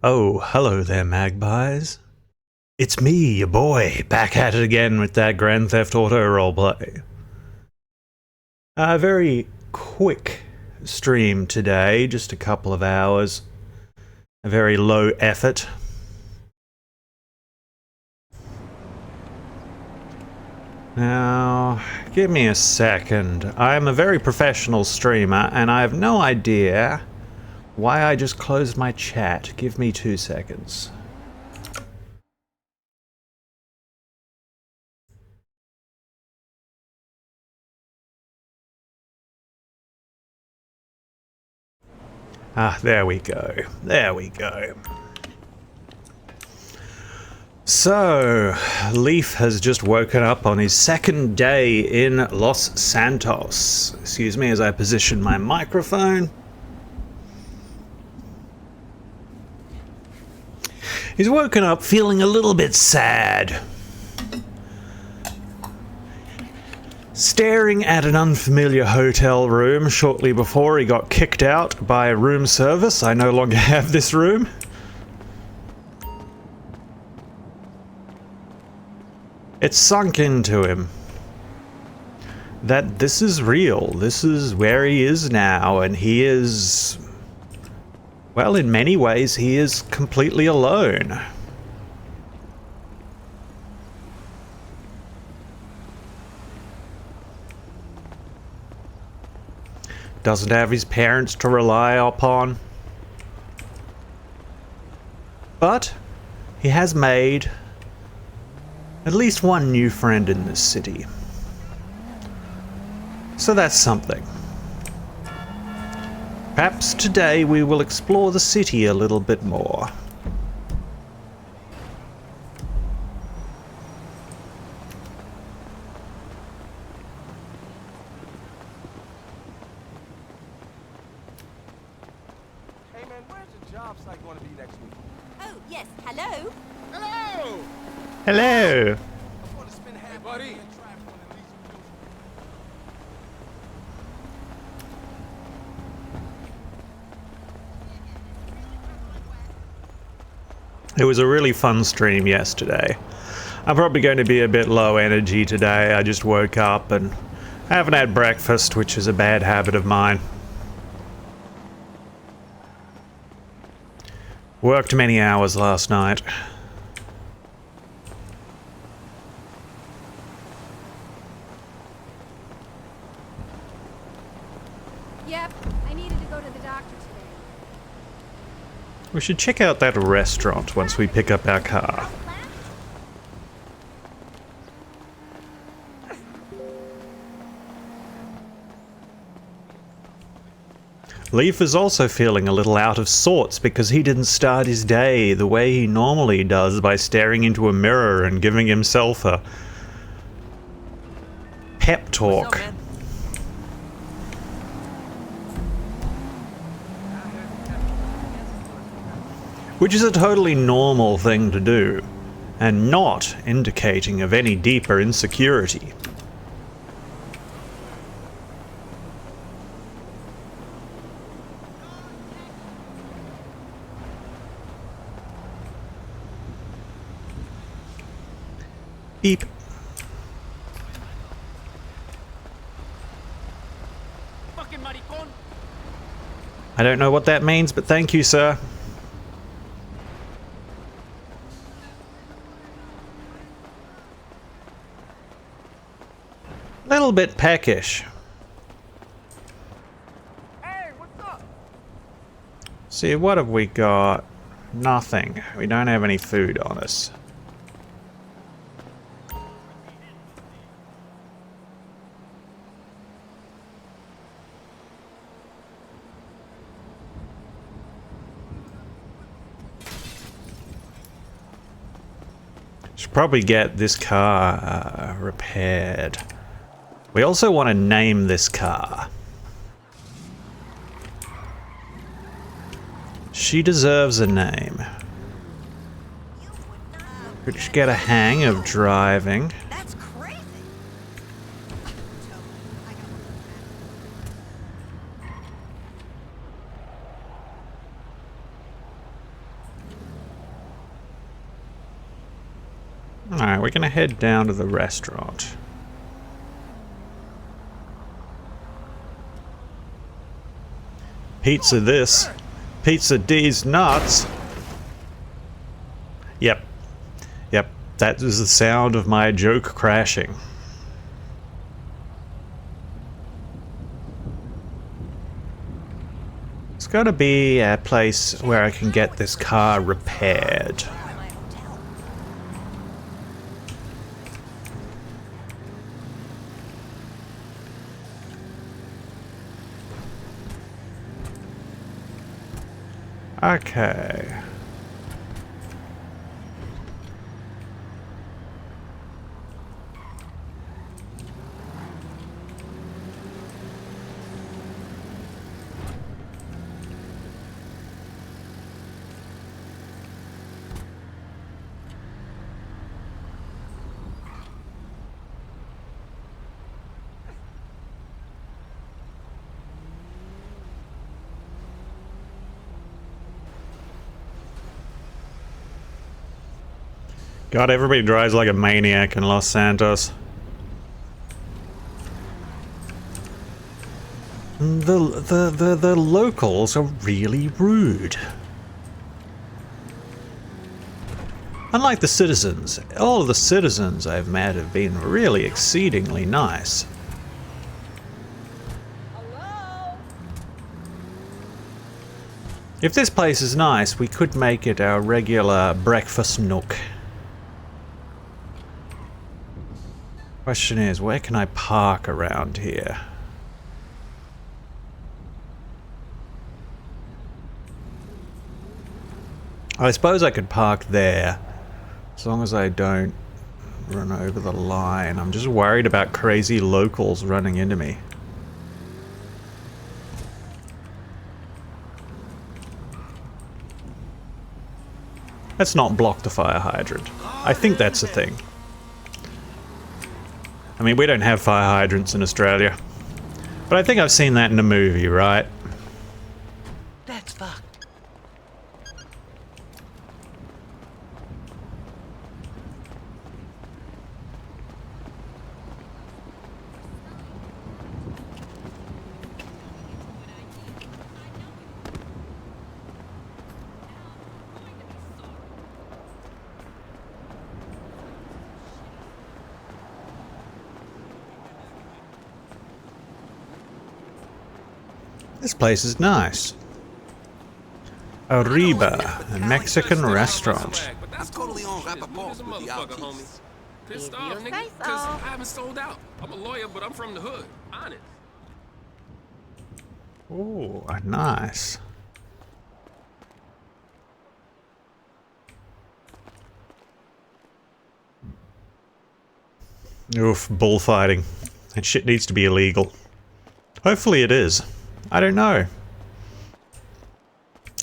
Oh, hello there, magpies. It's me, your boy, back at it again with that Grand Theft Auto roleplay. A very quick stream today, just a couple of hours. A very low effort. Now, give me a second. I'm a very professional streamer, and I have no idea why I just closed my chat. Give me 2 seconds. Ah, there we go. There we go. So, Leif has just woken up on his second day in Los Santos. Excuse me as I position my microphone. He's woken up feeling a little bit sad. Staring at an unfamiliar hotel room shortly before he got kicked out by room service. I no longer have this room. It's sunk into him that this is real. This is where he is now, and he is, well, in many ways, he is completely alone. Doesn't have his parents to rely upon. But he has made at least one new friend in this city. So that's something. Perhaps today we will explore the city a little bit more. Hello! Hey, buddy! It was a really fun stream yesterday. I'm probably going to be a bit low energy today. I just woke up and haven't had breakfast, which is a bad habit of mine. Worked many hours last night. Yep, I needed to go to the doctor today. We should check out that restaurant once we pick up our car. Leif is also feeling a little out of sorts because he didn't start his day the way he normally does by staring into a mirror and giving himself a pep talk. Which is a totally normal thing to do, and not indicating of any deeper insecurity. Beep. I don't know what that means, but thank you, sir. Little bit peckish. Hey, what's up? See, what have we got? Nothing. We don't have any food on us. Should probably get this car repaired. We also want to name this car. She deserves a name. Could she get a hang of driving? That's crazy. Alright, we're gonna head down to the restaurant. Pizza this. Pizza D's nuts. Yep. Yep. That is the sound of my joke crashing. It's gotta be a place where I can get this car repaired. Okay. God, everybody drives like a maniac in Los Santos. The locals are really rude. Unlike the citizens, all of the citizens I've met have been really exceedingly nice. Hello? If this place is nice, we could make it our regular breakfast nook. Question is, where can I park around here? I suppose I could park there, as long as I don't run over the line. I'm just worried about crazy locals running into me. Let's not block the fire hydrant. I think that's a thing. I mean, we don't have fire hydrants in Australia. But I think I've seen that in a movie, right? That's fucked. This place is nice. Arriba, a Mexican restaurant. But that's totally cool. on Shit, rapport as a with the motherfucker, outkeeps. homie. Pissed If off, you nigga, say because so. I haven't sold out. I'm a lawyer, but I'm from the hood. Honest. Ooh, nice. Oof, bullfighting. That shit needs to be illegal. Hopefully it is. I don't know.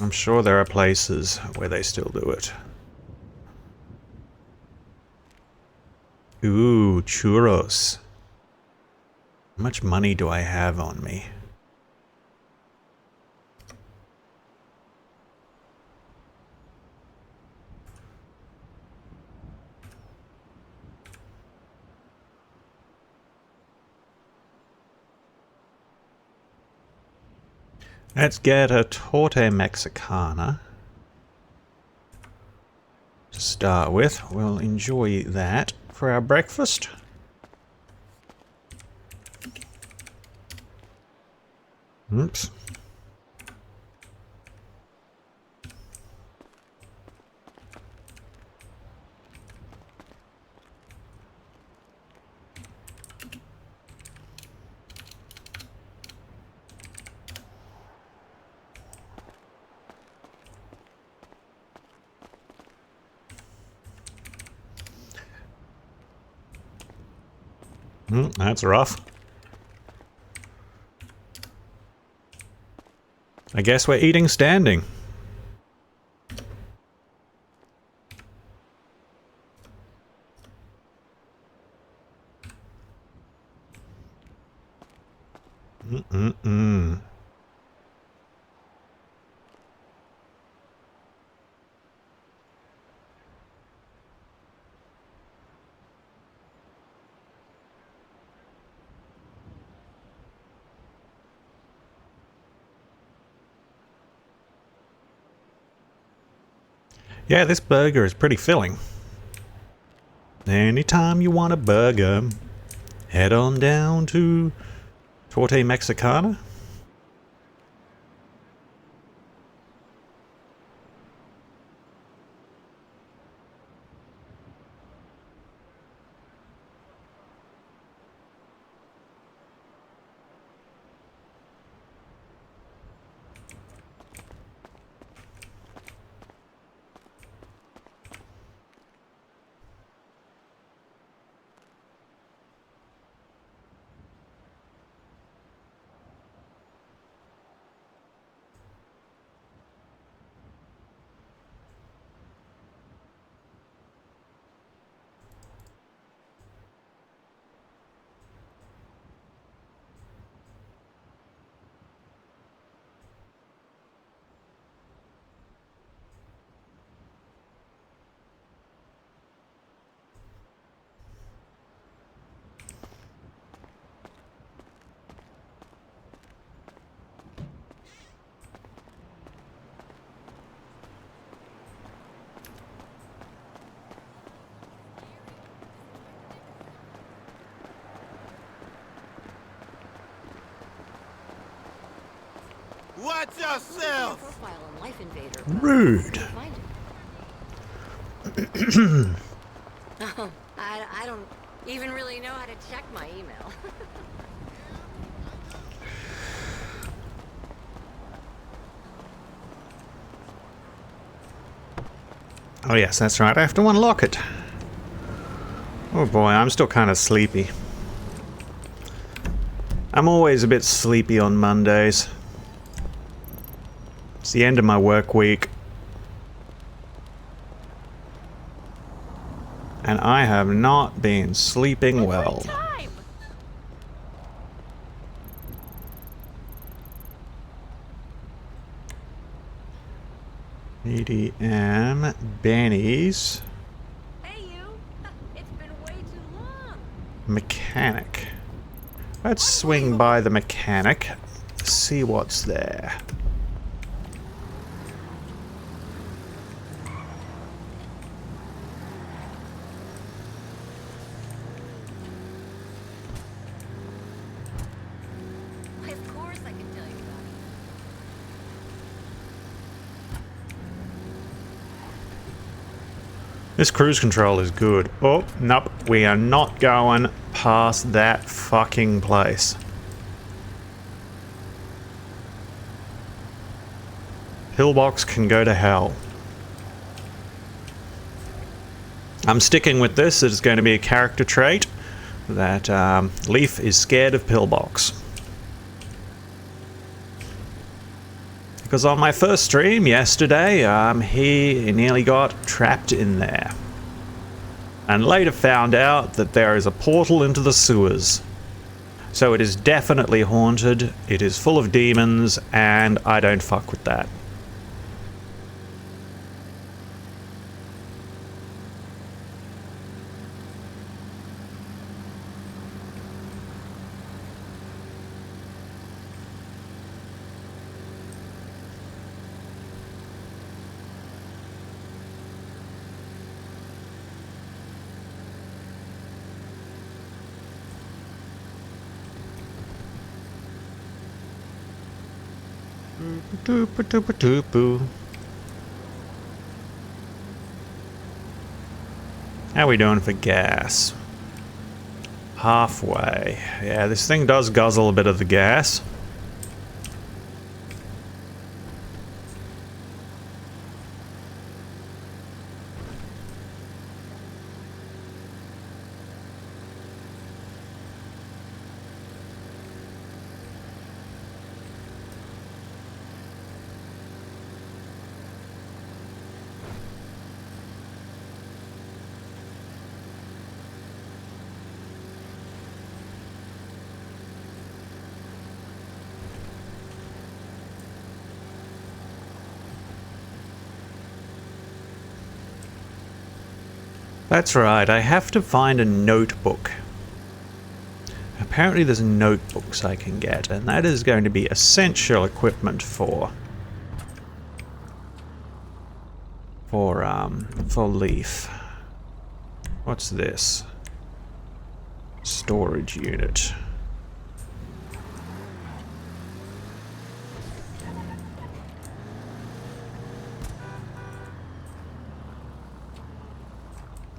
I'm sure there are places where they still do it. Ooh, churros. How much money do I have on me? Let's get a torte mexicana to start with. We'll enjoy that for our breakfast. Oops. That's rough. I guess we're eating standing. Yeah, this burger is pretty filling. Anytime you want a burger, head on down to Torte Mexicana. Watch yourself! Profile on Life Invader. Rude. Find it. Oh, I don't even really know how to check my email. Oh yes, that's right. I have to unlock it. Oh boy, I'm still kind of sleepy. I'm always a bit sleepy on Mondays. It's the end of my work week. And I have not been sleeping well. EDM, Benny's, Hey, you! It's been way too long. mechanic. Let's swing by the mechanic, see what's there. Of course I can tell you about it. This cruise control is good. Oh, nope, we are not going past that fucking place. Pillbox can go to hell. I'm sticking with this. It's going to be a character trait that Leif is scared of Pillbox. Because on my first stream yesterday, he nearly got trapped in there. And later found out that there is a portal into the sewers. So it is definitely haunted, it is full of demons, and I don't fuck with that. How we doing for gas? Halfway. Yeah, this thing does guzzle a bit of the gas. That's right, I have to find a notebook. Apparently there's notebooks I can get, and that is going to be essential equipment for For Leif. What's this? Storage unit.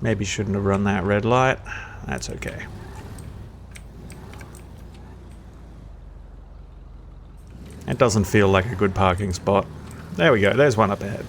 Maybe shouldn't have run that red light. That's okay. It doesn't feel like a good parking spot. There we go, there's one up ahead.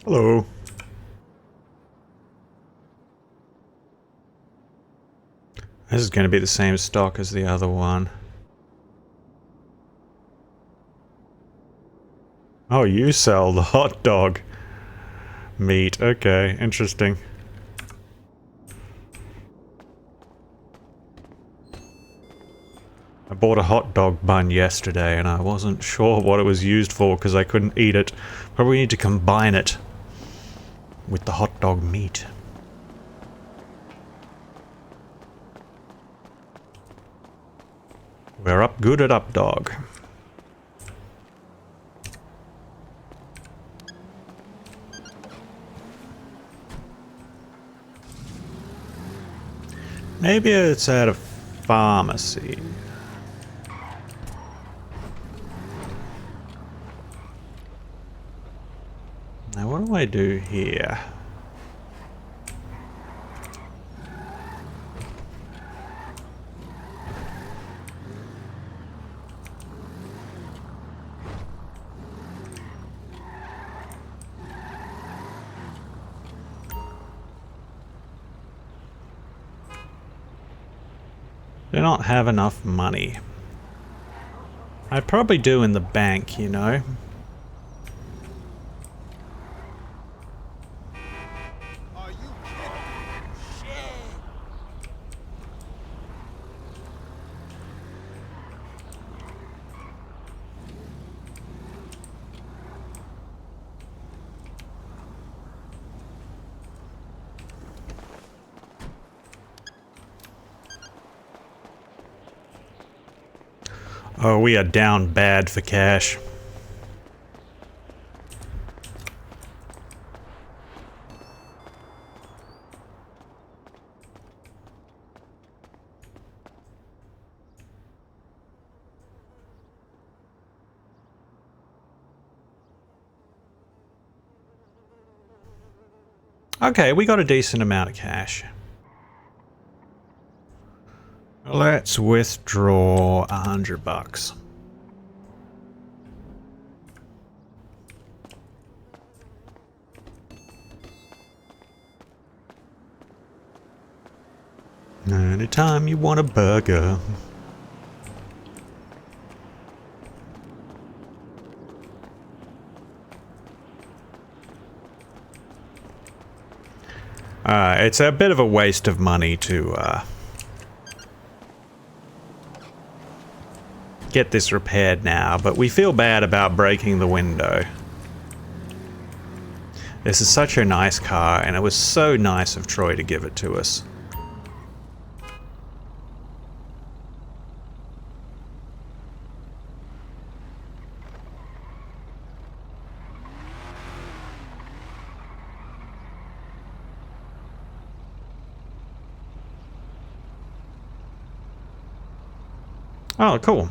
Hello. This is going to be the same stock as the other one. Oh, you sell the hot dog meat. Okay, interesting. I bought a hot dog bun yesterday and I wasn't sure what it was used for because I couldn't eat it. Probably need to combine it with the hot dog meat. We're up good at up dog. Maybe it's at a pharmacy. Now what do I do here? Do not have enough money. I probably do in the bank, you know. Are you kidding? Shit. Oh, we are down bad for cash. Okay, we got a decent amount of cash. Let's withdraw $100. Anytime you want a burger. It's a bit of a waste of money to get this repaired now, but we feel bad about breaking the window. This is such a nice car, and it was so nice of Troy to give it to us. Oh, cool.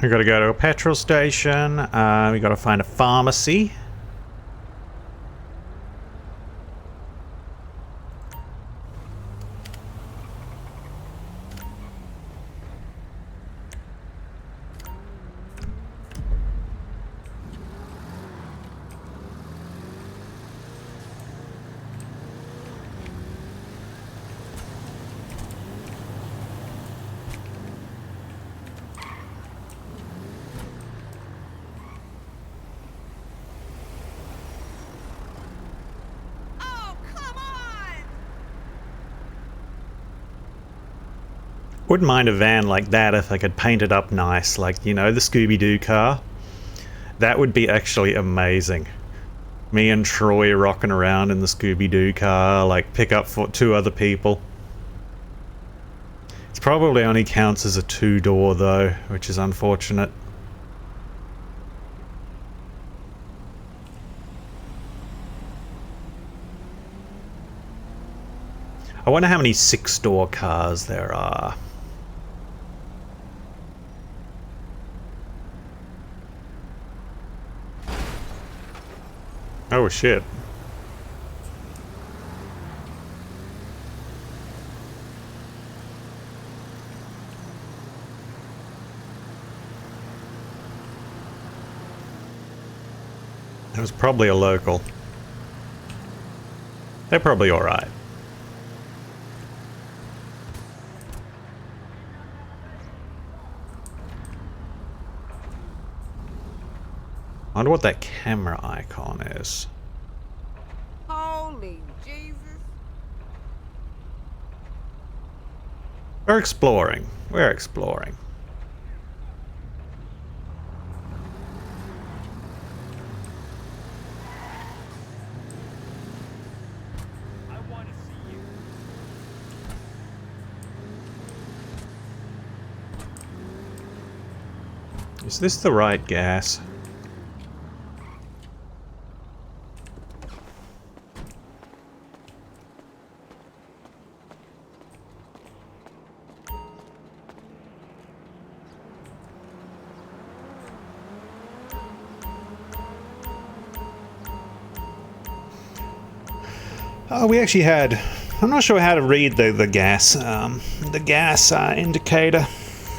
We gotta go to a petrol station. We gotta find a pharmacy. Oh, come on! Wouldn't mind a van like that if I could paint it up nice, like, you know, the Scooby-Doo car. That would be actually amazing. Me and Troy rocking around in the Scooby-Doo car, like pick up for 2 other people. It probably only counts as a 2-door though, which is unfortunate. I wonder how many 6-door cars there are. Oh shit. It was probably a local. They're probably alright. I wonder what that camera icon is. Holy Jesus. We're exploring. We're exploring. I want to see you. Is this the right gas? Oh, we actually had... I'm not sure how to read the gas indicator,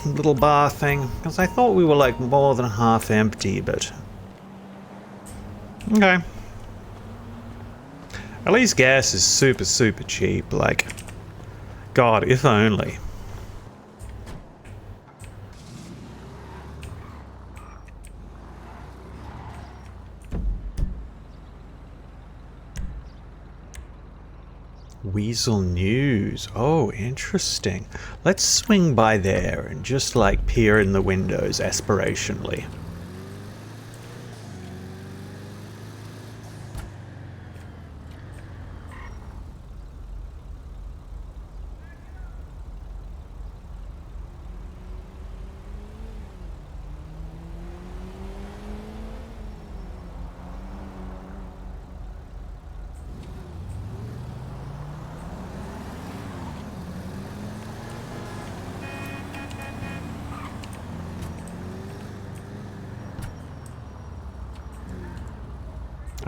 little bar thing, because I thought we were like more than half empty, but... Okay. At least gas is super, super cheap, like... God, if only. Weasel News. Oh, interesting. Let's swing by there and just like peer in the windows aspirationally.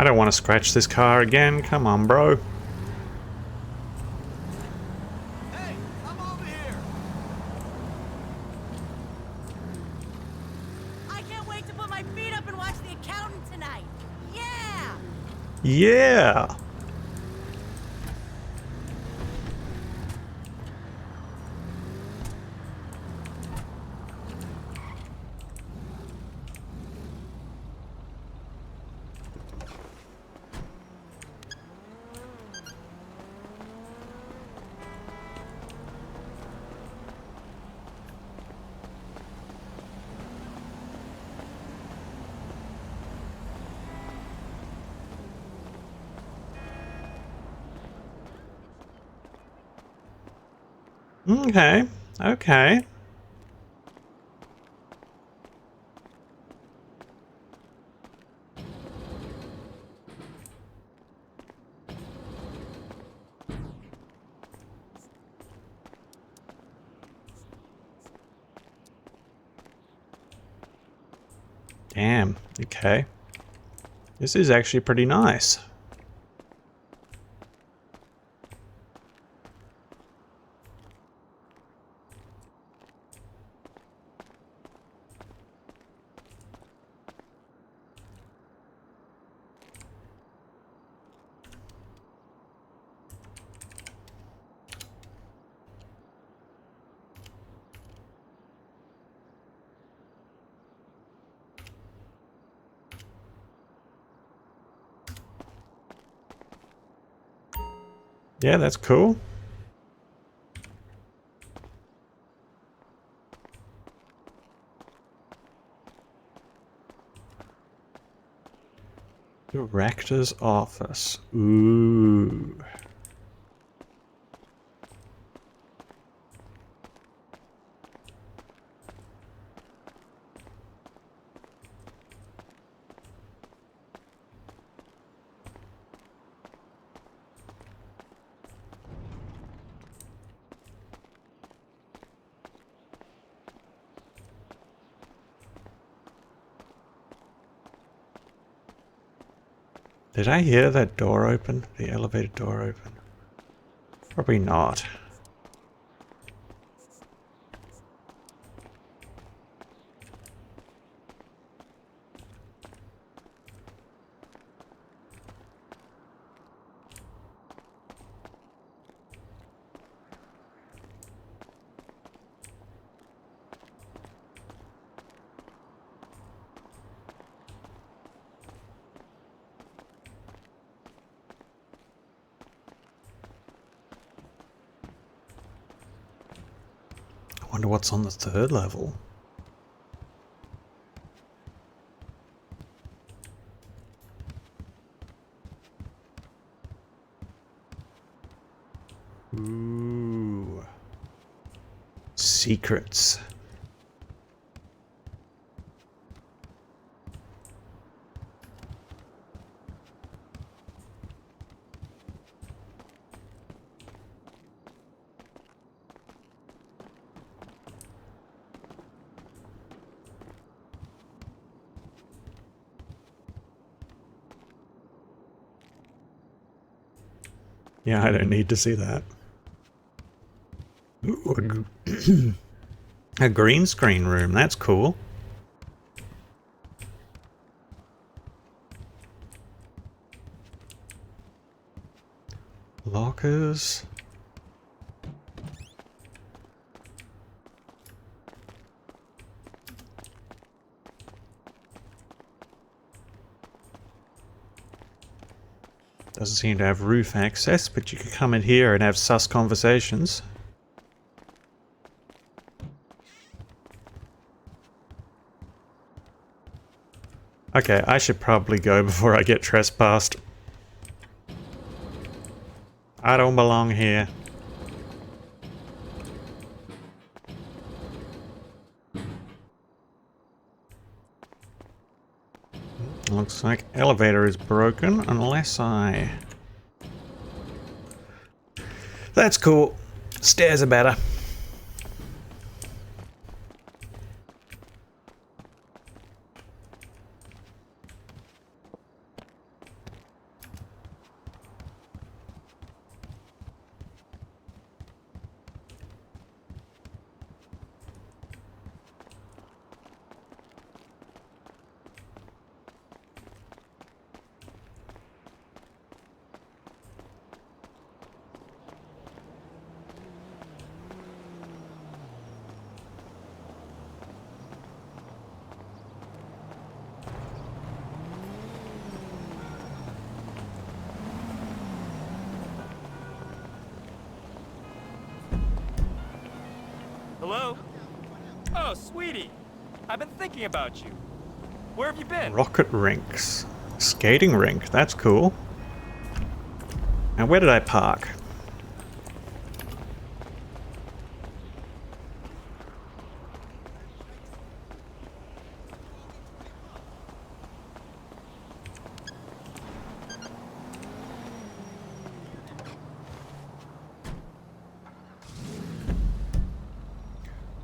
I don't want to scratch this car again. Come on, bro. Hey, come over here. I can't wait to put my feet up and watch The Accountant tonight. Yeah! Yeah. Okay. Okay. Damn, okay. This is actually pretty nice. Yeah, that's cool. Director's office. Ooh. Did I hear that door open? The elevator door open? Probably not. I wonder what's on the third level. Ooh. Secrets. Yeah, I don't need to see that. Ooh, a green screen room, that's cool. Lockers. Doesn't seem to have roof access, but you could come in here and have sus conversations. Okay, I should probably go before I get trespassed. I don't belong here. Looks like elevator is broken unless I... That's cool. Stairs are better. Hello? Oh, sweetie. I've been thinking about you. Where have you been? Rocket rinks. Skating rink, that's cool. Now where did I park?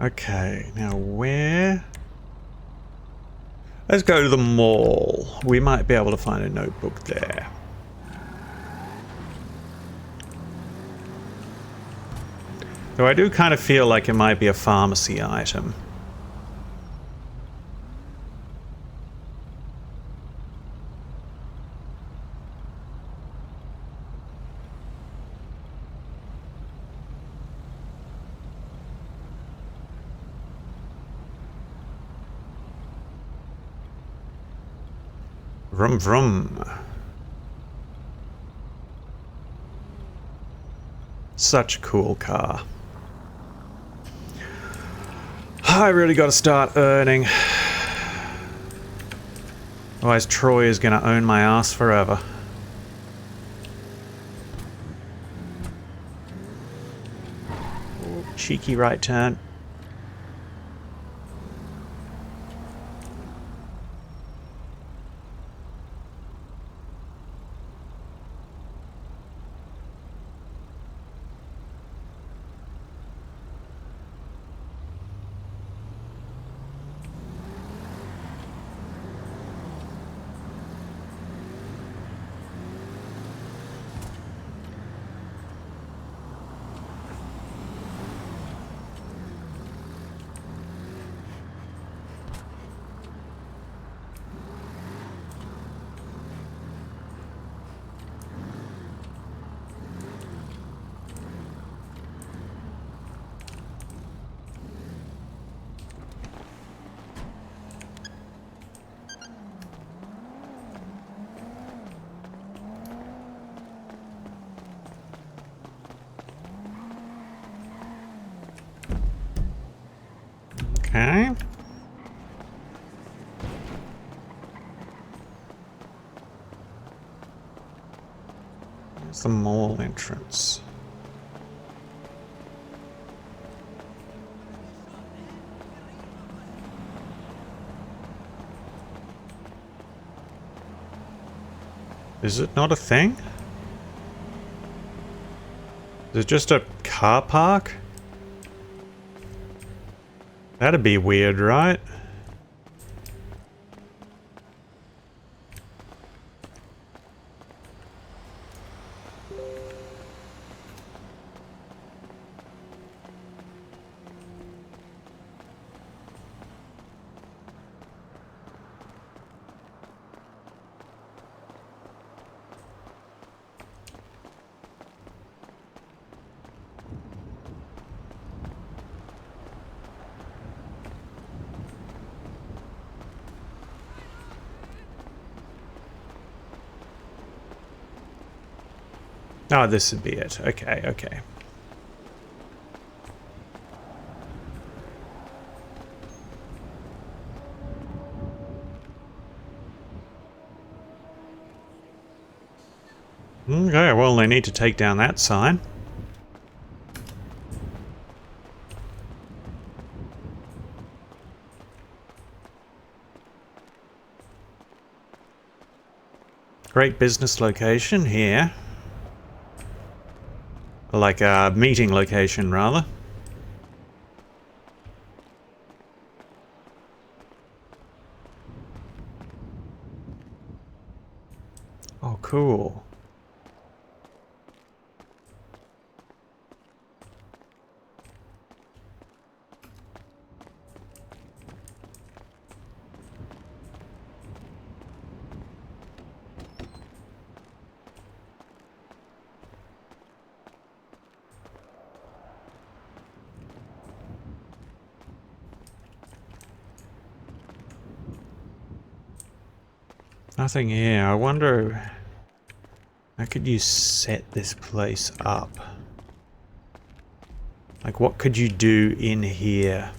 Okay, now where... Let's go to the mall. We might be able to find a notebook there. Though I do kind of feel like it might be a pharmacy item. Vroom vroom. Such a cool car. I really got to start earning. Otherwise Troy is going to own my ass forever. Ooh, cheeky right turn. Okay. There's the mall entrance. Is it not a thing? Is it just a car park? That'd be weird, right? Oh, this would be it. Okay, okay. Okay, well, they need to take down that sign. Great business location here. Like a meeting location, rather. Oh, cool. Nothing here. I wonder, how could you set this place up? Like, what could you do in here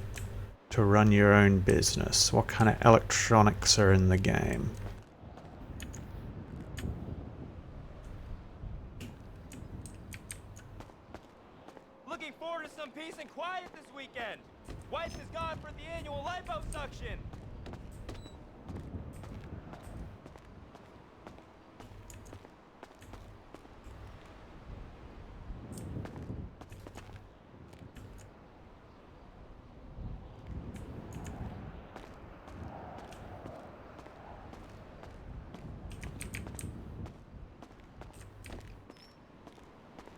to run your own business? What kind of electronics are in the game? Looking forward to some peace and quiet this weekend. Wife is gone for the annual liposuction.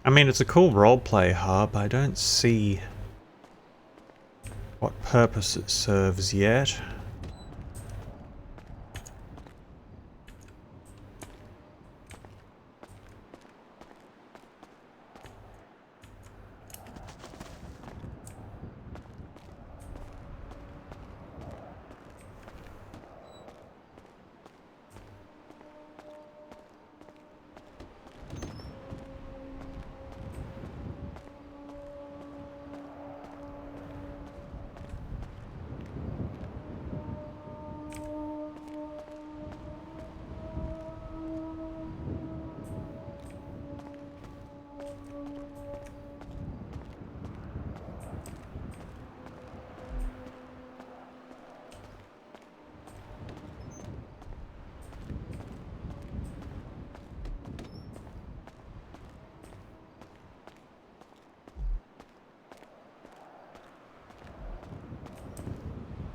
I mean, it's a cool roleplay hub. I don't see what purpose it serves yet.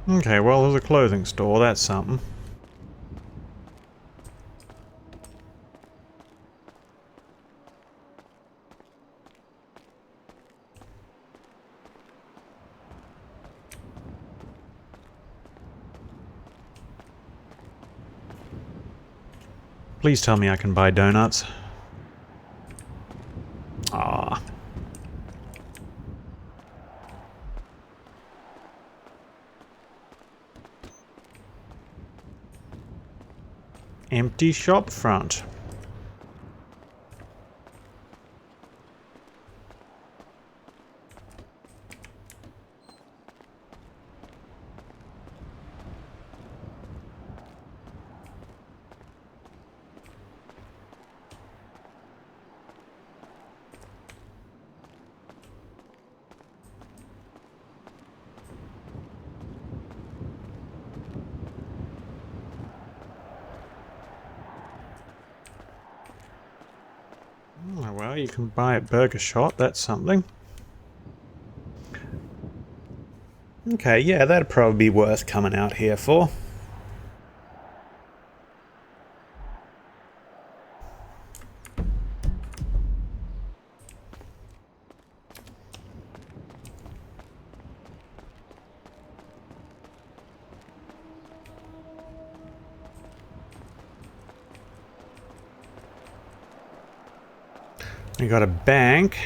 Okay, well, there's a clothing store. That's something. Please tell me I can buy donuts. Ah. Empty shop front. Oh, well, you can buy at Burger Shot. That's something. Okay, yeah, that'd probably be worth coming out here for. We got a bank.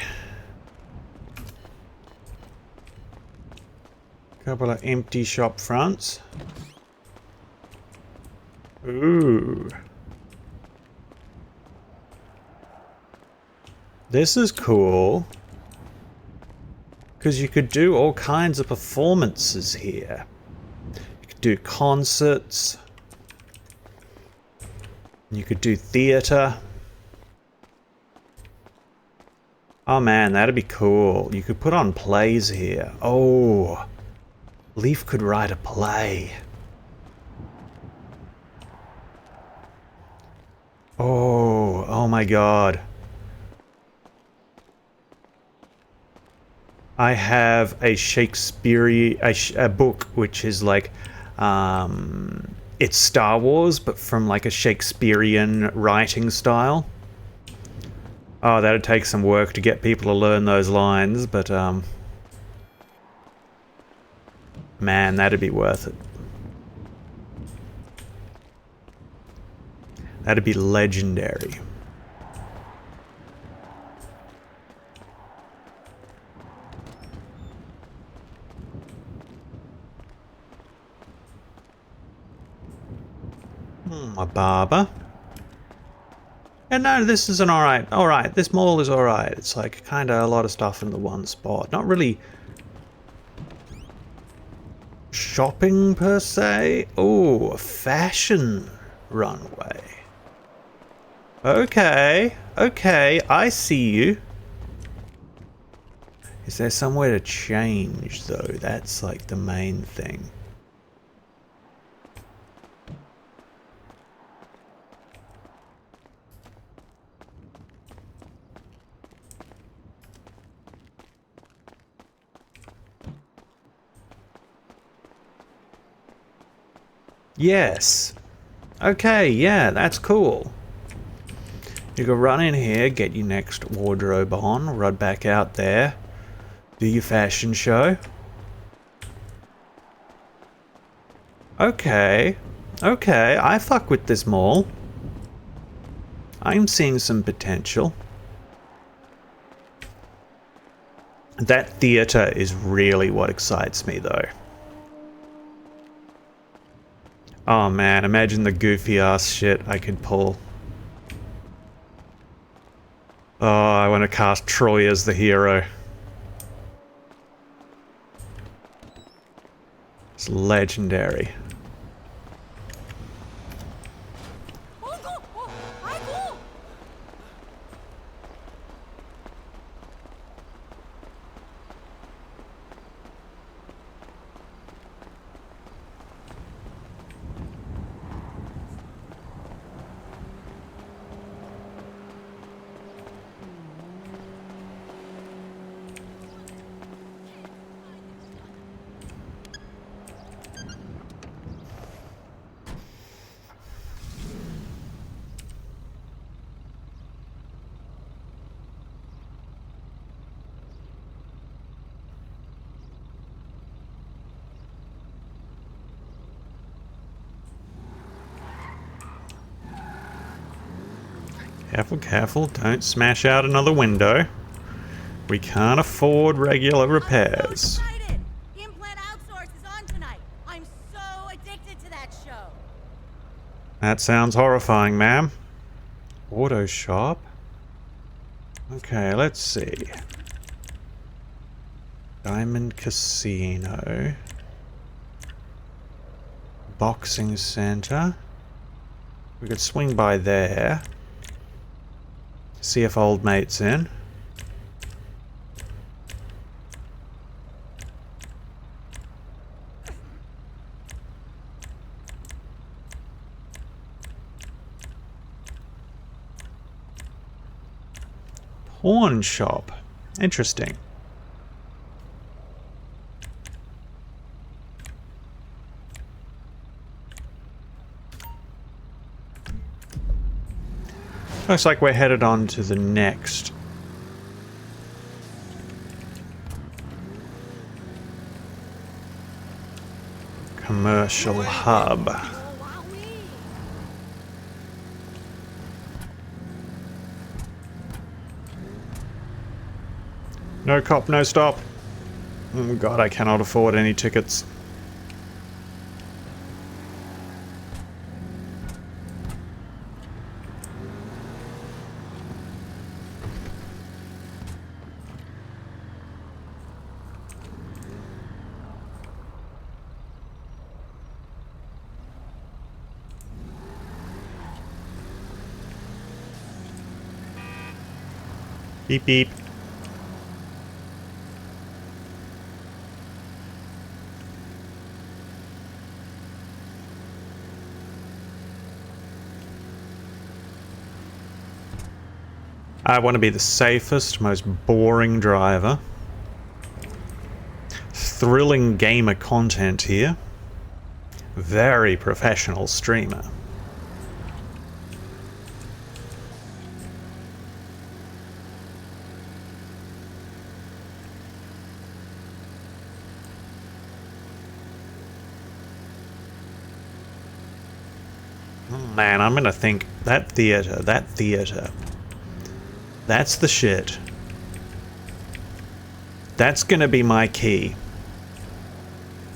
Couple of empty shop fronts. Ooh. This is cool. Because you could do all kinds of performances here. You could do concerts. You could do theatre. Oh man, that'd be cool. You could put on plays here. Oh, Leif could write a play. Oh my god. I have a Shakespearean a book which is like it's Star Wars but from like a Shakespearean writing style. Oh, that'd take some work to get people to learn those lines, but man, that'd be worth it. That'd be legendary. A barber. And no, this is an alright. This mall is alright. It's like kinda a lot of stuff in the one spot. Not really shopping per se. Oh, a fashion runway. Okay, I see you. Is there somewhere to change though? That's like the main thing. Yes. Okay, yeah, that's cool. You can run in here, get your next wardrobe on, run back out there, do your fashion show. Okay, okay, I fuck with this mall. I'm seeing some potential. That theater is really what excites me though. Oh man, imagine the goofy ass shit I could pull. Oh, I want to cast Troy as the hero. It's legendary. Careful, careful, don't smash out another window. We can't afford regular repairs. I'm so excited! Implant Outsource is on tonight. I'm so addicted to that show. That sounds horrifying, ma'am. Auto shop? Okay, let's see. Diamond Casino. Boxing Center. We could swing by there. See if old mate's in. Pawn shop. Interesting. Looks like we're headed on to the next commercial hub. No cop, no stop. Oh god, I cannot afford any tickets. Beep beep. I want to be the safest, most boring driver. Thrilling gamer content here. Very professional streamer. Man, I'm gonna think that theater. That's the shit. That's gonna be my key.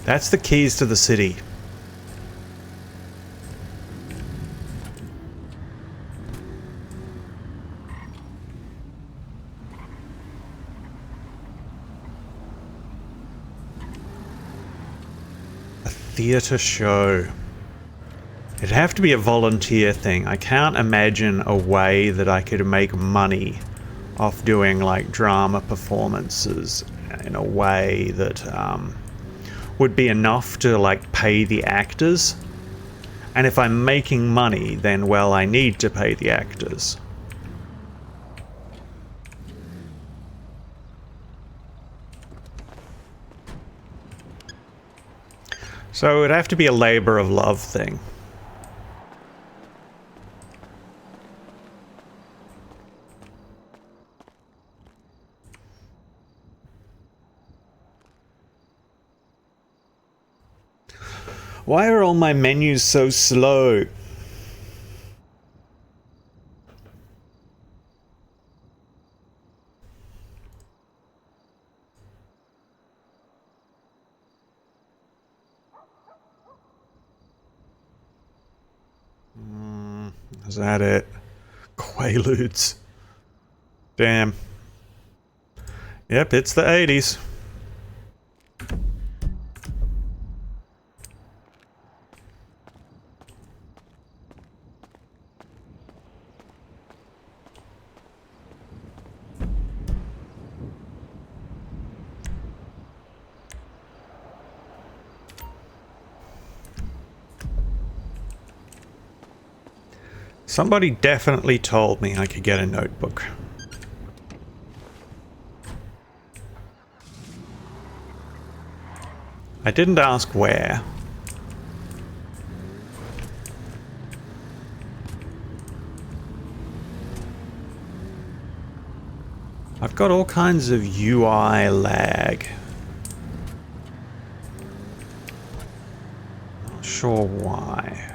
That's the keys to the city. A theater show. It'd have to be a volunteer thing. I can't imagine a way that I could make money off doing like drama performances in a way that would be enough to like pay the actors. And if I'm making money, then well, I need to pay the actors. So it'd have to be a labor of love thing. Why are all my menus so slow? Is that it? Quaaludes. Damn. Yep, it's the 80s. Somebody definitely told me I could get a notebook. I didn't ask where. I've got all kinds of UI lag. Not sure why.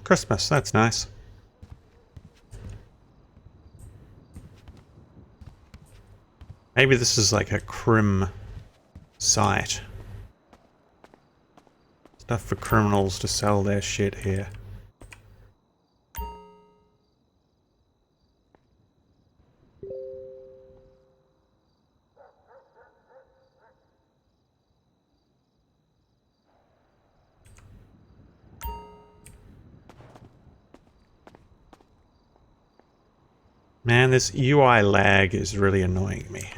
Christmas, that's nice. Maybe this is like a crim site. Stuff for criminals to sell their shit here. Man, this UI lag is really annoying me.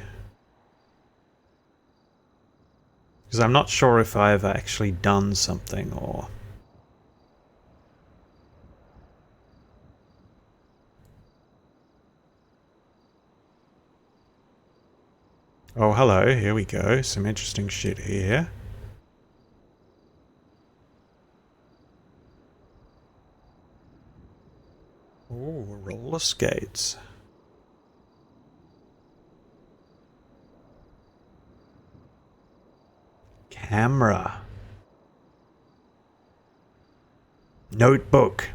Because I'm not sure if I've actually done something or... Oh, hello, here we go. Some interesting shit here. Oh, roller skates. Camera. Notebook.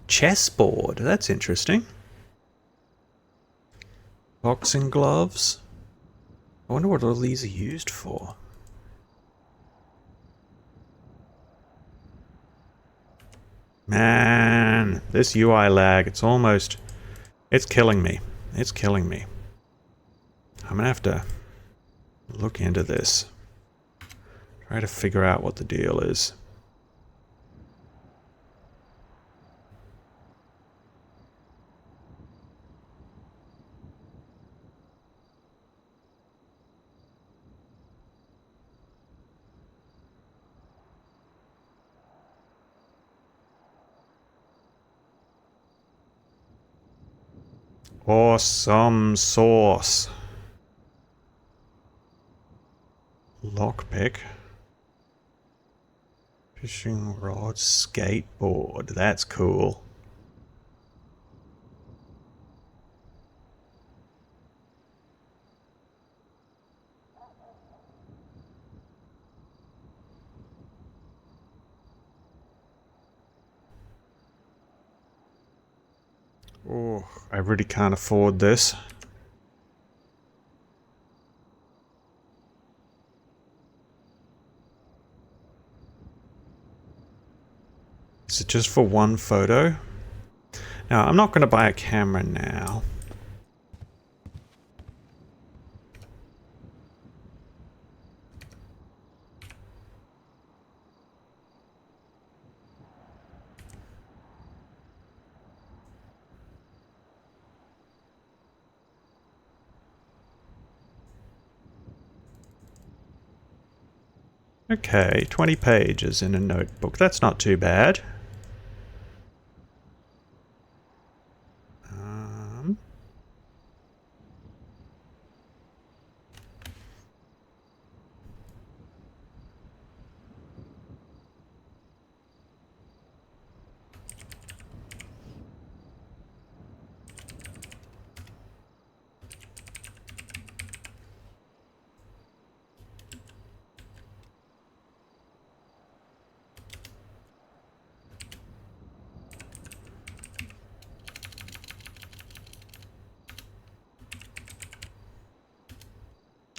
Chessboard. That's interesting. Boxing gloves. I wonder what all these are used for. Man, this UI lag, it's almost... It's killing me. It's killing me. I'm gonna have to look into this. Try to figure out what the deal is. Awesome sauce. Lockpick. Fishing rod, skateboard. That's cool. Oh, I really can't afford this. Is it just for one photo? Now, I'm not going to buy a camera now. Okay, 20 pages in a notebook. That's not too bad.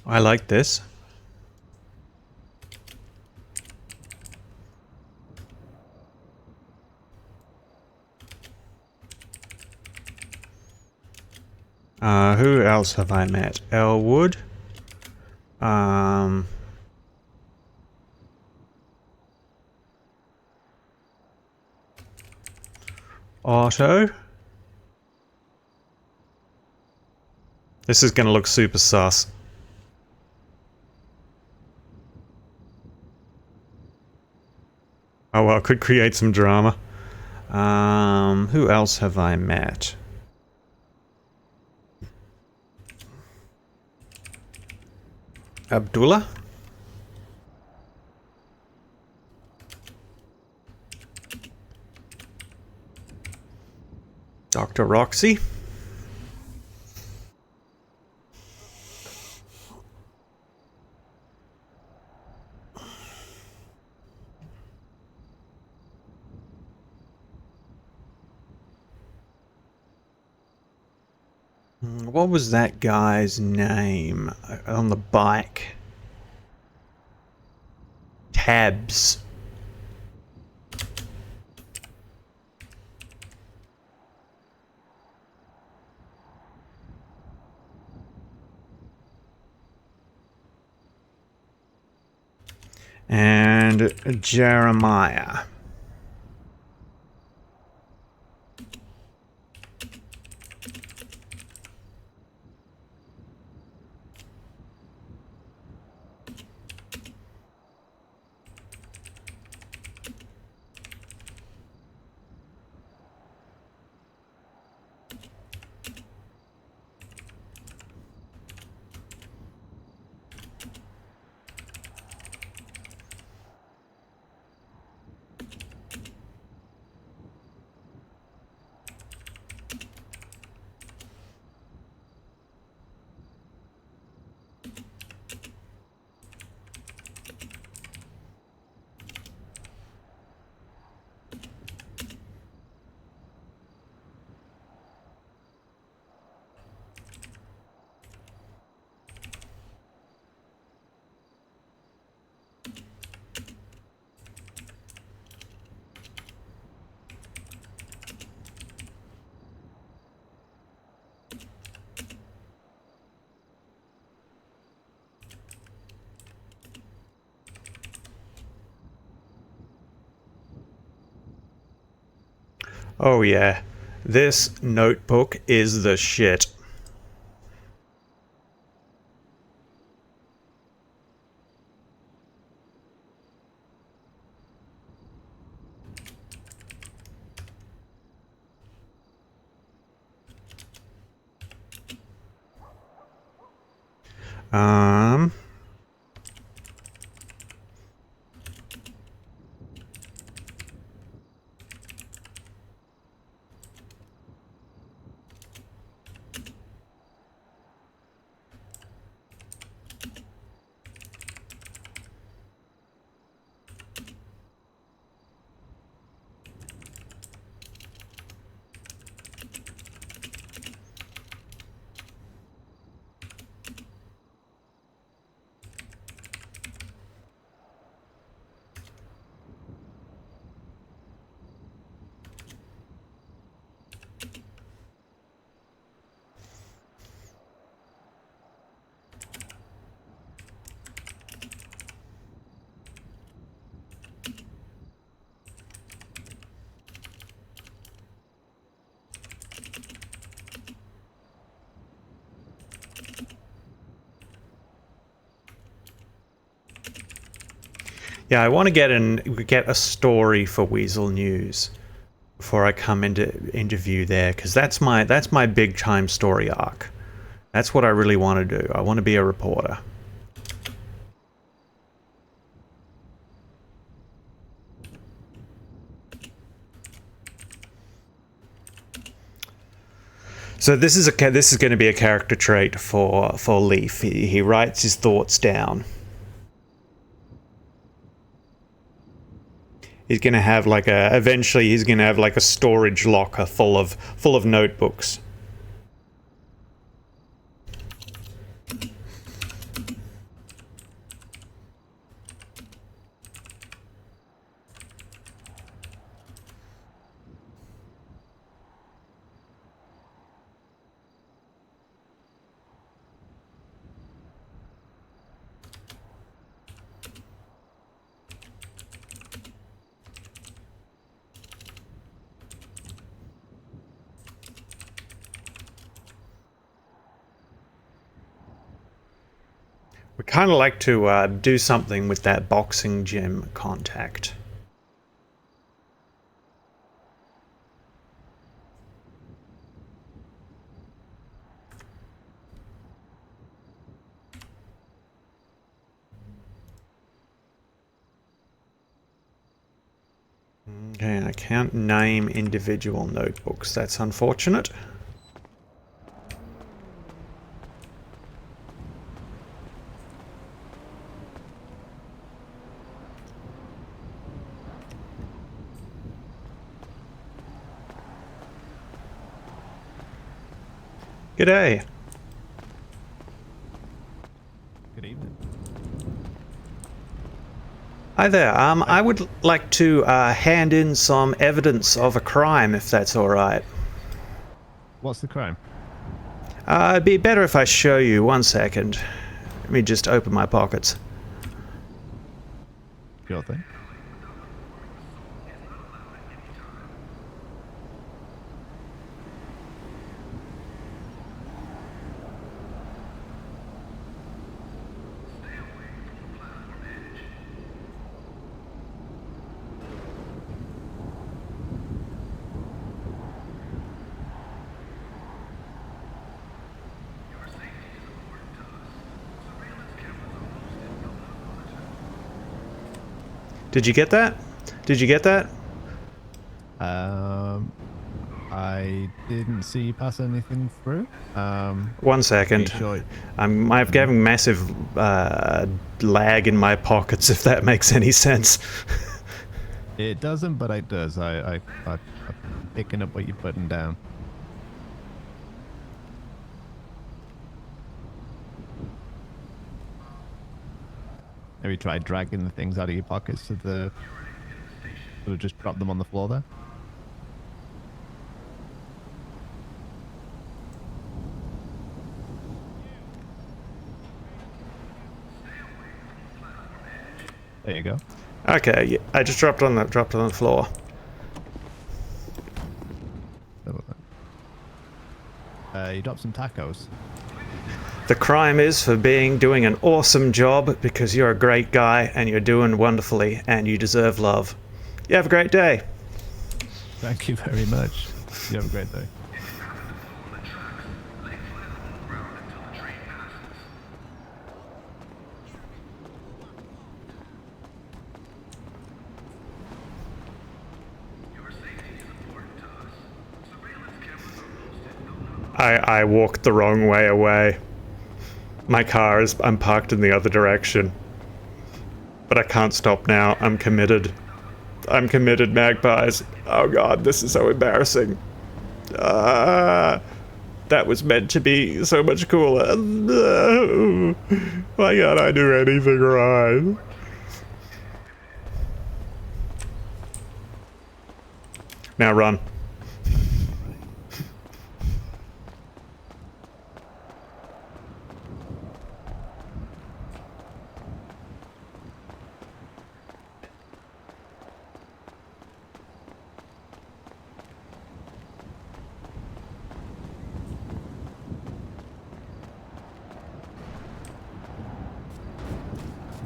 I like this. Who else have I met? Elwood. Otto. This is going to look super sus. Oh well, could create some drama. Who else have I met? Abdullah? Dr. Roxy? What was that guy's name on the bike? Tabs. And Jeremiah. Oh yeah, this notebook is the shit. Um... Yeah, I want to get a story for Weasel News before I come into interview there, because that's my big time story arc. That's what I really want to do. I want to be a reporter. So this is going to be a character trait for Leif. He writes his thoughts down. He's going to have like eventually he's going to have like a storage locker full of notebooks. We kind of like to do something with that boxing gym contact. Okay, I can't name individual notebooks. That's unfortunate. G'day. Good evening. Hi there. I would like to hand in some evidence of a crime, if that's all right. What's the crime? It'd be better if I show you. 1 second. Let me just open my pockets. Sure thing. Did you get that? Did you get that? I didn't see you pass anything through. 1 second. Sure. I'm having massive lag in my pockets, if that makes any sense. It doesn't, but it does. I'm picking up what you're putting down. Have you tried dragging the things out of your pockets to the... Sort of just drop them on the floor there? There you go. Okay, yeah, I just dropped it on the floor. You dropped some tacos. The crime is for doing an awesome job, because you're a great guy and you're doing wonderfully and you deserve love. You have a great day. Thank you very much. You have a great day. I walked the wrong way away. I'm parked in the other direction. But I can't stop now. I'm committed. I'm committed, Magpies. Oh god, this is so embarrassing. That was meant to be so much cooler. No. Why can't I do anything right? Now run.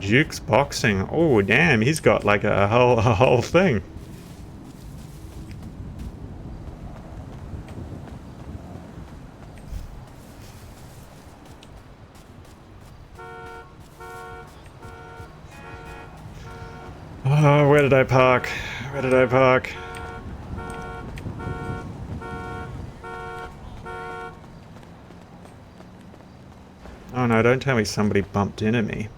Duke's boxing. Oh damn, he's got like a whole thing. Oh, where did I park? Where did I park? Oh no, don't tell me somebody bumped into me.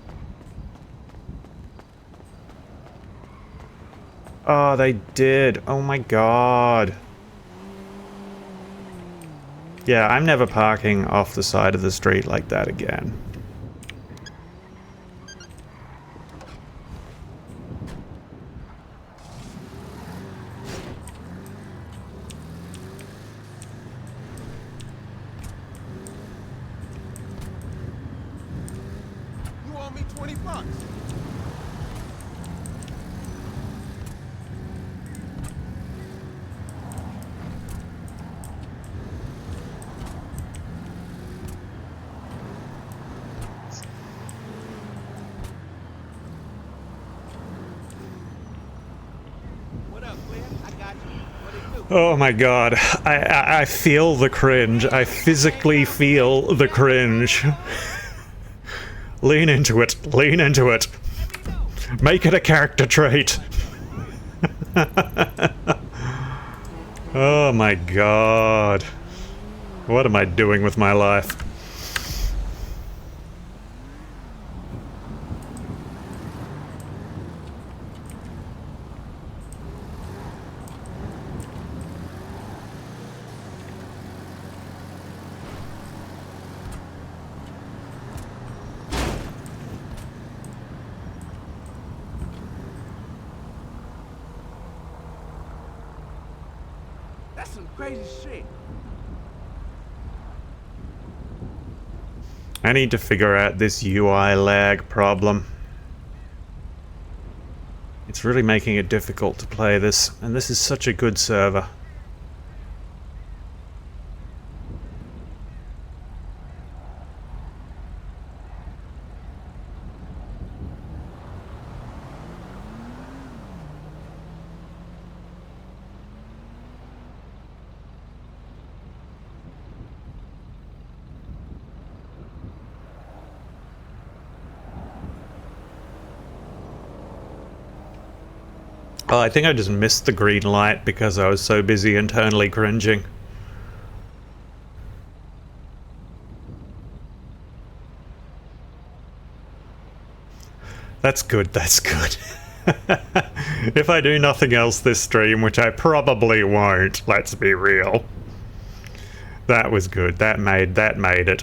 Oh, they did. Oh my god. Yeah, I'm never parking off the side of the street like that again. You owe me $20. What up, Claire? I got you. What it do? Oh my god. I feel the cringe. I physically feel the cringe. Lean into it. Lean into it. Make it a character trait. Oh my god. What am I doing with my life? That's some crazy shit. I need to figure out this UI lag problem. It's really making it difficult to play this, and this is such a good server. Oh, I think I just missed the green light because I was so busy internally cringing. That's good, that's good. If I do nothing else this stream, which I probably won't, let's be real. That was good, that made it.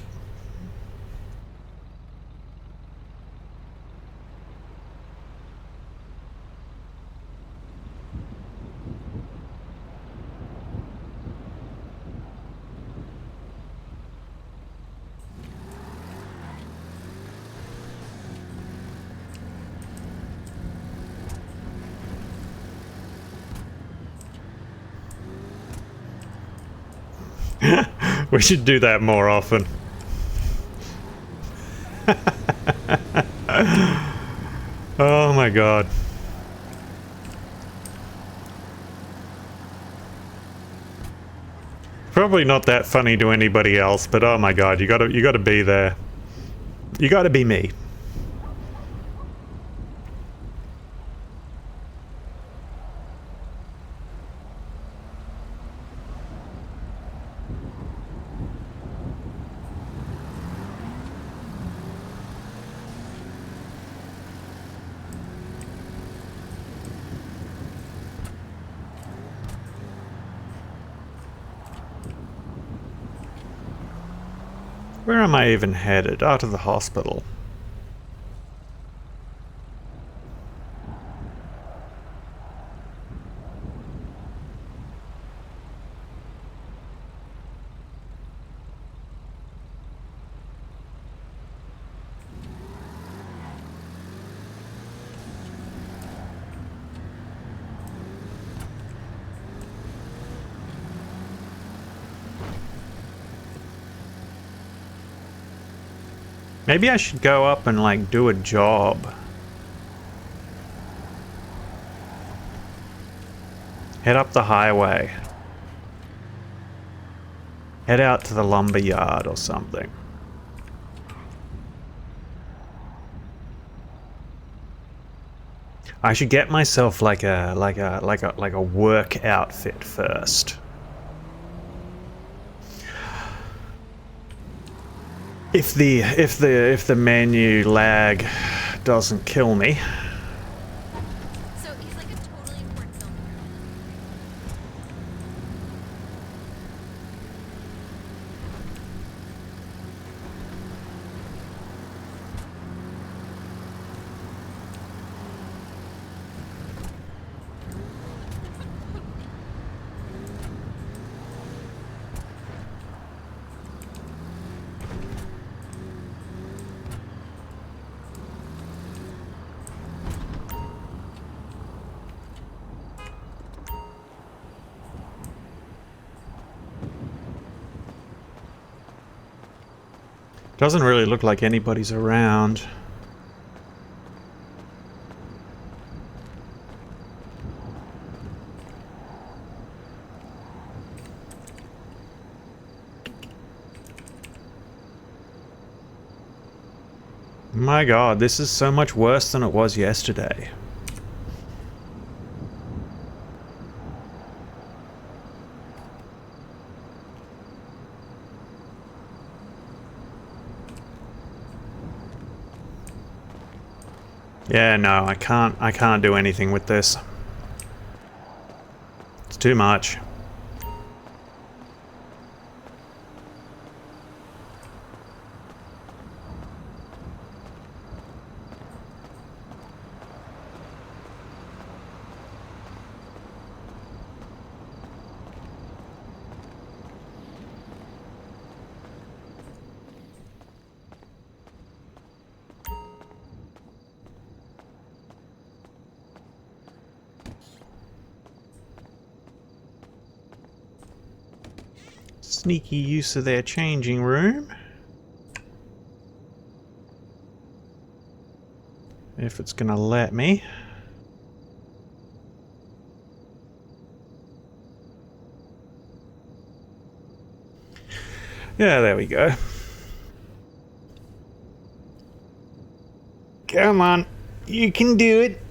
We should do that more often. Oh my god. Probably not that funny to anybody else, but oh my god, you gotta be there. You gotta be me. Where am I even headed? Out of the hospital. Maybe I should go up and like do a job. Head up the highway. Head out to the lumber yard or something. I should get myself like a work outfit first. If the menu lag doesn't kill me. So he's like a totally important filmmaker. Doesn't really look like anybody's around. My god, this is so much worse than it was yesterday. Yeah, no, I can't do anything with this. It's too much. Sneaky use of their changing room. If it's gonna let me. Yeah, there we go. Come on, you can do it.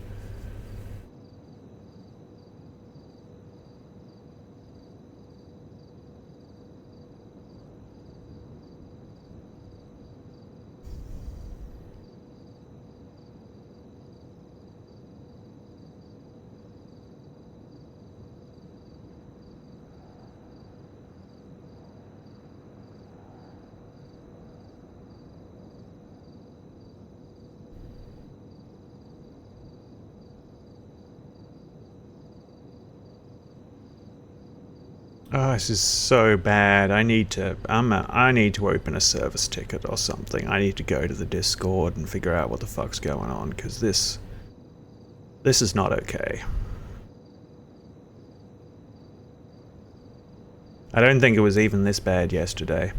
Oh, this is so bad. I need to open a service ticket or something. I need to go to the Discord and figure out what the fuck's going on, because this is not okay. I don't think it was even this bad yesterday.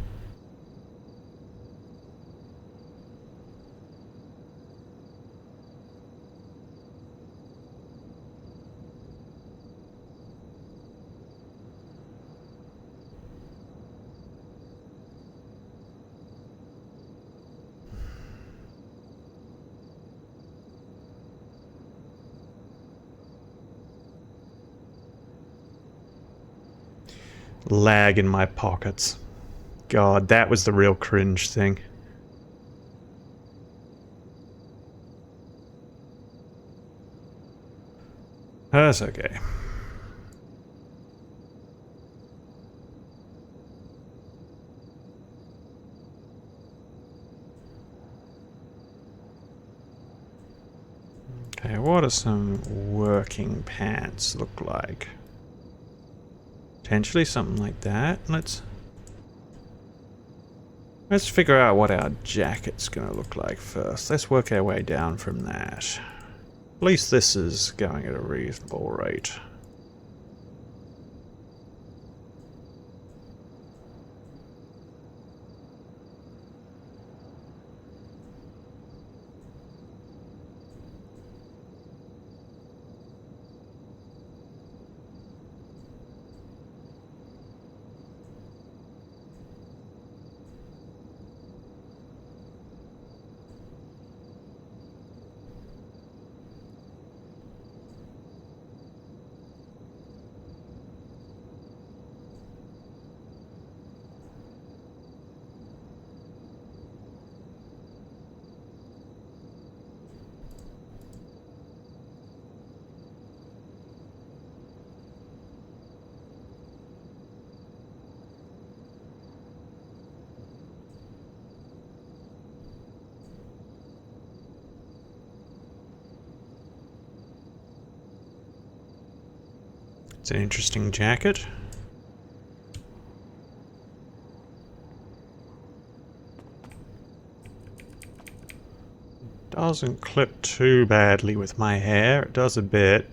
Lag in my pockets. God, that was the real cringe thing. That's okay. Okay, what do some working pants look like? Potentially something like that. Let's figure out what our jacket's gonna look like first. Let's work our way down from that. At least this is going at a reasonable rate. It's an interesting jacket. Doesn't clip too badly with my hair. It does a bit.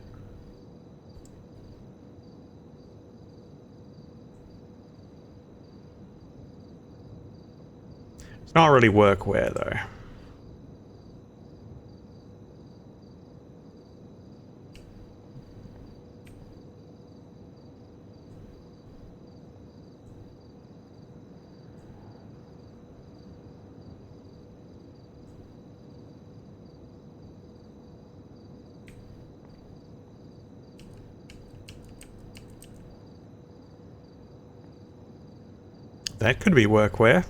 It's not really workwear though. That could be workwear.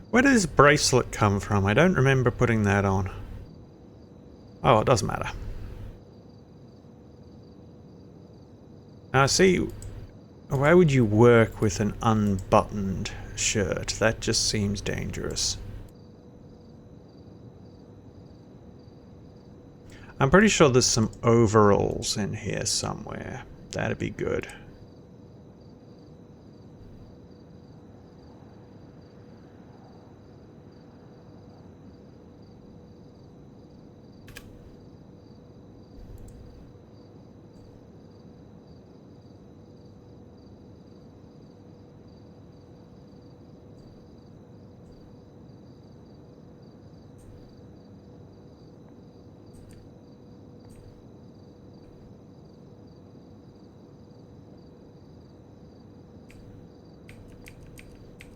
Where does this bracelet come from? I don't remember putting that on. Oh, it doesn't matter. Now see, why would you work with an unbuttoned shirt? That just seems dangerous. I'm pretty sure there's some overalls in here somewhere. That'd be good.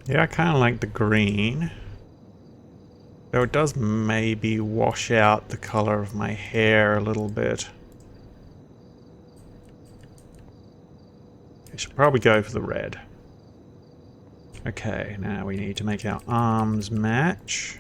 Yeah, I kind of like the green. Though it does maybe wash out the color of my hair a little bit. I should probably go for the red. Okay, now we need to make our arms match.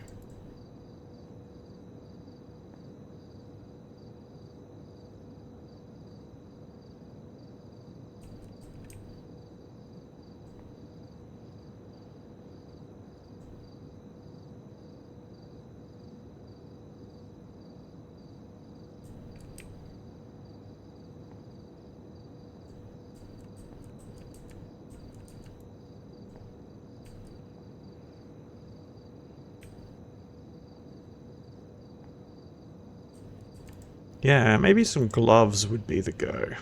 Yeah, maybe some gloves would be the go.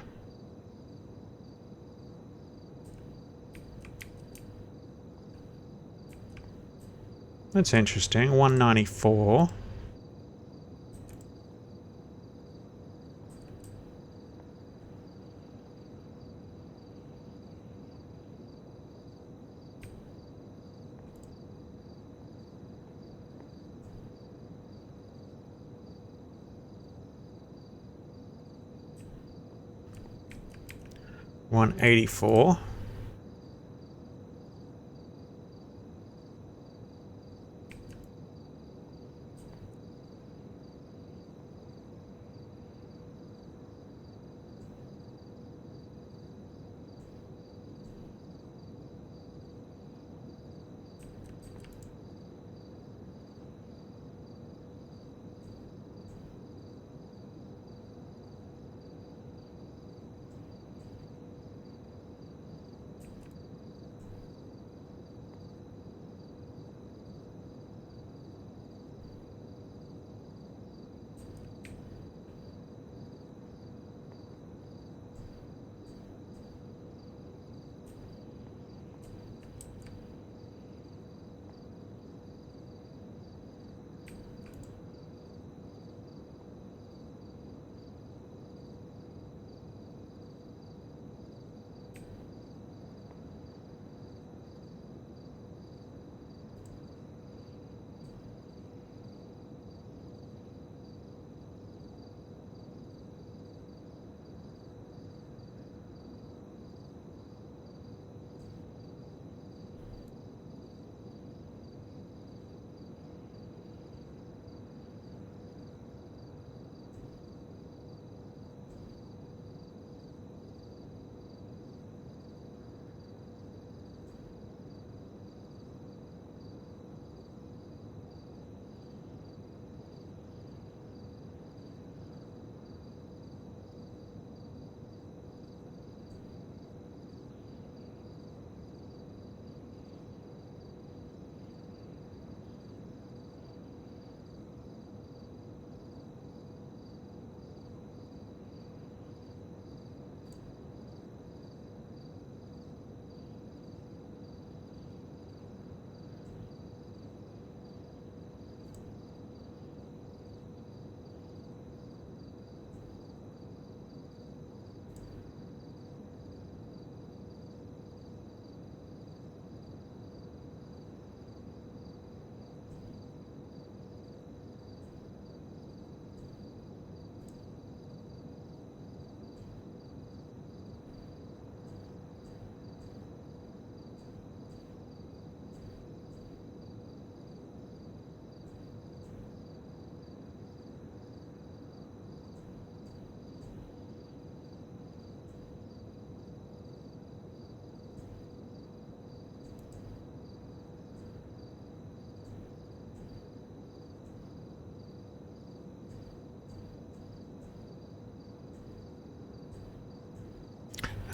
That's interesting. 194. $184.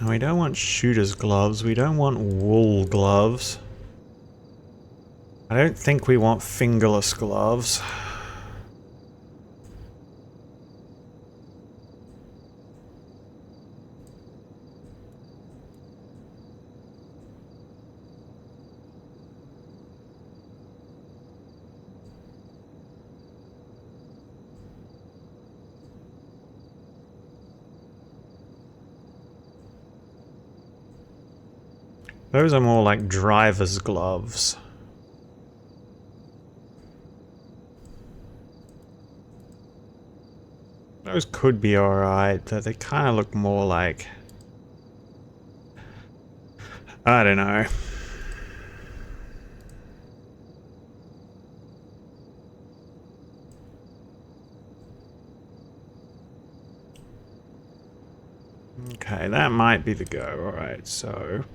We don't want shooter's gloves. We don't want wool gloves. I don't think we want fingerless gloves. Those are more like driver's gloves. Those could be alright, but they kind of look more like... I don't know. Okay, that might be the go. Alright, so...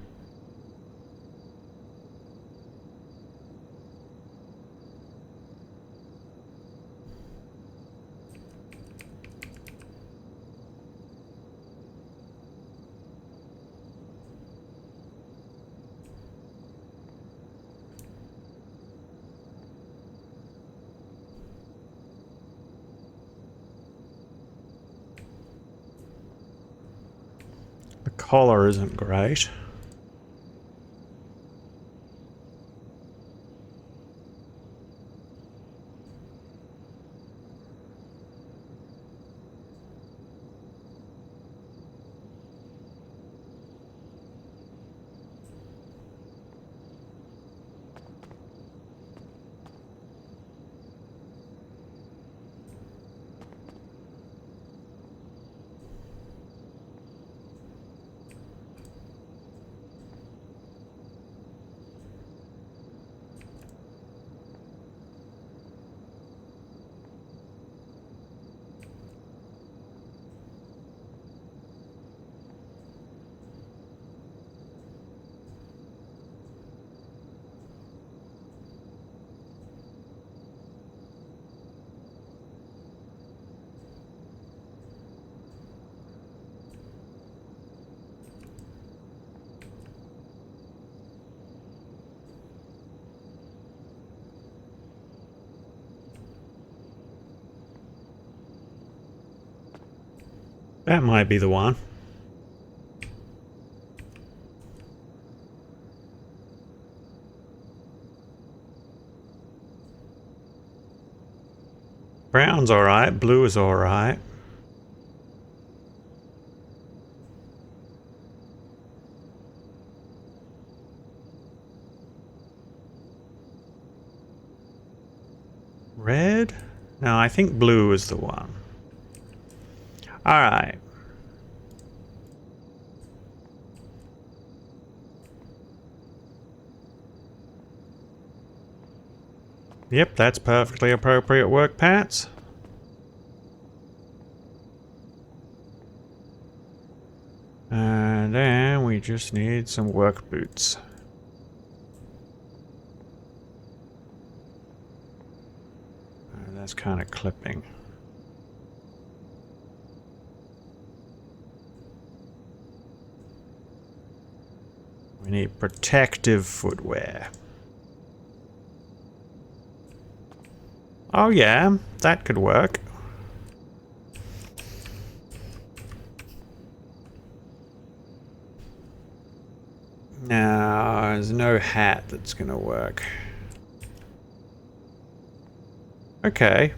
the collar isn't great. That might be the one. Brown's alright, blue is alright. Red? No, I think blue is the one. Alright. Yep, that's perfectly appropriate work pants. And then we just need some work boots. That's kind of clipping. We need protective footwear. Oh yeah, that could work. No, there's no hat that's gonna work. Okay.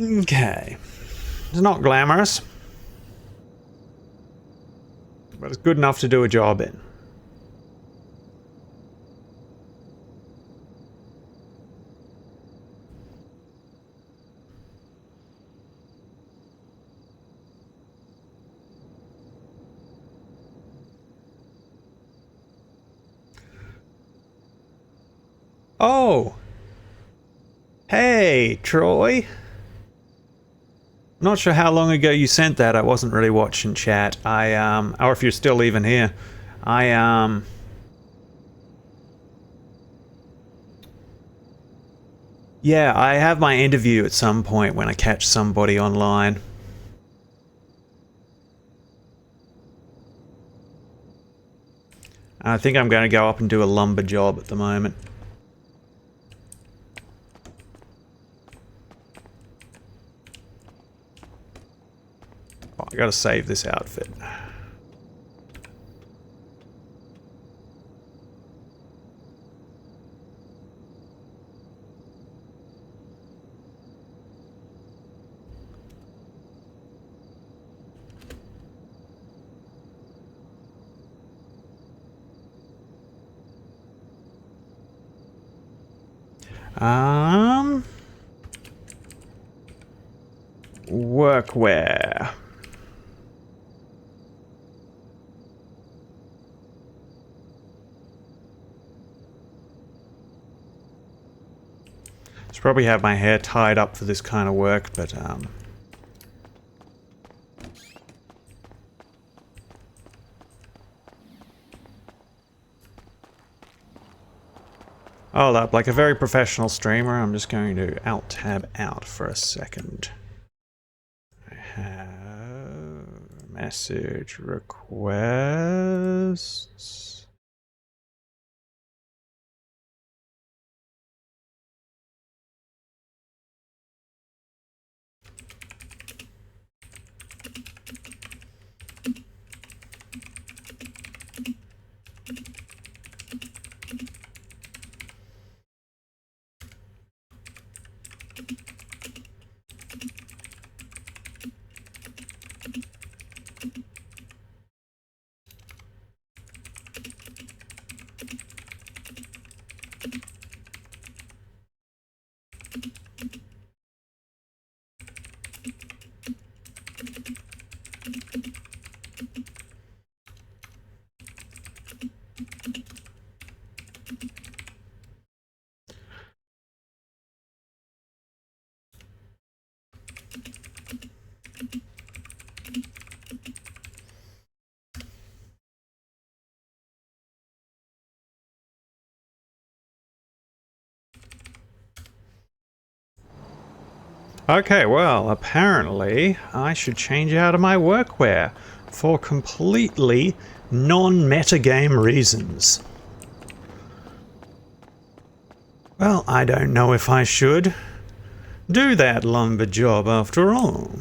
Okay. It's not glamorous, but it's good enough to do a job in. Oh! Hey, Troy! Not sure how long ago you sent that. I wasn't really watching chat. Or if you're still even here. Yeah, I have my interview at some point when I catch somebody online. I think I'm going to go up and do a lumber job at the moment. Oh, I gotta save this outfit. Workwear. Should probably have my hair tied up for this kind of work, but hold up, like a very professional streamer, I'm just going to Alt-Tab out for a second. I have message requests. Okay, well, apparently I should change out of my workwear for completely non-metagame reasons. Well, I don't know if I should do that lumber job after all.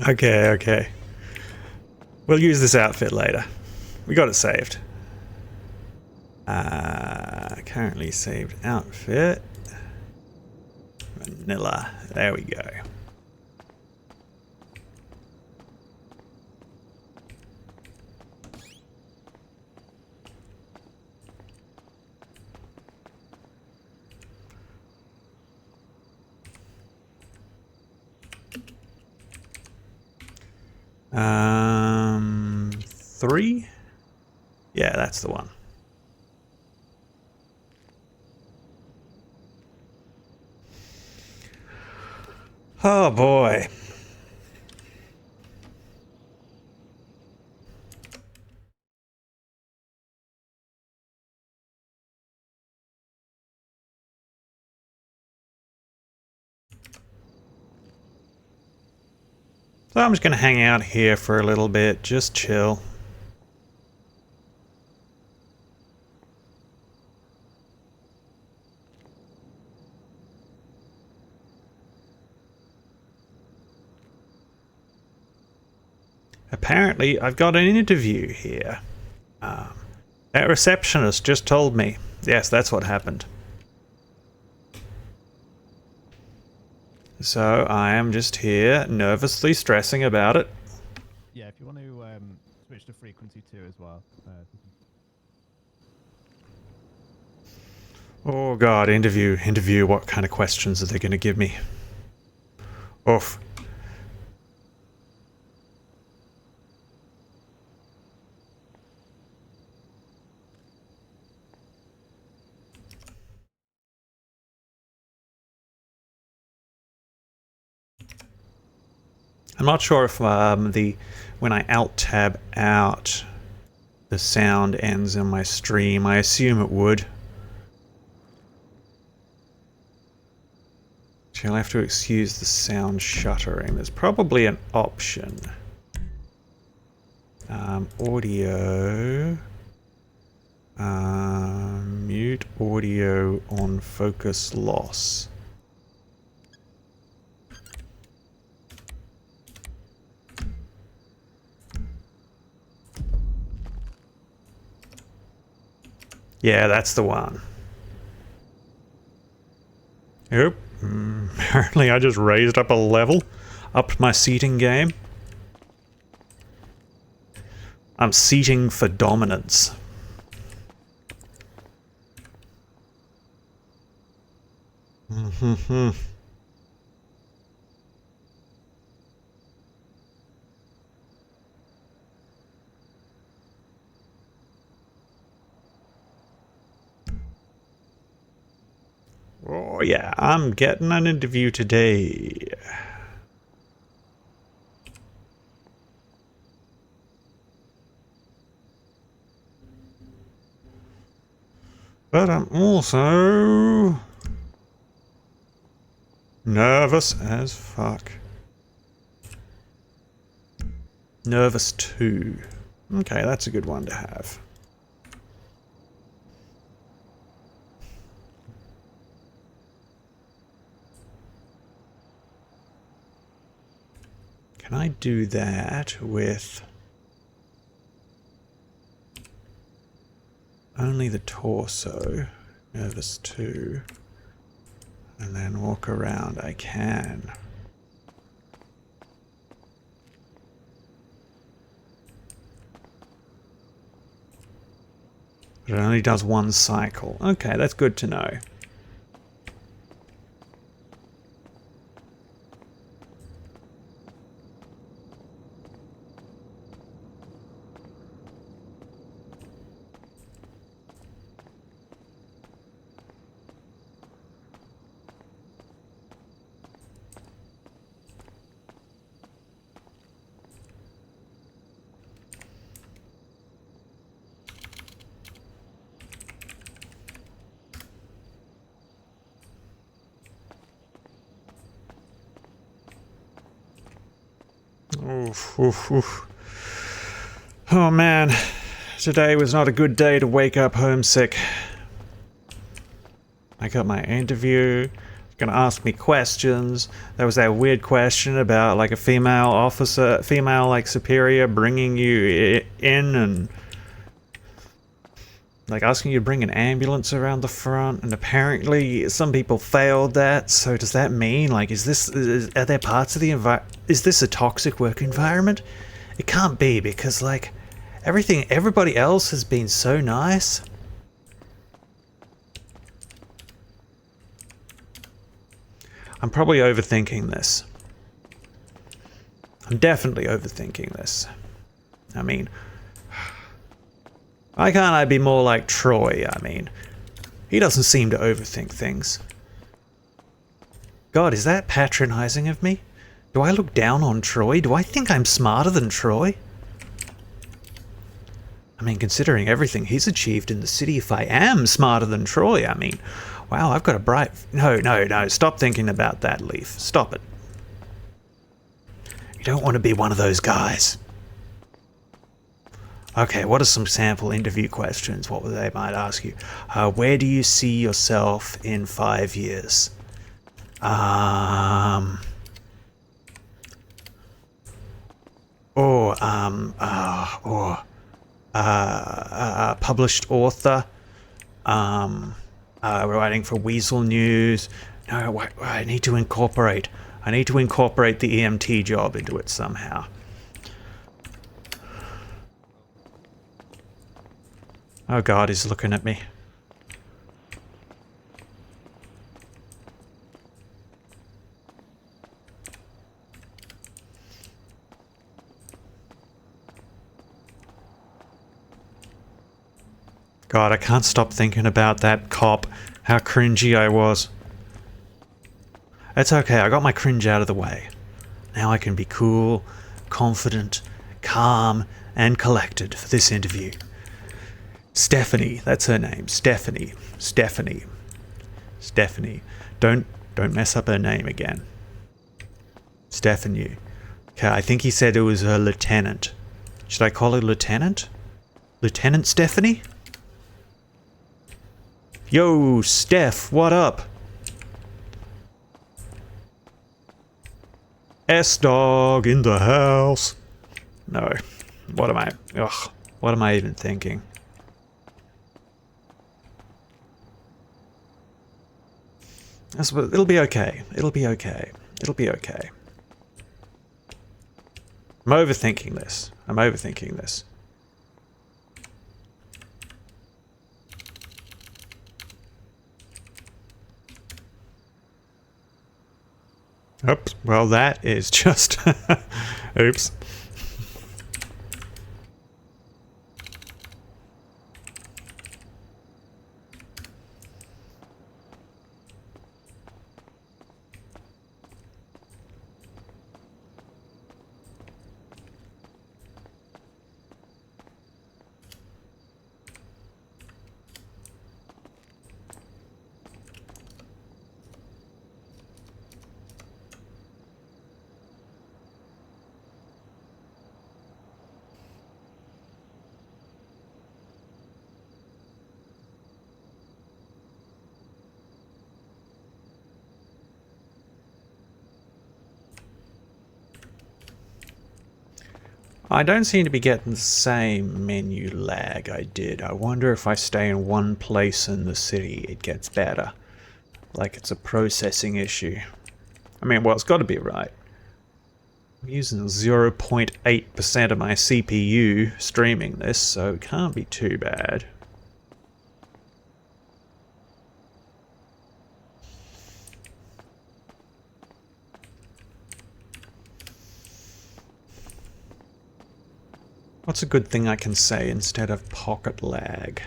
Okay. We'll use this outfit later. We got it saved. Currently saved outfit. Vanilla. There we go. Three? Yeah, that's the one. Oh boy. So I'm just going to hang out here for a little bit, just chill. Apparently, I've got an interview here. That receptionist just told me. Yes, that's what happened. So I am just here, nervously stressing about it. Yeah, if you want to switch to frequency 2 as well. Oh god, interview. What kind of questions are they going to give me? Oof. I'm not sure if when I alt tab out, the sound ends in my stream. I assume it would. So you'll have to excuse the sound shuttering. There's probably an option. Audio. Mute audio on focus loss. Yeah, that's the one. Yep. Apparently I just raised up a level. Upped my seating game. I'm seating for dominance. Oh yeah, I'm getting an interview today. But I'm also nervous as fuck. Nervous too. Okay, that's a good one to have. Can I do that with only the torso? Nervous too. And then walk around. I can. But it only does one cycle. Okay, that's good to know. Oof, oof, oof. Oh man, today was not a good day to wake up homesick. I got my interview, gonna ask me questions. There was that weird question about like a female officer, female like superior bringing you in and like asking you to bring an ambulance around the front, and apparently some people failed that. So does that mean, like, are there parts of the is this a toxic work environment? It can't be, because like everybody else has been so nice. I'm probably overthinking this. I'm definitely overthinking this. I mean, why can't I be more like Troy? I mean, he doesn't seem to overthink things. God, is that patronizing of me? Do I look down on Troy? Do I think I'm smarter than Troy? I mean, considering everything he's achieved in the city, if I am smarter than Troy, I mean, wow, I've got a bright... No, stop thinking about that, Leif. Stop it. You don't want to be one of those guys. Okay, what are some sample interview questions? What they might ask you? Where do you see yourself in 5 years? Published author. Writing for Weasel News. No, I need to incorporate the EMT job into it somehow. Oh God, he's looking at me. God, I can't stop thinking about that cop. How cringy I was. It's okay, I got my cringe out of the way. Now I can be cool, confident, calm, and collected for this interview. Stephanie, that's her name. Stephanie. Don't mess up her name again. Stephanie. Okay, I think he said it was her lieutenant. Should I call her lieutenant? Lieutenant Stephanie? Yo, Steph, what up? S-Dog in the house. No. What am I even thinking? It'll be okay. It'll be okay. I'm overthinking this. Oops. Well, that is just... Oops. I don't seem to be getting the same menu lag I did. I wonder if I stay in one place in the city, it gets better. Like it's a processing issue. I mean, well, it's got to be right. I'm using 0.8% of my CPU streaming this, so it can't be too bad. What's a good thing I can say instead of pocket lag?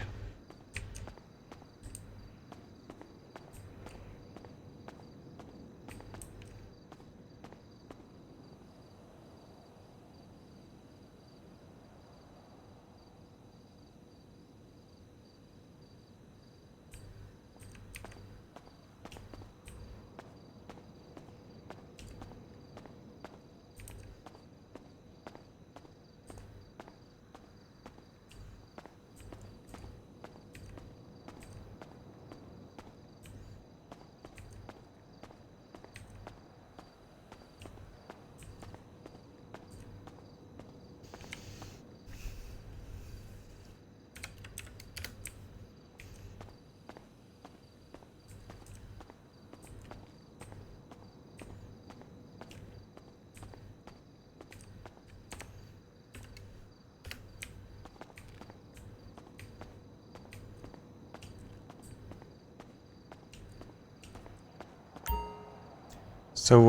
So,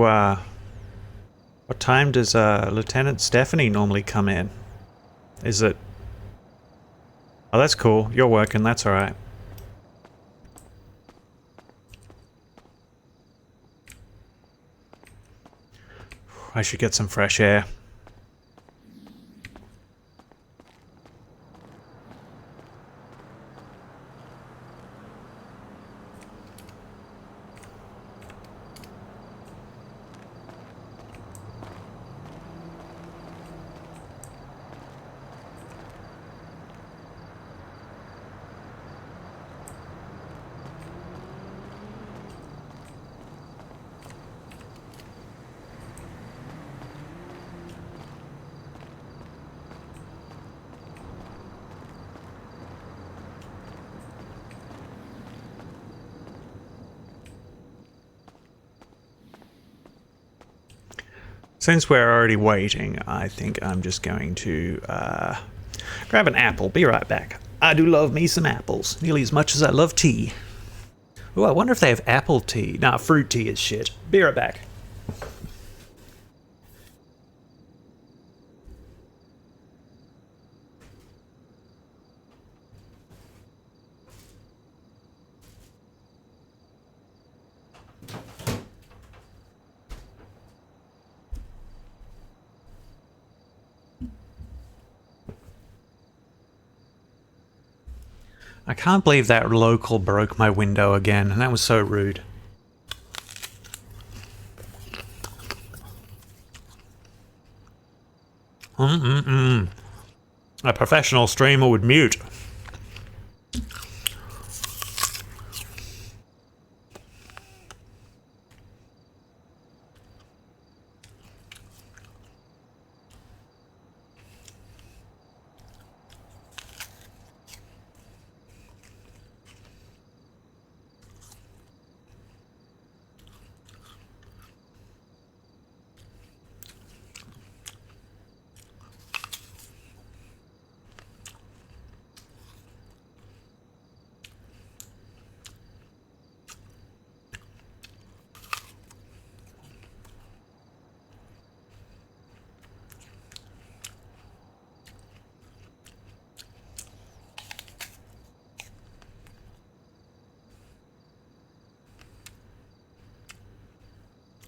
what time does Lieutenant Stephanie normally come in? Is it... Oh, that's cool. You're working. That's alright. I should get some fresh air. Since we're already waiting, I think I'm just going to grab an apple. Be right back. I do love me some apples, nearly as much as I love tea. Oh, I wonder if they have apple tea. Nah, fruit tea is shit. Be right back. I can't believe that local broke my window again. That was so rude. A professional streamer would mute.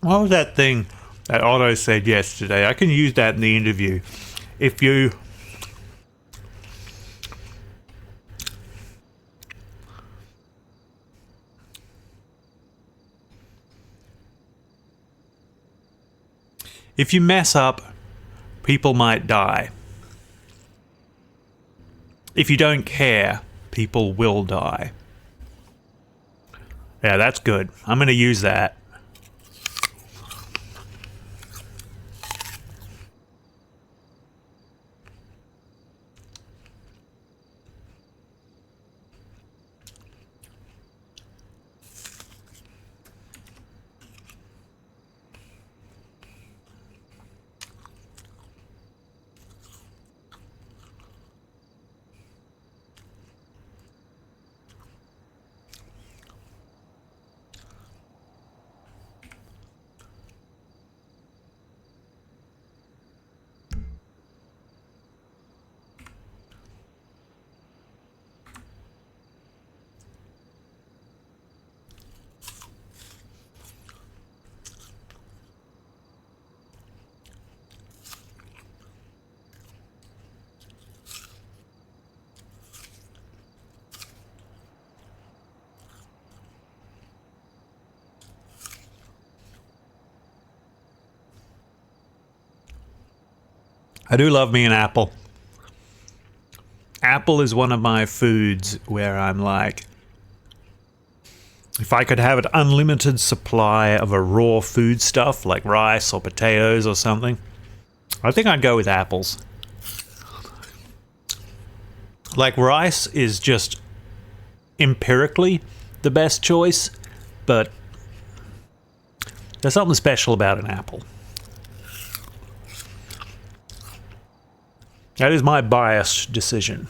What was that thing that Otto said yesterday? I can use that in the interview. If you... If you mess up, people might die. If you don't care, people will die. Yeah, that's good. I'm going to use that. I do love me an apple. Apple is one of my foods where I'm like, if I could have an unlimited supply of a raw food stuff like rice or potatoes or something, I think I'd go with apples. Like rice is just empirically the best choice, but there's something special about an apple. That is my biased decision.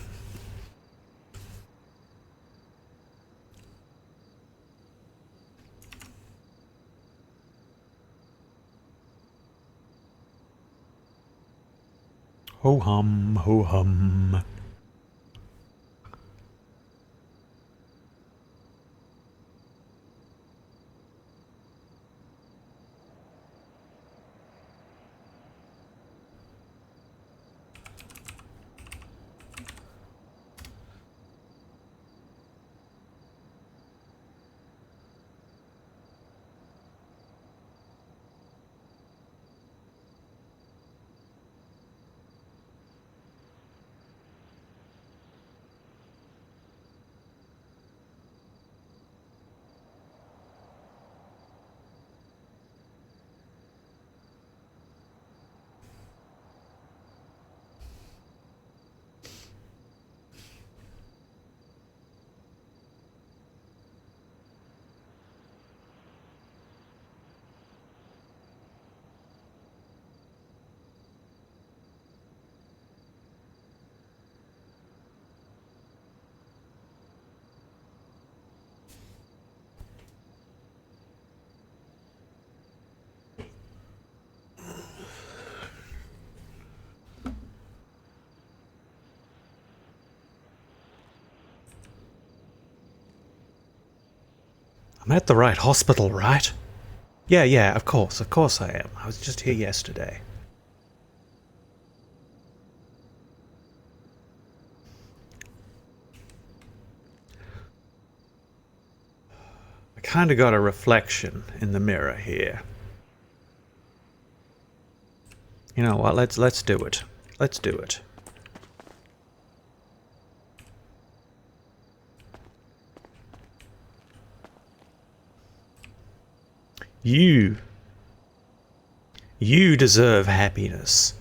Ho hum, ho hum. I'm at the right hospital, right? Yeah, of course I am. I was just here yesterday. I kinda got a reflection in the mirror here. You know what, let's do it. Let's do it. You deserve happiness.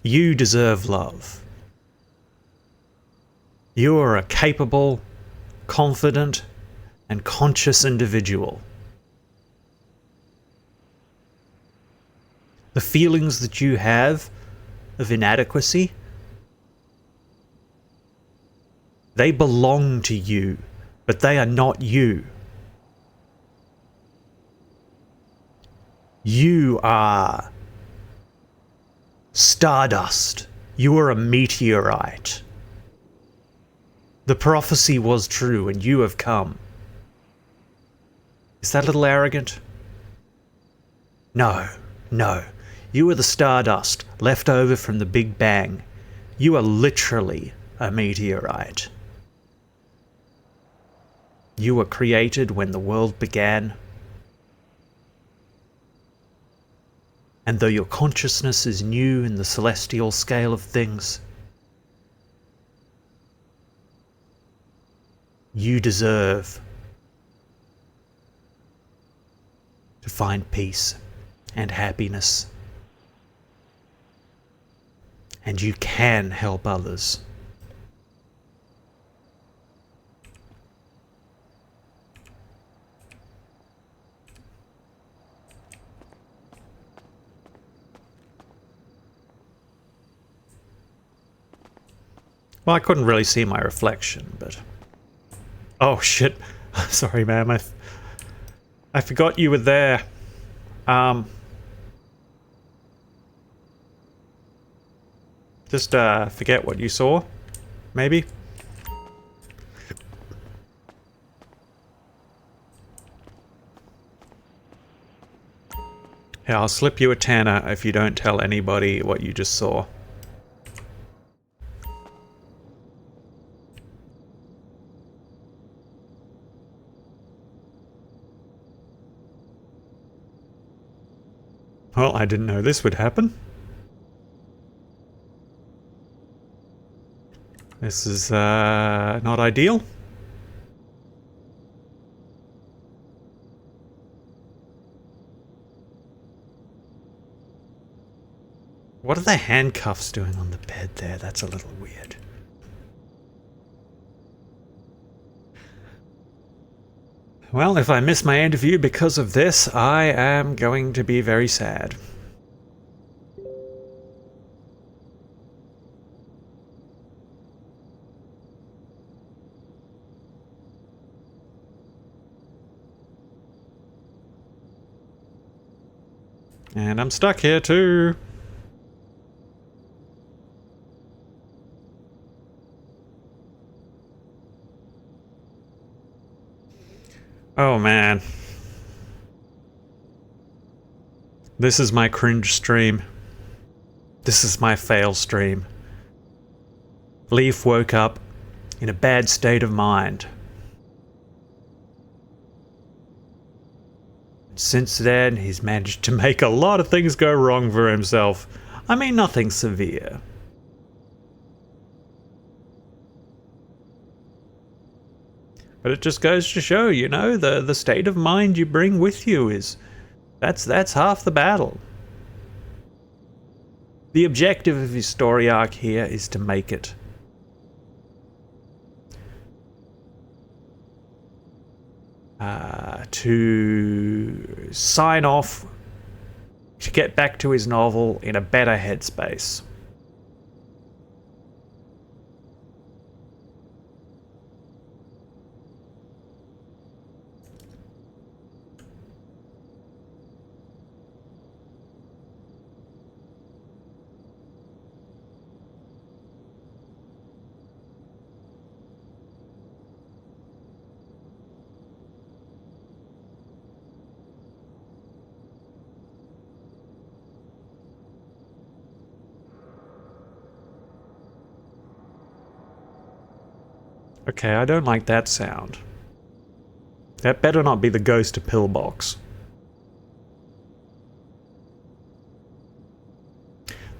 You deserve love. You are a capable, confident, and conscious individual. The feelings that you have of inadequacy, they belong to you, but they are not you. You are stardust. You are a meteorite. The prophecy was true, and you have come. Is that a little arrogant? No. You are the stardust left over from the Big Bang. You are literally a meteorite. You were created when the world began. And though your consciousness is new in the celestial scale of things, you deserve to find peace and happiness. And you can help others. Well, I couldn't really see my reflection, but... Oh, shit. Sorry, ma'am. I forgot you were there. Just, forget what you saw. Maybe? Yeah, I'll slip you a tanner if you don't tell anybody what you just saw. Well, I didn't know this would happen. This is, not ideal. What are the handcuffs doing on the bed there? That's a little weird. Well, if I miss my interview because of this, I am going to be very sad. And I'm stuck here too. Oh man. This is my cringe stream. This is my fail stream. Leif woke up in a bad state of mind. Since then, he's managed to make a lot of things go wrong for himself. I mean, nothing severe. But it just goes to show, you know, the state of mind you bring with you is... That's half the battle. The objective of his story arc here is to make it. To sign off, to get back to his novel in a better headspace. Okay, I don't like that sound. That better not be the ghost of Pillbox.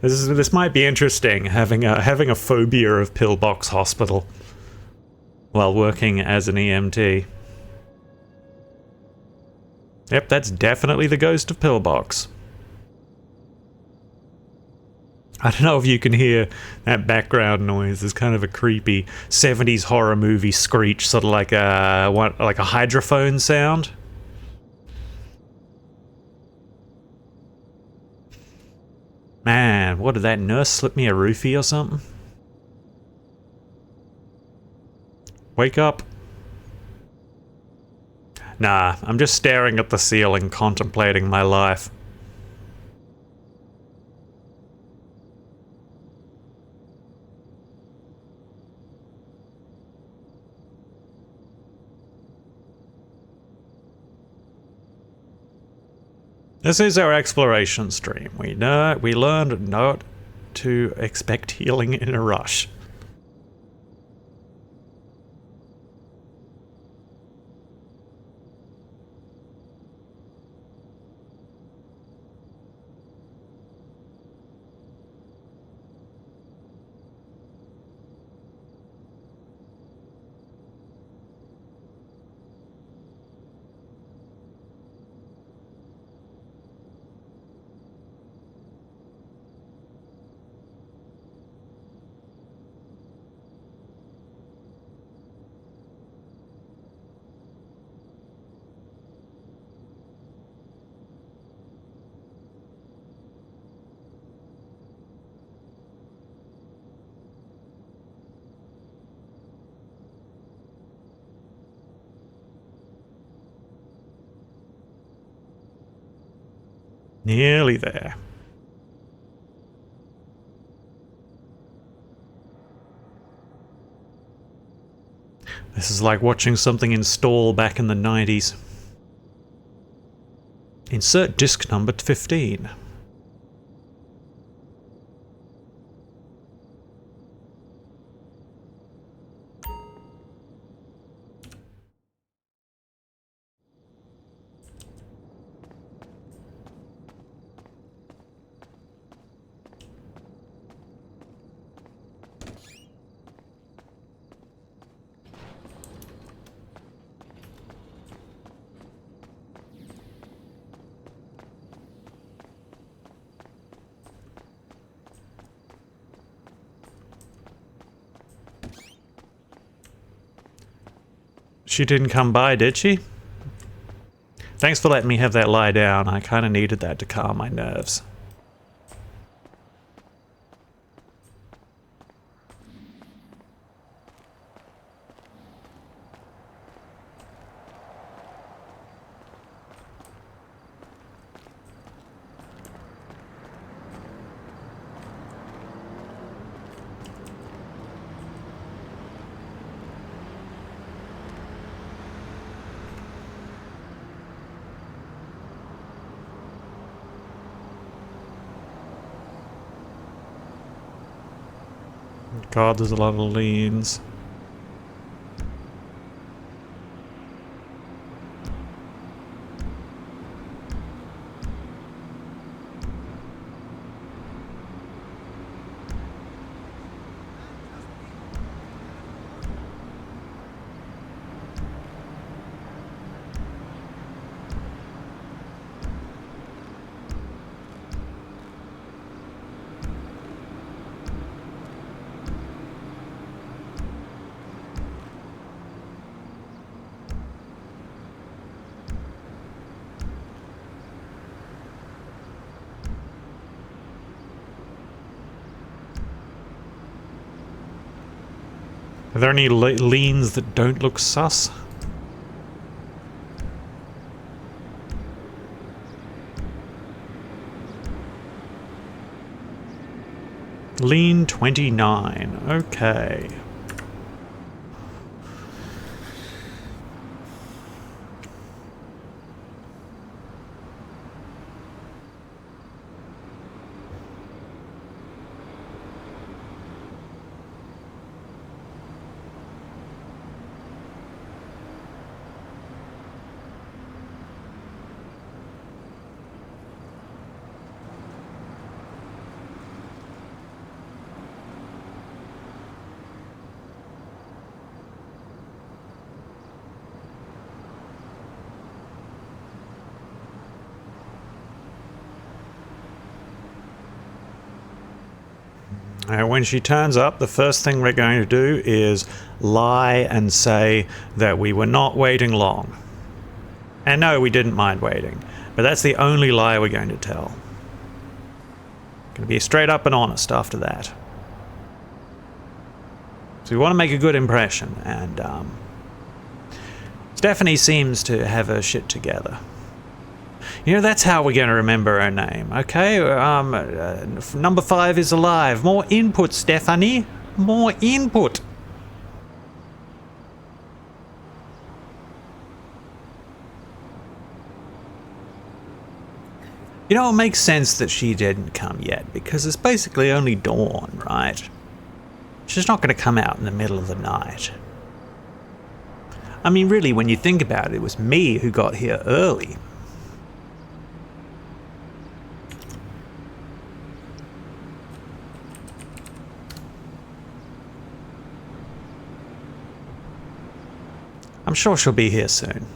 This might be interesting, having a phobia of Pillbox Hospital while working as an EMT. Yep, that's definitely the ghost of Pillbox. I don't know if you can hear that background noise. It's kind of a creepy 70s horror movie screech, sort of like a hydrophone sound. Man, what did that nurse slip me a roofie or something? Wake up. Nah, I'm just staring at the ceiling, contemplating my life. This is our exploration stream. We learned not to expect healing in a rush. Nearly there. This is like watching something install back in the 90s. Insert disc number 15. She didn't come by, did she? Thanks for letting me have that lie down. I kind of needed that to calm my nerves. God, there's a lot of leans. Are there any leans that don't look sus? Lean 29. Okay. When she turns up, the first thing we're going to do is lie and say that we were not waiting long. And no, we didn't mind waiting. But that's the only lie we're going to tell. Going to be straight up and honest after that. So we want to make a good impression, and Stephanie seems to have her shit together. You know, that's how we're going to remember her name, okay? Number 5 is alive. More input, Stephanie. More input. You know, it makes sense that she didn't come yet, because it's basically only dawn, right? She's not going to come out in the middle of the night. I mean, really, when you think about it, it was me who got here early. I'm sure she'll be here soon.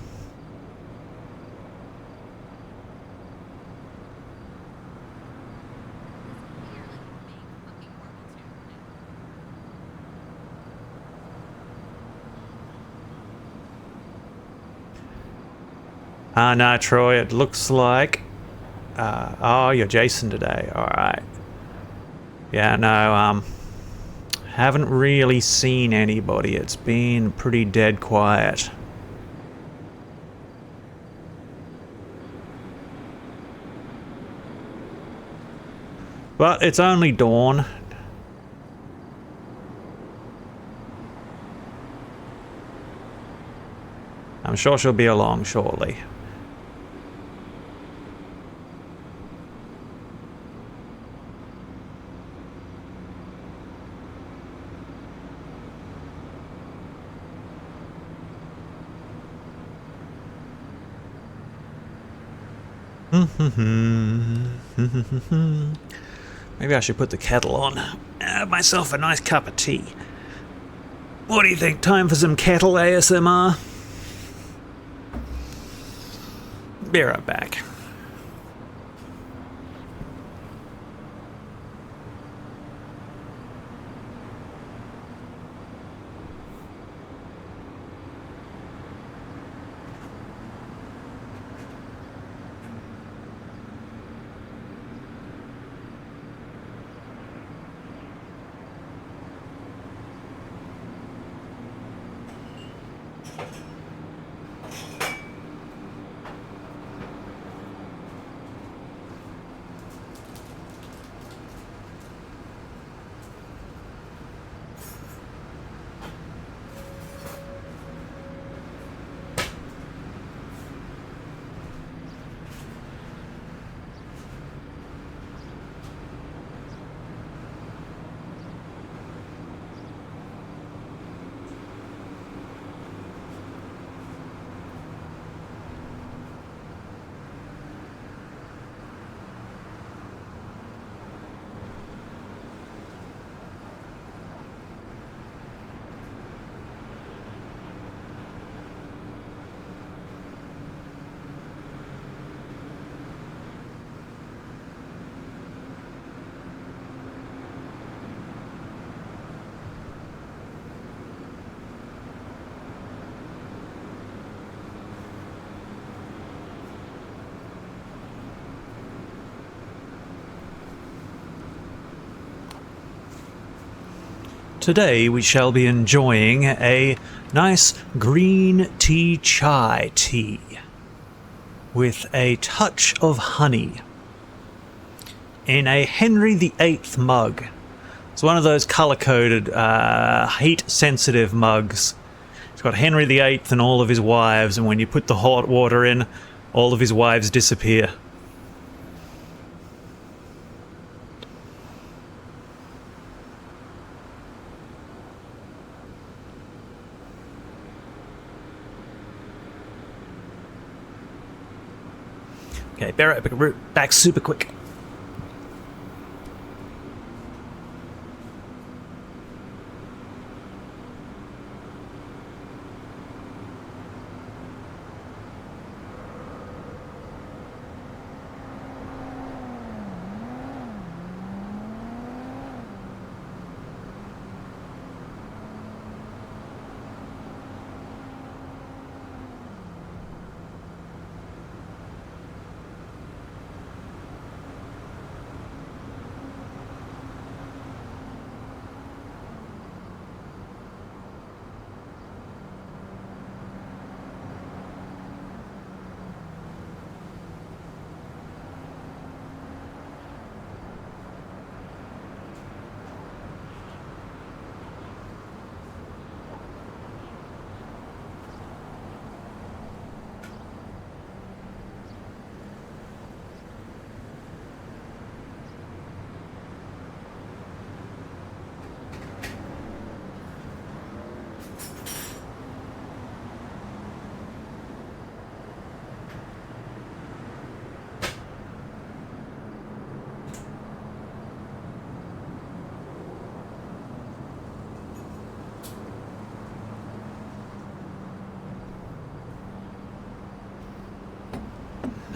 No, Troy, it looks like... oh, you're Jason today. Alright. Yeah, no, haven't really seen anybody. It's been pretty dead quiet. But it's only dawn. I'm sure she'll be along shortly. Maybe I should put the kettle on. Have myself a nice cup of tea. What do you think? Time for some kettle ASMR? Be right back. Today we shall be enjoying a nice green tea chai tea with a touch of honey in a Henry VIII mug. It's one of those color-coded, heat-sensitive mugs. It's got Henry VIII and all of his wives, and when you put the hot water in, all of his wives disappear. Okay, bear right back super quick.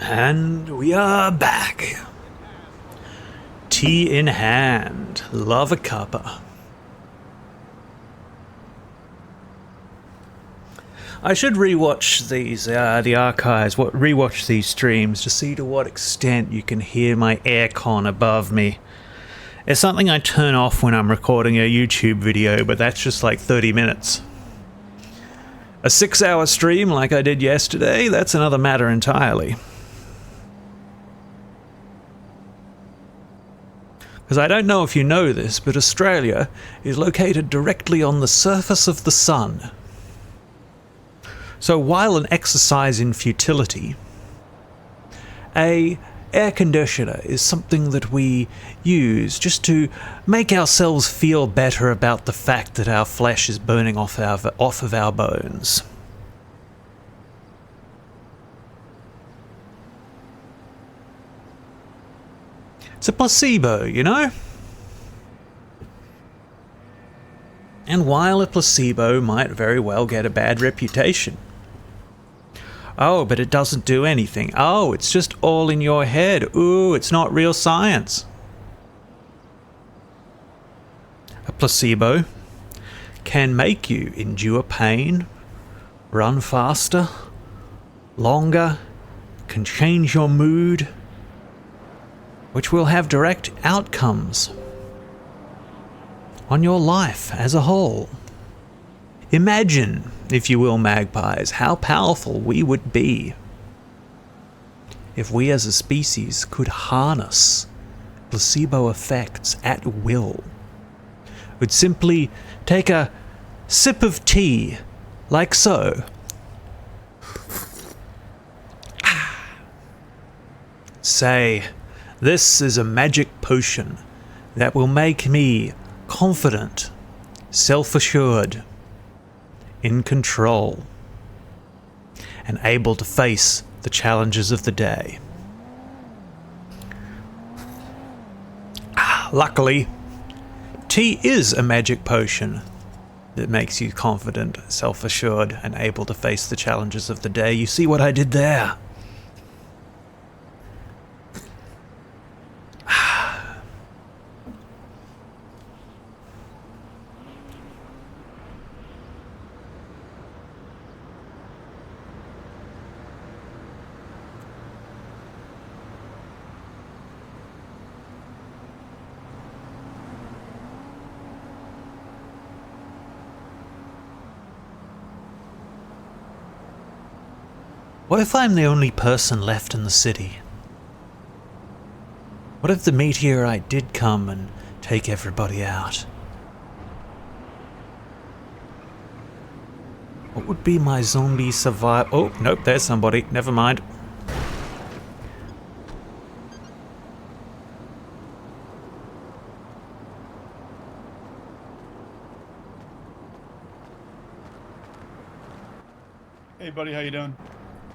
And we are back. Tea in hand. Love a cuppa. I should rewatch these, the archives, rewatch these streams to see to what extent you can hear my aircon above me. It's something I turn off when I'm recording a YouTube video, but that's just like 30 minutes. A 6-hour stream like I did yesterday, that's another matter entirely. Because I don't know if you know this, but Australia is located directly on the surface of the sun. So while an exercise in futility, a air conditioner is something that we use just to make ourselves feel better about the fact that our flesh is burning off of our bones. It's a placebo, you know? And while a placebo might very well get a bad reputation. Oh, but it doesn't do anything. Oh, it's just all in your head. Ooh, it's not real science. A placebo can make you endure pain, run faster, longer, can change your mood, which will have direct outcomes on your life as a whole. Imagine, if you will, magpies, how powerful we would be if we as a species could harness placebo effects at will. Would simply take a sip of tea, like so. Say, this is a magic potion that will make me confident, self-assured, in control, and able to face the challenges of the day. Luckily, tea is a magic potion that makes you confident, self-assured, and able to face the challenges of the day. You see what I did there? What if I'm the only person left in the city? What if the meteorite did come and take everybody out? What would be my zombie survival? Oh, nope, there's somebody. Never mind. Hey buddy, how you doing?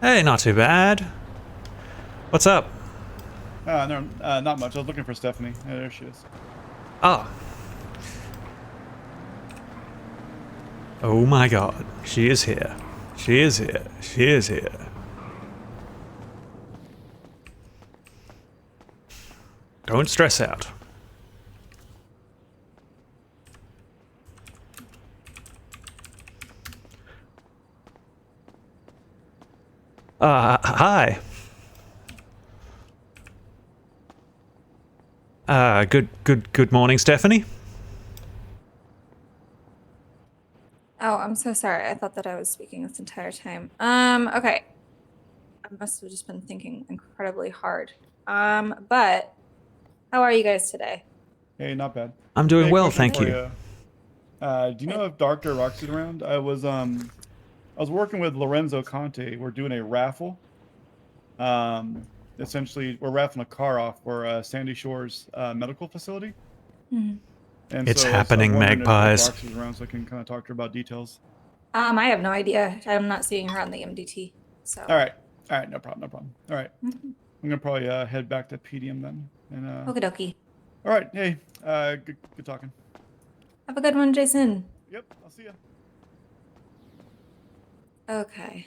Hey, not too bad. What's up? No, not much. I was looking for Stephanie. Yeah, there she is. Oh. Oh my god. She is here. She is here. She is here. Don't stress out. Hi. Good morning, Stephanie. Oh, I'm so sorry. I thought that I was speaking this entire time. Okay. I must have just been thinking incredibly hard. But how are you guys today? Hey, not bad. I'm doing Hey, well, question thank for you. Do you know if Dr. Roxy's around? I was working with Lorenzo Conte. We're doing a raffle. Essentially, we're raffling a car off for Sandy Shores Medical Facility. Mhm. And It's so happening, I'm wondering magpies. if Roxy's around, so I can kind of talk to her about details. I have no idea. I'm not seeing her on the MDT. So. All right, no problem. All right, Mhm. I'm gonna probably head back to PDM then. And Okie dokie. all right, hey, good talking. Have a good one, Jason. Yep, I'll see ya. Okay.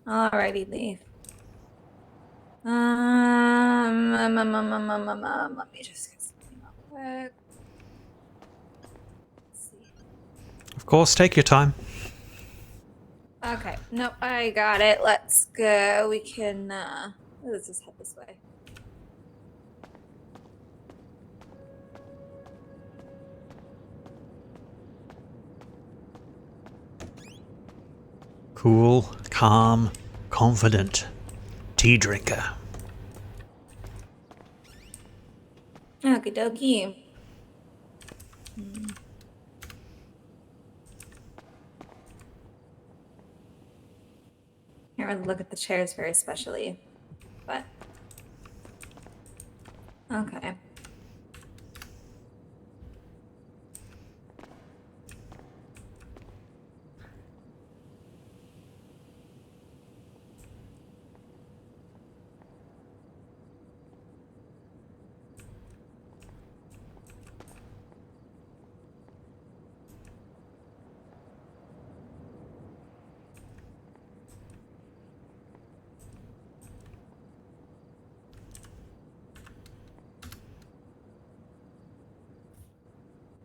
Alrighty, Leif. Let me just get something real quick. Let's see. Of course, take your time. Okay. Nope, I got it. Let's go. We can, let's just head this way. Cool, calm, confident. Tea drinker. Okie dokie. Can't really look at the chairs very specially, but okay.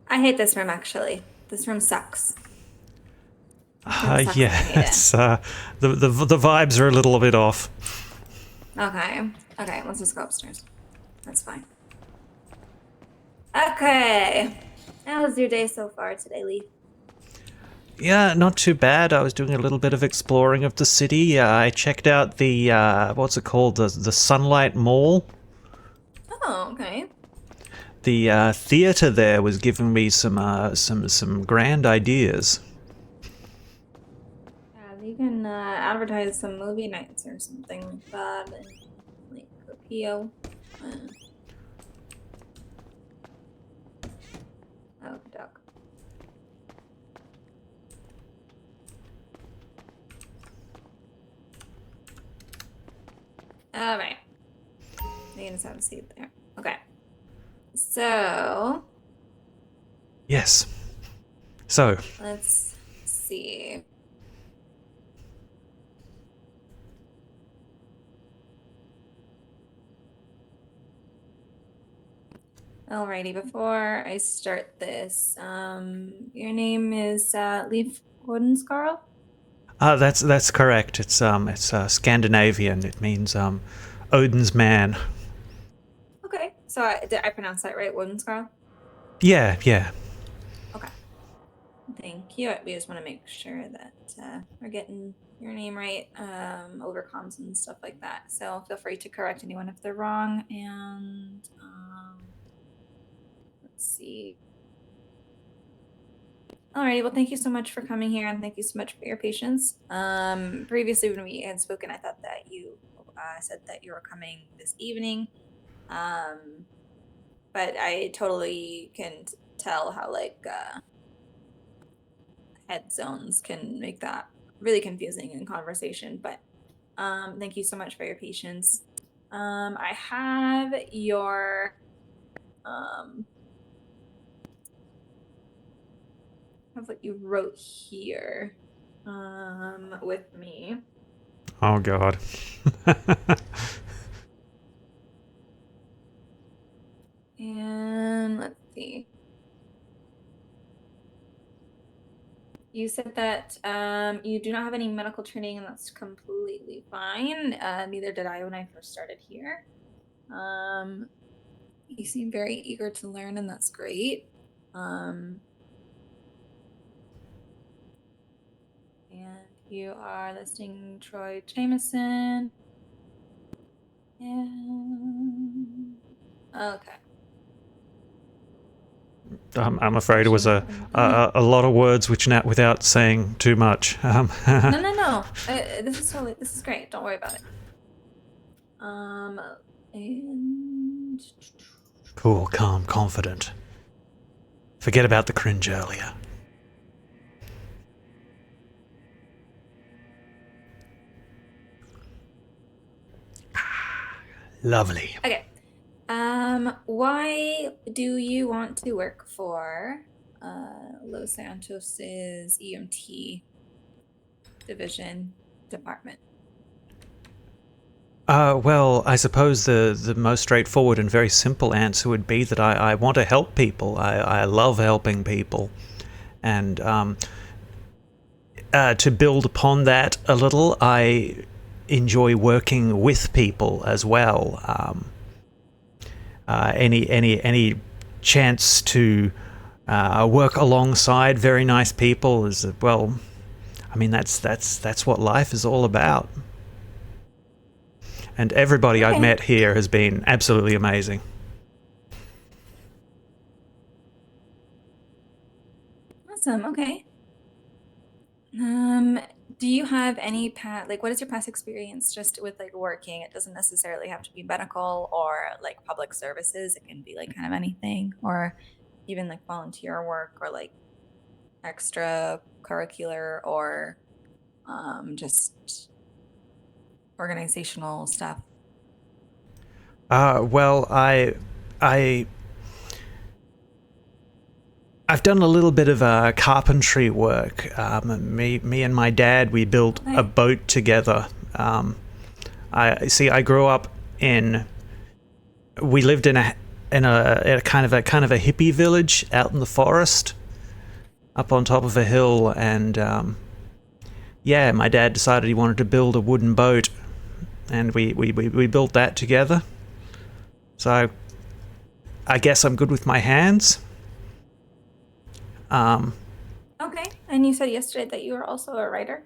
I hate this room actually. This room sucks. Yeah, it's the vibes are a little bit off. Okay. Okay, let's just go upstairs. That's fine. Okay. How was your day so far today, Leif? Yeah, not too bad. I was doing a little bit of exploring of the city. I checked out the what's it called? The Sunlight Mall. Oh, okay. The theater there was giving me some grand ideas. Yeah, you can advertise some movie nights or something like that, and like a PO. Oh, duck. All right. You can just have a seat there. Okay. So Yes. So, let's see. Alrighty, before I start this, your name is Leif Wodinscarl? that's correct. It's Scandinavian. It means Odin's man. Okay, so did I pronounce that right, Wodinscarl? Yeah. Okay. Thank thank you. We just want to make sure that we're getting your name right over comms and stuff like that. So feel free to correct anyone if they're wrong. And let's see. Alrighty, well, thank you so much for coming here, and thank you so much for your patience. Previously, when we had spoken, I thought that you said that you were coming this evening, but I totally can tell how head zones can make that really confusing in conversation. But thank you so much for your patience. I have your have what you wrote here with me. Oh God. And let's see. You said that you do not have any medical training, and that's completely fine. Neither did I when I first started here. You seem very eager to learn, and that's great. And you are listing Troy Jameson. And okay. I'm afraid it was a lot of words without saying too much. No. This is great. Don't worry about it. And Cool, calm, confident. Forget about the cringe earlier. Lovely. okay. Why do you want to work for Los Santos's EMT department? Well, I suppose the most straightforward and very simple answer would be that I want to help people. I love helping people. And to build upon that a little, I enjoy working with people as well. Any chance to work alongside very nice people is, well, I mean, that's what life is all about. And everybody I've met here has been absolutely amazing. Awesome. Okay. Do you have any what is your past experience just with working? It doesn't necessarily have to be medical or public services. It can be kind of anything, or even volunteer work or extracurricular or just organizational stuff. Well, I've done a little bit of carpentry work. Me and my dad, we built a boat together. I grew up we lived in a kind of a hippie village out in the forest, up on top of a hill, and yeah, my dad decided he wanted to build a wooden boat, and we built that together. So I guess I'm good with my hands. Okay. And you said yesterday that you were also a writer?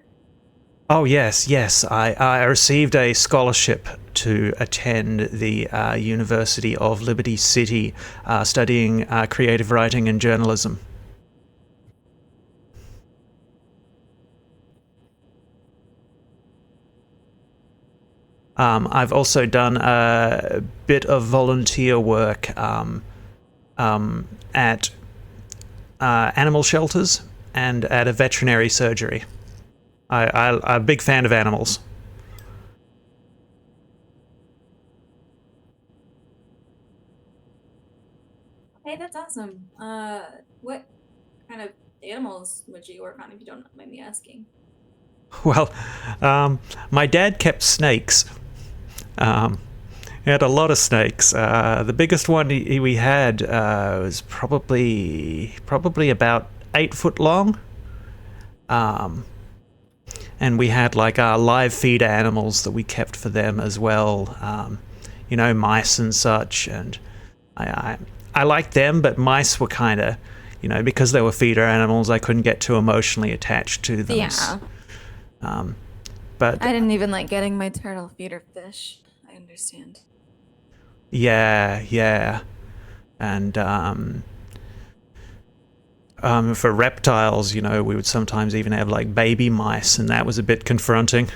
Oh, yes. I received a scholarship to attend the University of Liberty City, studying creative writing and journalism. I've also done a bit of volunteer work at animal shelters and at a veterinary surgery. I'm a big fan of animals. Hey, that's awesome. What kind of animals would you work on, if you don't mind me asking? Well, my dad kept snakes. He had a lot of snakes. The biggest one we had was probably about 8 foot long. And we had live feed animals that we kept for them as well. Mice and such. And I liked them, but mice were kind of you know, because they were feeder animals, I couldn't get too emotionally attached to them. Yeah. But I didn't even like getting my turtle feeder fish. I understand. yeah. And for reptiles, you know, we would sometimes even have like baby mice, and that was a bit confronting.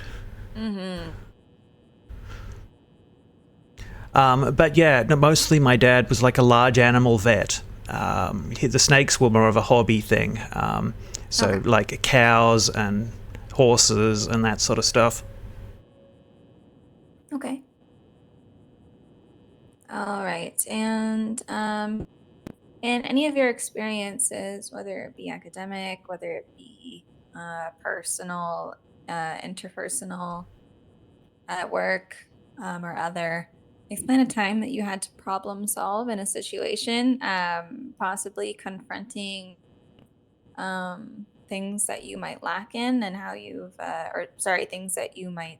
Mm-hmm. But yeah, no, mostly my dad was like a large animal vet. The snakes were more of a hobby thing. So Okay. like cows and horses and that sort of stuff. Okay. All right. And in any of your experiences, whether it be academic, whether it be personal, interpersonal, at work, or other, explain a time that you had to problem solve in a situation, possibly confronting things that you might lack in, and how you've, or sorry, things that you might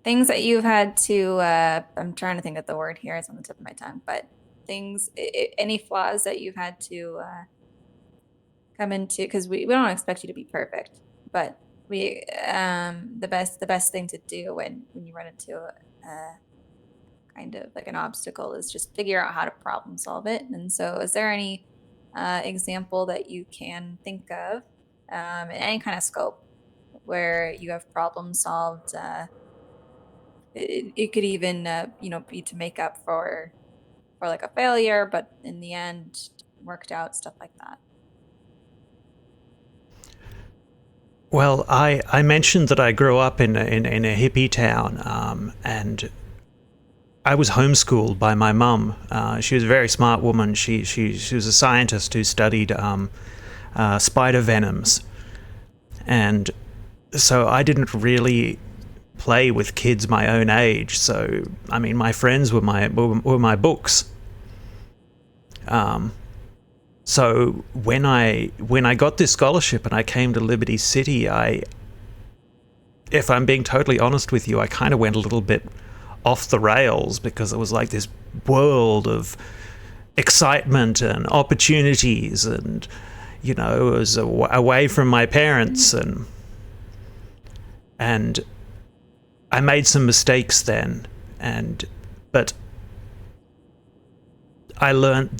things that you've had to I'm trying to think of the word here, it's on the tip of my tongue, but things, any flaws that you've had to come into, because we don't expect you to be perfect, but we the best thing to do when you run into a kind of like an obstacle is just figure out how to problem solve it. And so is there any example that you can think of in any kind of scope where you have problem solved, it could even you know, be to make up for like a failure, but in the end worked out, stuff like that. Well, I mentioned that I grew up in a hippie town, and I was homeschooled by my mum. She was a very smart woman. She was a scientist who studied spider venoms, and so I didn't really play with kids my own age. So I mean, my friends were my books. So when I got this scholarship and I came to Liberty City, if I'm being totally honest with you, I kind of went a little bit off the rails, because it was like this world of excitement and opportunities, and you know, it was away from my parents, and I made some mistakes then, but I learned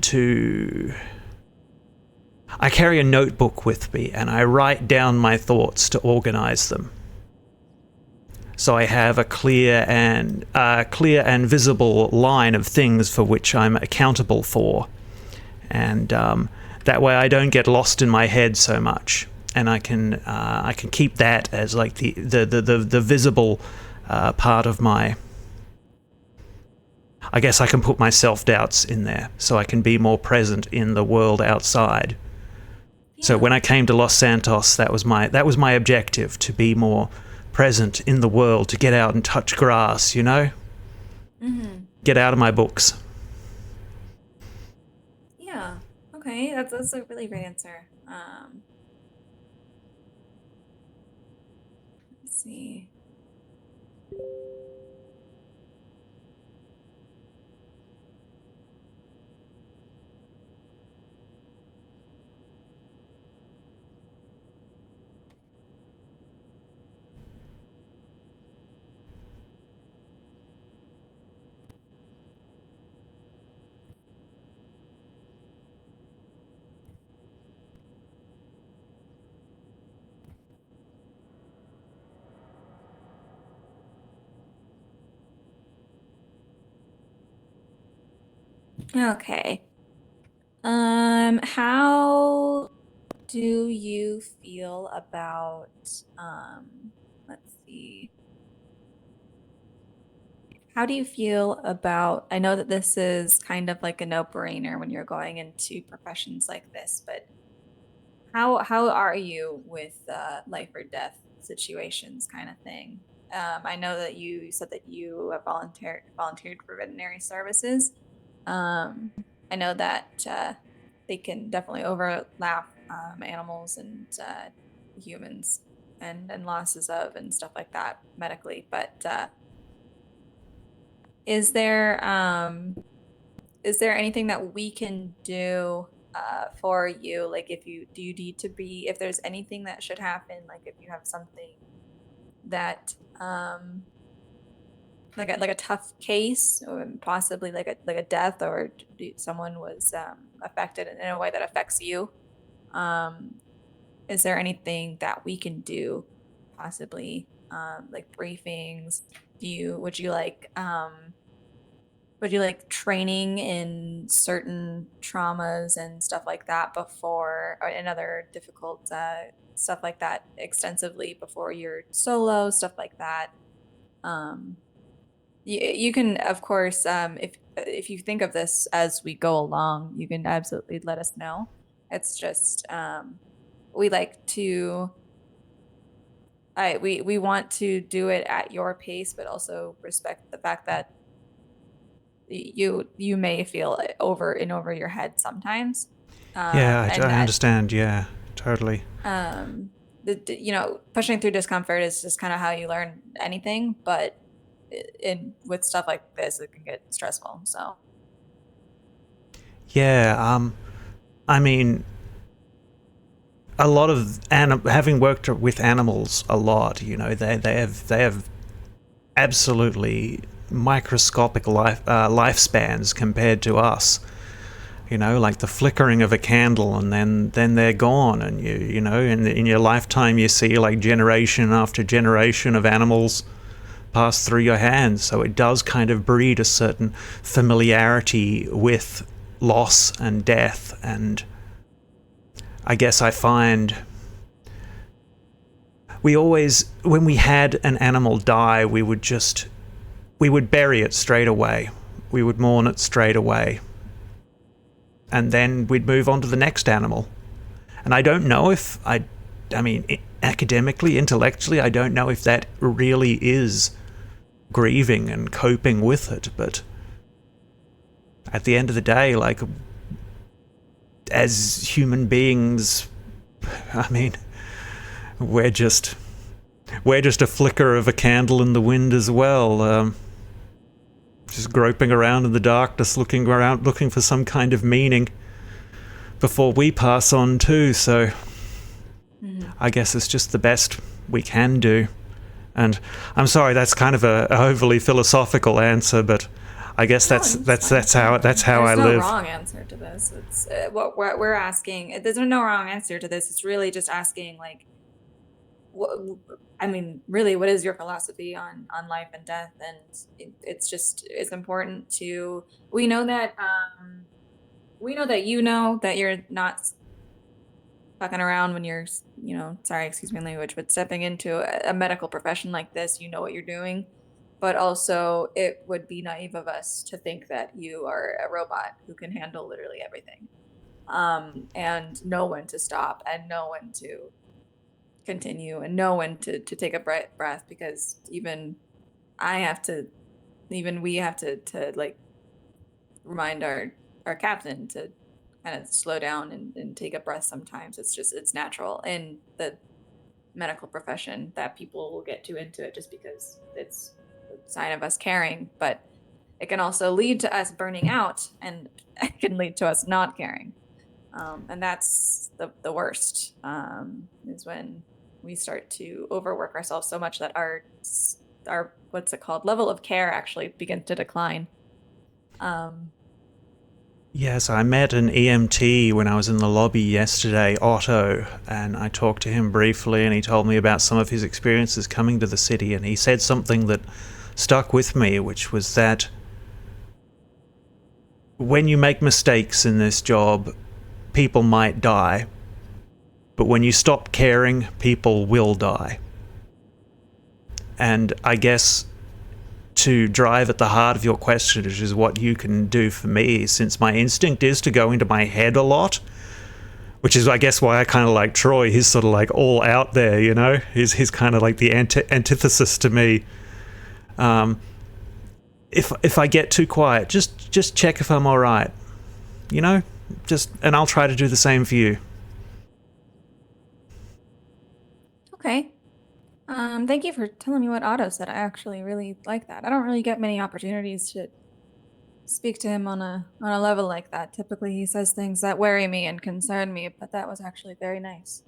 to. I carry a notebook with me and I write down my thoughts to organize them. So I have a clear and visible line of things for which I'm accountable for, and that way I don't get lost in my head so much, and I can keep that as like the visible part of my. I guess I can put my self-doubts in there, so I can be more present in the world outside. Yeah. So when I came to Los Santos, that was my objective, to be more present in the world, to get out and touch grass, you know? Mm-hmm. Get out of my books. Yeah. Okay, that's a really great answer. Let's see. Okay. How do you feel about let's see. How do you feel about, I know that this is kind of like a no-brainer when you're going into professions like this, but how are you with life or death situations kind of thing? I know that you said that you have volunteered for veterinary services. I know that they can definitely overlap animals and humans and losses of and stuff like that medically. But is there anything that we can do for you? Like, if you need to be, if there's anything that should happen, like if you have something that like a tough case, or possibly like a death, or someone was affected in a way that affects you. Is there anything that we can do, possibly like briefings? Would you like training in certain traumas and stuff like that before, or and other difficult stuff like that extensively before your solo, stuff like that? You can, of course, if you think of this as we go along, you can absolutely let us know. It's just we like to we want to do it at your pace, but also respect the fact that you may feel it over your head sometimes. Yeah, I understand. Yeah, totally. Pushing through discomfort is just kind of how you learn anything, but with stuff like this, it can get stressful. So yeah, I mean, a lot of having worked with animals a lot, they have absolutely microscopic lifespans compared to us. Like the flickering of a candle, and then they're gone, and in your lifetime you see like generation after generation of animals pass through your hands. So it does kind of breed a certain familiarity with loss and death. And I guess I find we always, when we had an animal die, we would bury it straight away. We would mourn it straight away. And then we'd move on to the next animal. And I don't know if I mean, academically, intellectually, I don't know if that really is grieving and coping with it. But at the end of the day, like, as human beings, I mean, we're just a flicker of a candle in the wind as well. Just groping around in the darkness, looking for some kind of meaning before we pass on too. So I guess it's just the best we can do. And I'm sorry, that's kind of a overly philosophical answer, but I guess that's how I live. There's no wrong answer to this. It's what we're asking. There's no wrong answer to this. It's really just asking, like, really, what is your philosophy on life and death? And it's important to, we know that that you're not fucking around when you're, sorry, excuse my language, but stepping into a medical profession like this, you know what you're doing. But also, it would be naive of us to think that you are a robot who can handle literally everything, and know when to stop, and know when to continue, and know when to take a breath, because even we have to like remind our captain to kind of slow down and take a breath sometimes. It's natural in the medical profession that people will get too into it just because it's a sign of us caring, but it can also lead to us burning out, and it can lead to us not caring. And that's the worst, is when we start to overwork ourselves so much that our what's it called, level of care actually begins to decline. Yes, I met an EMT when I was in the lobby yesterday, Otto, and I talked to him briefly, and he told me about some of his experiences coming to the city, and he said something that stuck with me, which was that when you make mistakes in this job, people might die, but when you stop caring, people will die. And I guess to drive at the heart of your question, which is what you can do for me, since my instinct is to go into my head a lot, which is, I guess, why I kind of like Troy. He's sort of like all out there, He's kind of like the antithesis to me. If I get too quiet, just check if I'm all right, and I'll try to do the same for you. Okay. Thank you for telling me what Otto said. I actually really like that. I don't really get many opportunities to speak to him on a level like that. Typically, he says things that worry me and concern me, but that was actually very nice.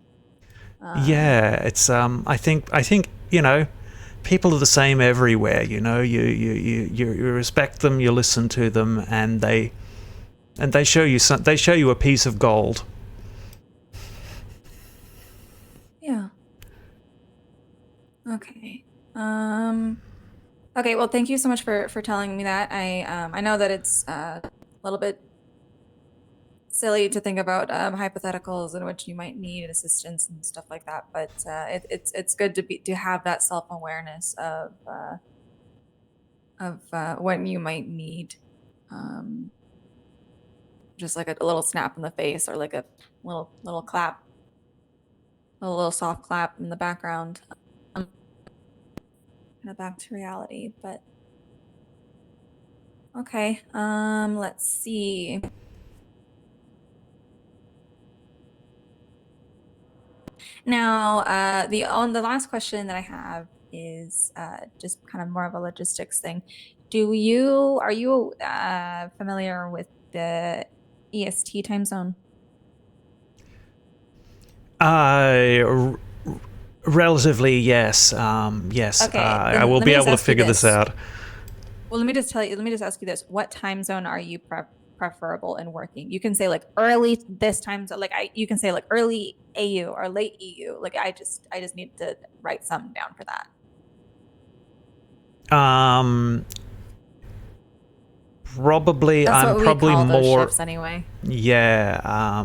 Yeah, it's I think you know, people are the same everywhere. You know, you respect them, you listen to them, and they show you they show you a piece of gold. Yeah. Okay. Okay. Well, thank you so much for telling me that. I know that it's a little bit silly to think about hypotheticals in which you might need assistance and stuff like that, but it's good to have that self-awareness of when you might need just like a little snap in the face or like a little clap, a little soft clap in the background, kind of back to reality. But okay, let's see. Now, the last question that I have is just kind of more of a logistics thing. Are you familiar with the EST time zone? Relatively, yes. Yes, Okay, I then will let be me just able to ask you figure this this. out. Well, let me just ask you this. What time zone are you preferable in working? You can say like early this time zone, you can say like early AU or late EU. Like I just need to write something down for that. Probably, That's I'm what we probably call those more. shifts anyway. Yeah.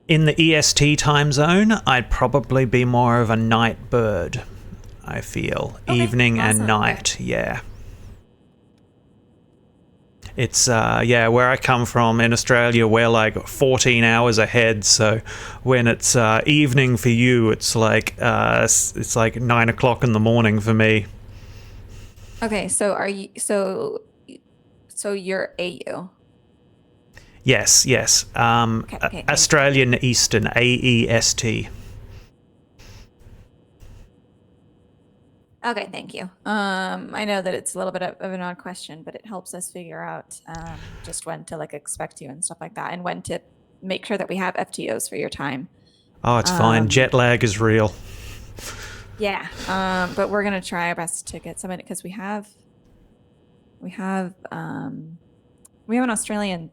In the EST time zone, I'd probably be more of a night bird. I feel Okay, evening and awesome. night. Yeah. It's yeah, where I come from in Australia, we're like 14 hours ahead. So when it's evening for you, it's like 9 o'clock in the morning for me. Okay, so you're AU. Yes, yes. Okay, thank you. Australian Eastern, AEST. Okay, thank you. I know that it's a little bit of an odd question, but it helps us figure out just when to like expect you and stuff like that, and when to make sure that we have FTOs for your time. Oh, it's fine. Jet lag is real. Yeah, but we're gonna try our best to get some in it because we have an Australian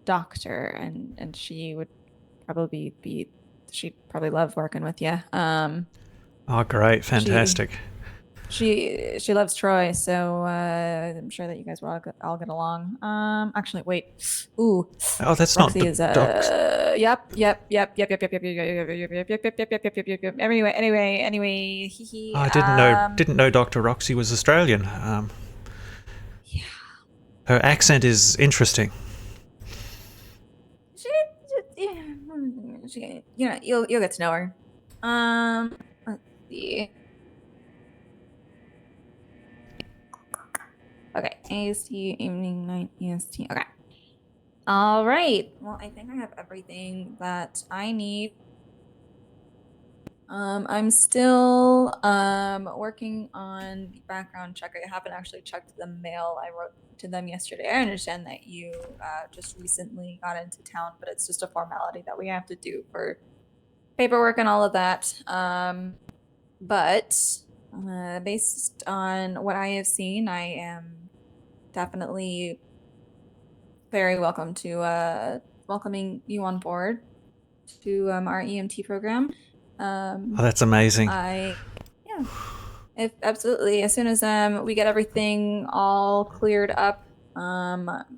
doctor, and she would probably she'd probably love working with you. Oh, great. Fantastic. She loves Troy, so I'm sure that you guys will all get along. Actually, wait. Ooh, Oh, that's Roxy not is Doc's. Yep. Anyway. Oh, I didn't know Dr. Roxy was Australian. Yeah. Her accent is interesting. You'll get to know her. Let's see. Okay, AST evening night EST. Okay. All right. Well, I think I have everything that I need. I'm still working on the background check. I haven't actually checked the mail I wrote to them yesterday. I understand that you just recently got into town, but it's just a formality that we have to do for paperwork and all of that. But based on what I have seen, I am definitely very welcome to welcoming you on board to our EMT program. Oh, that's amazing. Yeah, if absolutely. As soon as we get everything all cleared up,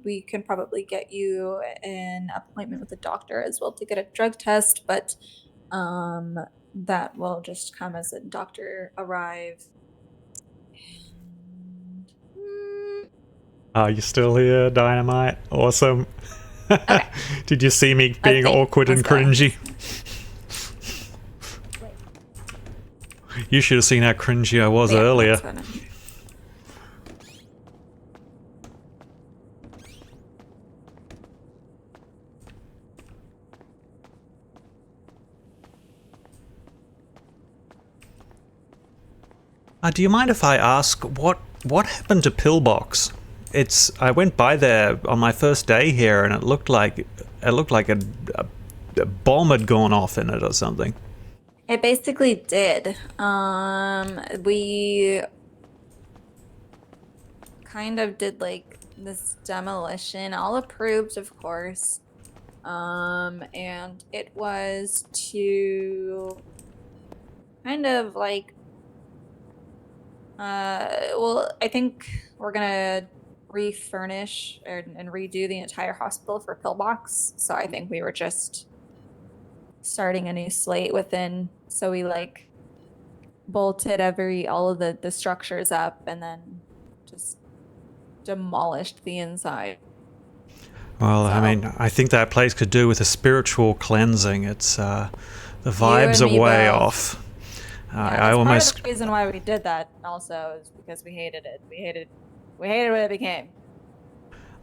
we can probably get you an appointment with a doctor as well to get a drug test, but that will just come as the doctor arrives. Are you still here, Dynamite? Awesome. Did you see me being awkward and cringy? You should have seen how cringy I was earlier. Do you mind if I ask what happened to Pillbox? I went by there on my first day here, and it looked like a bomb had gone off in it or something. It basically did. We kind of did like this demolition, all approved, of course. And it was to kind of like, well, I think we're gonna refurnish and redo the entire hospital for Pillbox. So I think we were just starting a new slate within. So we like bolted all of the structures up and then just demolished the inside. Well, So- I mean, I think that place could do with a spiritual cleansing. It's the vibes and are me way both. off. Yeah, I that's almost part of the reason why we did that also is because we hated it. We hated what it became.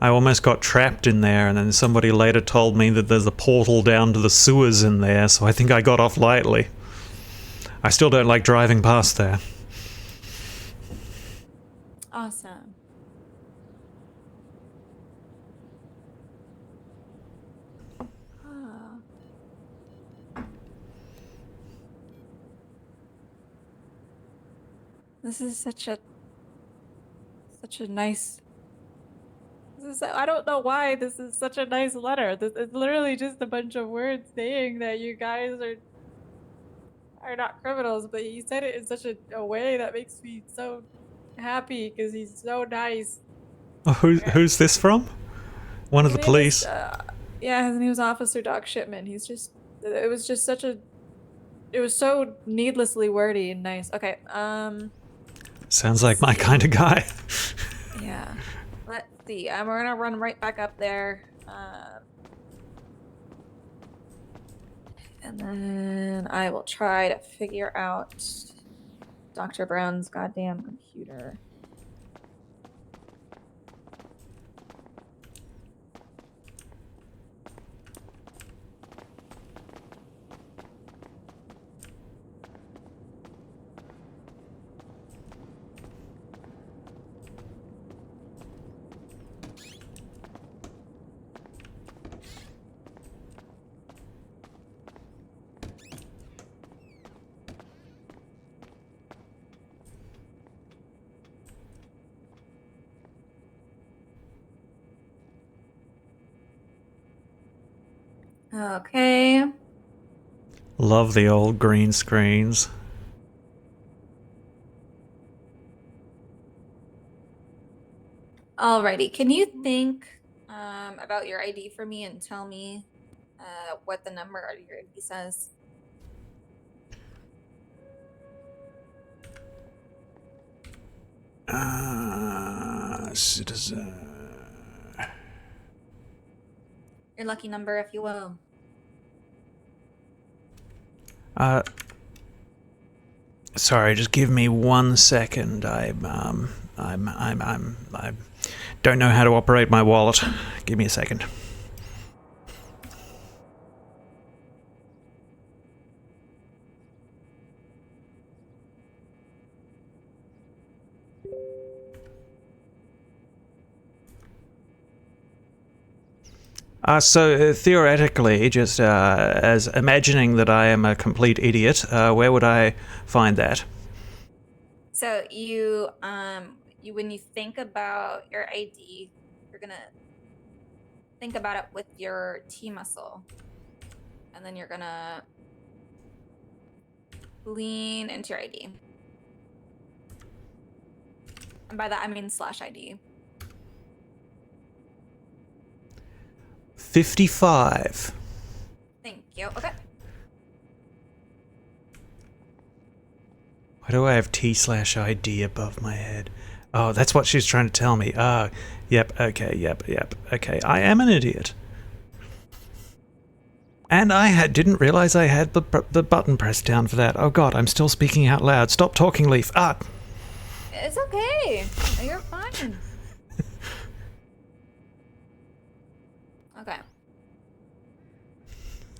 I almost got trapped in there, and then somebody later told me that there's a portal down to the sewers in there, so I think I got off lightly. I still don't like driving past there. Awesome. Ah. This is such a nice. I don't know why this is such a nice letter. It's literally just a bunch of words saying that you guys are not criminals, but he said it in such a way that makes me so happy because he's so nice. Oh, who's this from? One of the His name is, police. Yeah, his name was Officer Doc Shipman. It was just it was so needlessly wordy and nice. Okay, Sounds like my kind of guy. yeah. Let's see. We're gonna run right back up there. And then I will try to figure out Dr. Brown's goddamn computer. Okay. Love the old green screens. Alrighty. Can you think about your ID for me and tell me what the number of your ID says? Citizen. Your lucky number, if you will. Sorry, just give me 1 second. I don't know how to operate my wallet. Give me a second. So theoretically, just as imagining that I am a complete idiot, where would I find that? So you when you think about your ID, you're gonna think about it with your T muscle, and then you're gonna lean into your ID. And by that I mean /ID. 55. Thank you. Okay. Why do I have T/ID above my head? Oh, that's what she's trying to tell me. Yep, okay, okay. I am an idiot. And I didn't realize I had the button pressed down for that. Oh god, I'm still speaking out loud. Stop talking, Leif. It's okay. You're fine. Okay.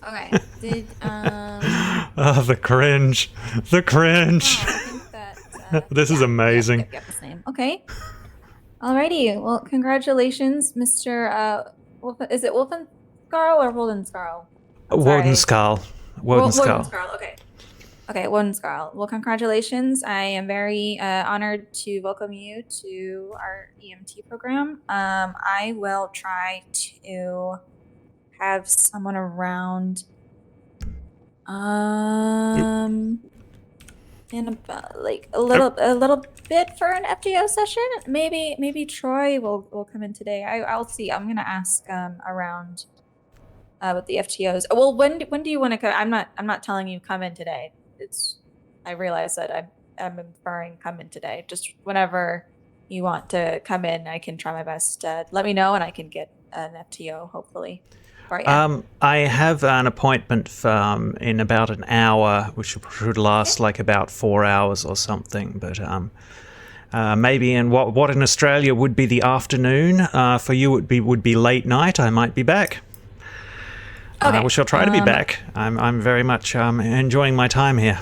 Okay. Did Oh, the cringe. The cringe. I think that This is amazing. Yep, that's the name. Okay. Alrighty. Well, congratulations, Mr. Is it Wolfenscarl or Wodinscarl? Wodinscarl. Wodinscarl. Wodinscarl. Okay. Okay, Wodinscarl. Well, congratulations. I am very honored to welcome you to our EMT program. I will try to have someone around in about like a little bit for an FGO session. Maybe Troy will come in today. I'll see. I'm gonna ask around with the FTOs. Well, when do you want to come? I'm not telling you come in today. I realize that I'm inferring come in today. Just whenever you want to come in, I can try my best. Let me know, and I can get an FTO hopefully. For you. I have an appointment in about an hour, which should last like about 4 hours or something. But maybe in what in Australia would be the afternoon, for you would be late night. I might be back. Okay. We shall try to be back. I'm very much enjoying my time here.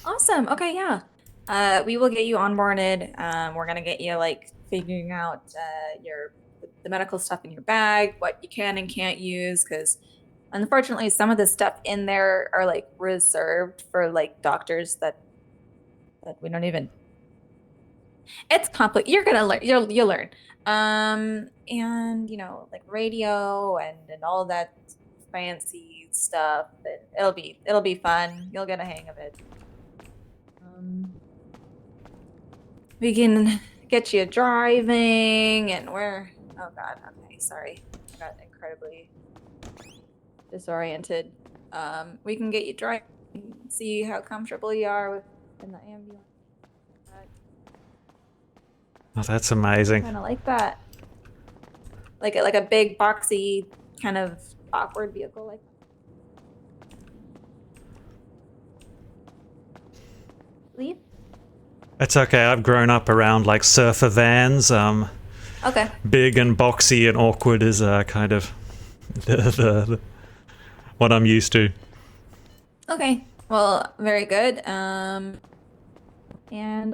Awesome. Okay, yeah. We will get you onboarded. We're gonna get you like figuring out the medical stuff in your bag, what you can and can't use, because unfortunately some of the stuff in there are like reserved for like doctors that we don't even. It's complicated. You're gonna learn. You'll learn. And you know, like radio and all that fancy stuff. It'll be fun. You'll get a hang of it. We can get you driving, and oh god, okay, sorry. I got incredibly disoriented. We can get you driving, see how comfortable you are in the ambulance. Oh, that's amazing. Kind of like that. Like a big boxy kind of awkward vehicle like that. Leif? It's okay. I've grown up around like surfer vans. Okay. Big and boxy and awkward is kind of the what I'm used to. Okay. Well, very good. And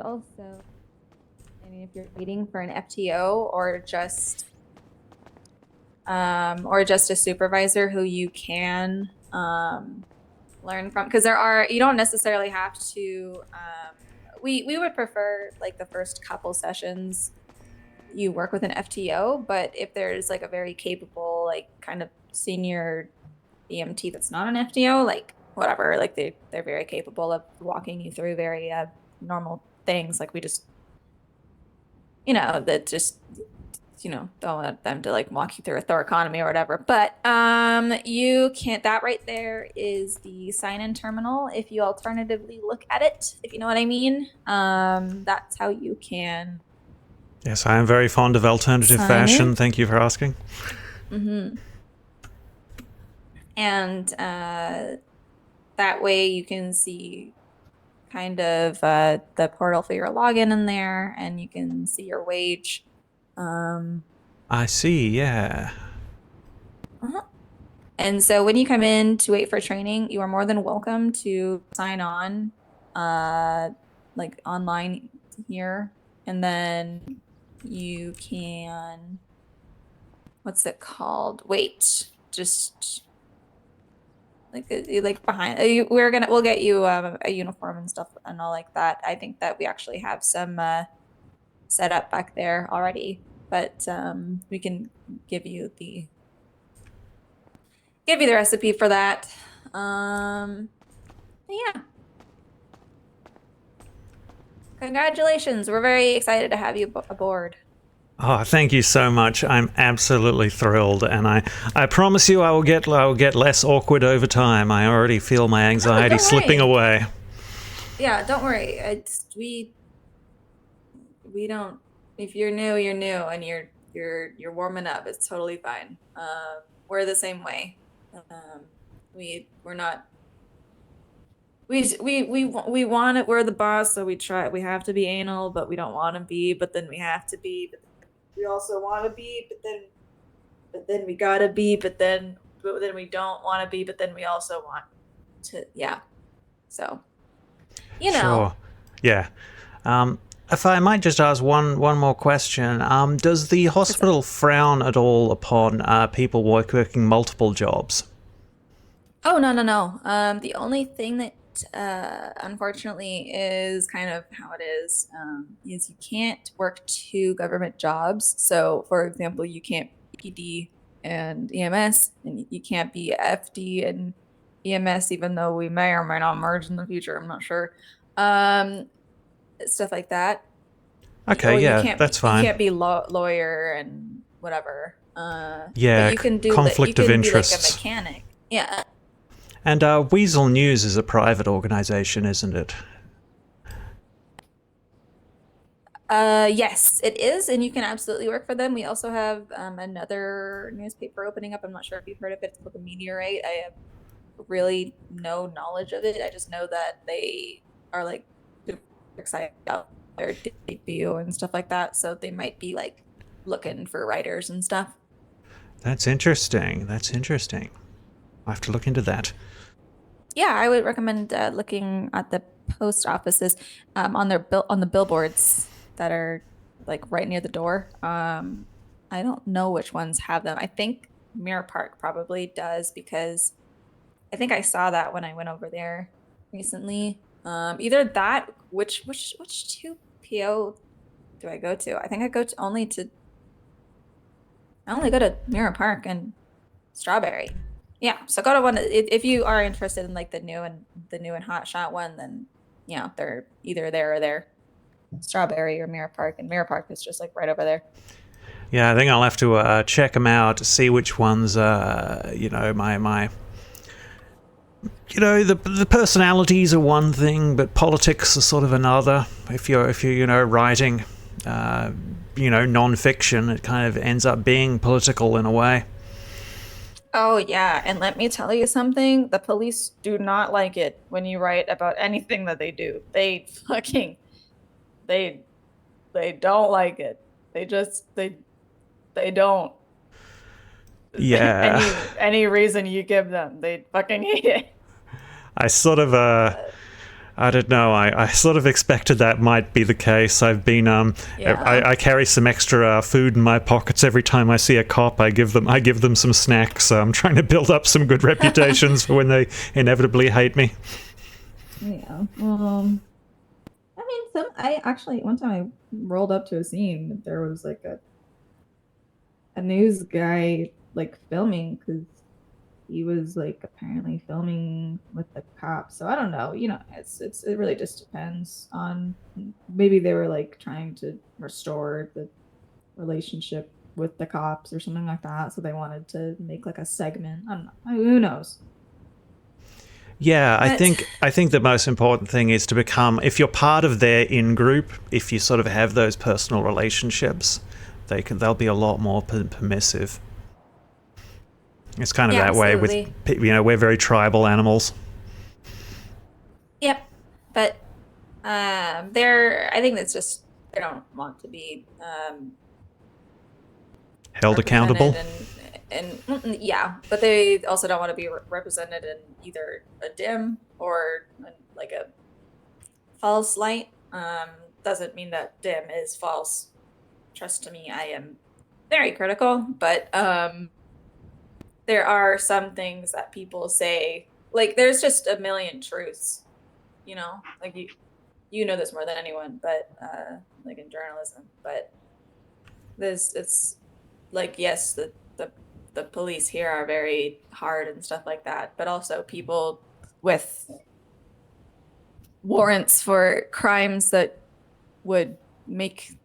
also, I mean, if you're waiting for an FTO or just a supervisor who you can learn from, because you don't necessarily have to. We would prefer like the first couple sessions you work with an FTO, but if there's like a very capable, like kind of senior EMT that's not an FTO, like whatever, like they're very capable of walking you through very normal things. Like we just, that just, don't want them to like walk you through a thoracotomy or whatever. But you can't. That right there is the sign-in terminal. If you alternatively look at it, if you know what I mean, that's how you can. Yes, I am very fond of alternative fashion. Thank you for asking. Mm-hmm. And that way you can see kind of the portal for your login in there, and you can see your wage. I see, yeah. Uh-huh. And so when you come in to wait for training, you are more than welcome to sign on, like online here, and then you can, what's it called? Wait, just like behind. We'll get you a uniform and stuff and all like that. I think that we actually have some set up back there already, but we can give you the recipe for that. Yeah. Congratulations. We're very excited to have you aboard. Oh, thank you so much. I'm absolutely thrilled, and I promise you I will get less awkward over time. I already feel my anxiety slipping away. Yeah, don't worry. We don't. If you're new, you're new, and you're warming up. It's totally fine. We're the same way. We're not. We want it. We're the boss, so we try. We have to be anal, but we don't want to be. But then we have to be. But we also want to be. But then we gotta be. But then we don't want to be. But then we also want to. Yeah. So. Sure. Yeah. If I might just ask one more question, does the hospital frown at all upon people working multiple jobs? Oh, no, no, no. The only thing that unfortunately is kind of how it is you can't work two government jobs. So, for example, you can't be PD and EMS, and you can't be FD and EMS, even though we may or may not merge in the future. I'm not sure. Stuff like that. Okay, Or you yeah, can't that's You fine. can't be lawyer and whatever. Yeah, but you can do conflict you of can interests. be like a mechanic. Yeah. And Weasel News is a private organization, isn't it? Yes, it is, and you can absolutely work for them. We also have another newspaper opening up. I'm not sure if you've heard of it. It's called the Meteorite. I have really no knowledge of it. I just know that they are like super excited about their debut and stuff like that. So they might be like looking for writers and stuff. That's interesting. That's interesting. I have to look into that. Yeah, I would recommend looking at the post offices on their on the billboards that are like right near the door. I don't know which ones have them. I think Mirror Park probably does because I think I saw that when I went over there recently. Either that, which two PO do I go to? I think I go to I only go to Mirror Park and Strawberry. Yeah, so go to one if you are interested in like the new and hot shot one, then they're either there or there. Strawberry or Mirror Park, and Mirror Park is just like right over there. Yeah, I think I'll have to check them out to see which ones, my the personalities are one thing, but politics are sort of another. If you're writing, non-fiction, it kind of ends up being political in a way. Oh yeah, and let me tell you something. The police do not like it when you write about anything that they do. They fucking they don't like it. They don't. Yeah. any reason you give them, they fucking hate it. I sort of, I don't know. I sort of expected that might be the case. I've been, I carry some extra food in my pockets every time I see a cop. I give them some snacks. I'm trying to build up some good reputations for when they inevitably hate me. Yeah. I mean, I actually one time I rolled up to a scene. There was like a news guy like filming because he was like apparently filming with the cops. So I don't know. It really just depends on maybe they were like trying to restore the relationship with the cops or something like that. So they wanted to make like a segment. I don't know. Who knows? Yeah, I think the most important thing is to become, if you're part of their in-group, if you sort of have those personal relationships, they'll be a lot more permissive. It's kind of that absolutely. way with, we're very tribal animals. Yep, but I think that's just they don't want to be held accountable. And yeah, but they also don't want to be represented in either a dim or like a false light. Doesn't mean that dim is false. Trust me, I am very critical, but there are some things that people say, like there's just a million truths, like you know this more than anyone, but like in journalism, but it's like, yes, the police here are very hard and stuff like that, but also people with warrants for crimes that would make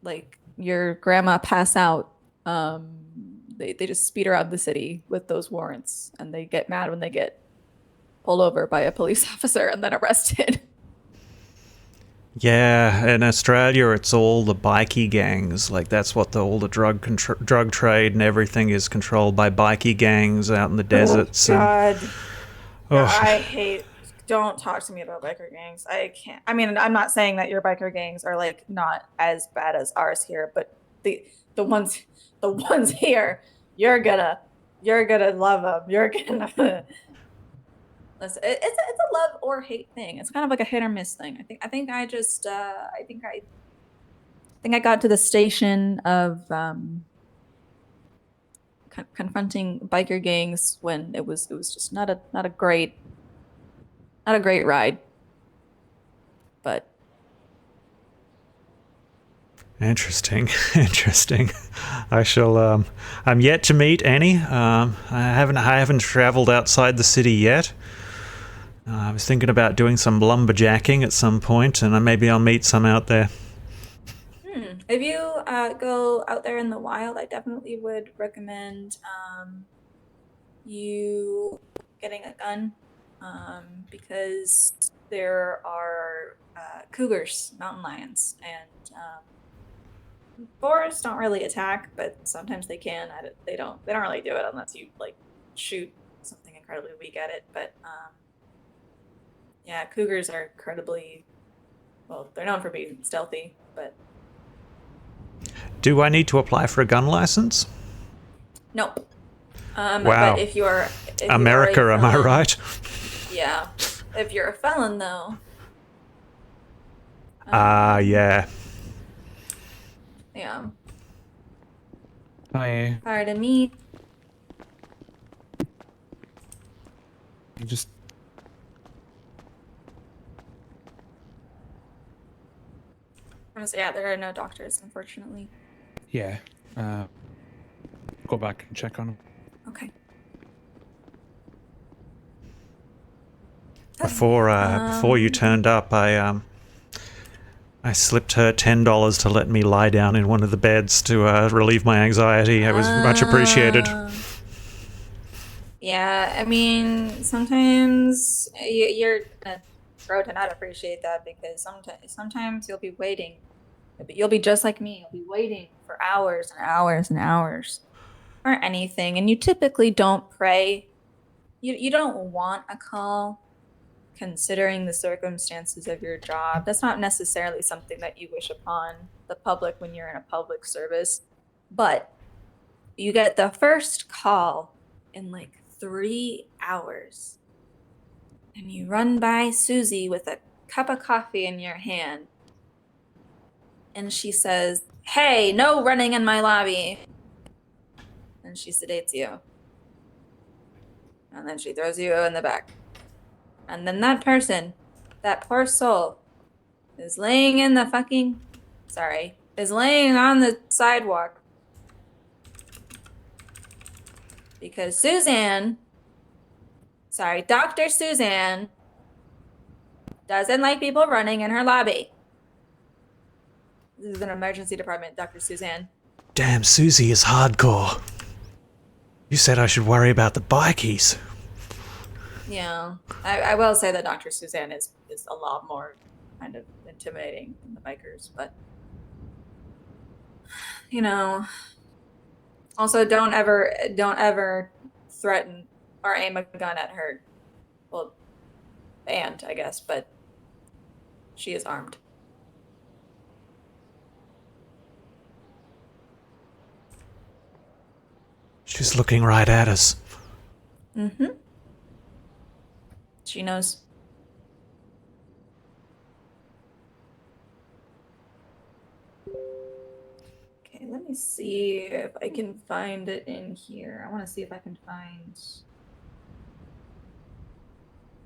like your grandma pass out, they just speed around the city with those warrants, and they get mad when they get pulled over by a police officer and then arrested. Yeah, in Australia, it's all the bikie gangs. Like that's what all the drug trade and everything is controlled by bikie gangs out in the deserts. Oh, God. Oh. I hate. Don't talk to me about biker gangs. I can't. I mean, I'm not saying that your biker gangs are like not as bad as ours here, but the ones here, you're gonna love them. You're gonna Listen, it's a love or hate thing. It's kind of like a hit or miss thing. I think I got to the station of confronting biker gangs when it was just not a great ride. But Interesting, interesting. I shall. I'm yet to meet any. I haven't travelled outside the city yet. I was thinking about doing some lumberjacking at some point, and maybe I'll meet some out there. if you go out there in the wild, I definitely would recommend you getting a gun, because there are cougars, mountain lions, and boars don't really attack, but sometimes they can. They don't really do it unless you like shoot something incredibly weak at it. But yeah, cougars are incredibly well. They're known for being stealthy, but Do I need to apply for a gun license? nope. Wow. But if America, you are a am I felon- right? Yeah. If you're a felon, though. Yeah. Yeah. I Pardon me. just Yeah, there are no doctors, unfortunately. yeah. Go back and check on him. Okay. Before you turned up, I slipped her $10 to let me lie down in one of the beds to relieve my anxiety. It was much appreciated. Yeah, I mean, sometimes you're gonna grow to not appreciate that because sometimes you'll be waiting. You'll be just like me. You'll be waiting for hours and hours and hours for anything, and you typically don't pray. You don't want a call, considering the circumstances of your job. That's not necessarily something that you wish upon the public when you're in a public service. But you get the first call in like 3 hours. And you run by Susie with a cup of coffee in your hand. And she says, "Hey, no running in my lobby." And she sedates you. And then she throws you in the back. And then that person, that poor soul, is laying in the is laying on the sidewalk. Because Dr. Suzanne doesn't like people running in her lobby. This is an emergency department, Dr. Suzanne. Damn, Susie is hardcore. You said I should worry about the bikies. Yeah, I will say that Dr. Suzanne is a lot more kind of intimidating than the bikers, but you know, also don't ever threaten or aim a gun at her. Well, banned, I guess, but she is armed. She's looking right at us. Mm-hmm. She knows. Okay, let me see if I can find it in here. I want to see if I can find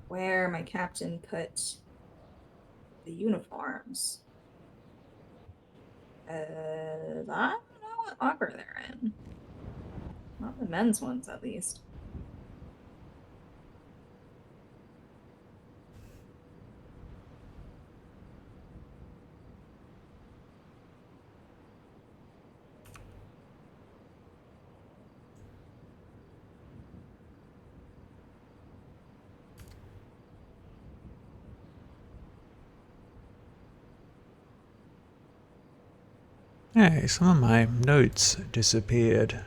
where my captain put the uniforms. I don't know what locker they're in. Not the men's ones, at least. Hey, some of my notes disappeared.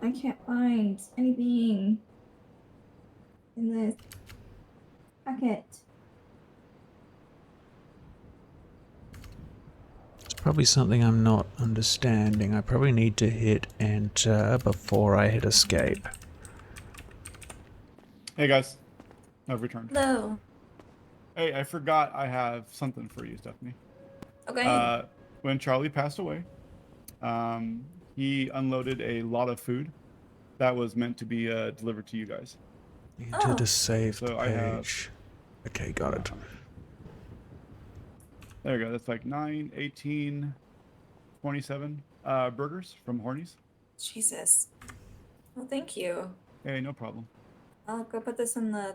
I can't find anything in this packet. Probably something I'm not understanding. I probably need to hit enter before I hit escape. Hey guys, I've returned. Hello. Hey, I forgot I have something for you, Stephanie. Okay. When Charlie passed away, he unloaded a lot of food that was meant to be delivered to you guys. Enter the saved So page. I have- Okay, got it. There you go. That's like 9, 18, 27 burgers from Hornies. Jesus. Well, thank you. Hey, no problem. I'll go put this in the.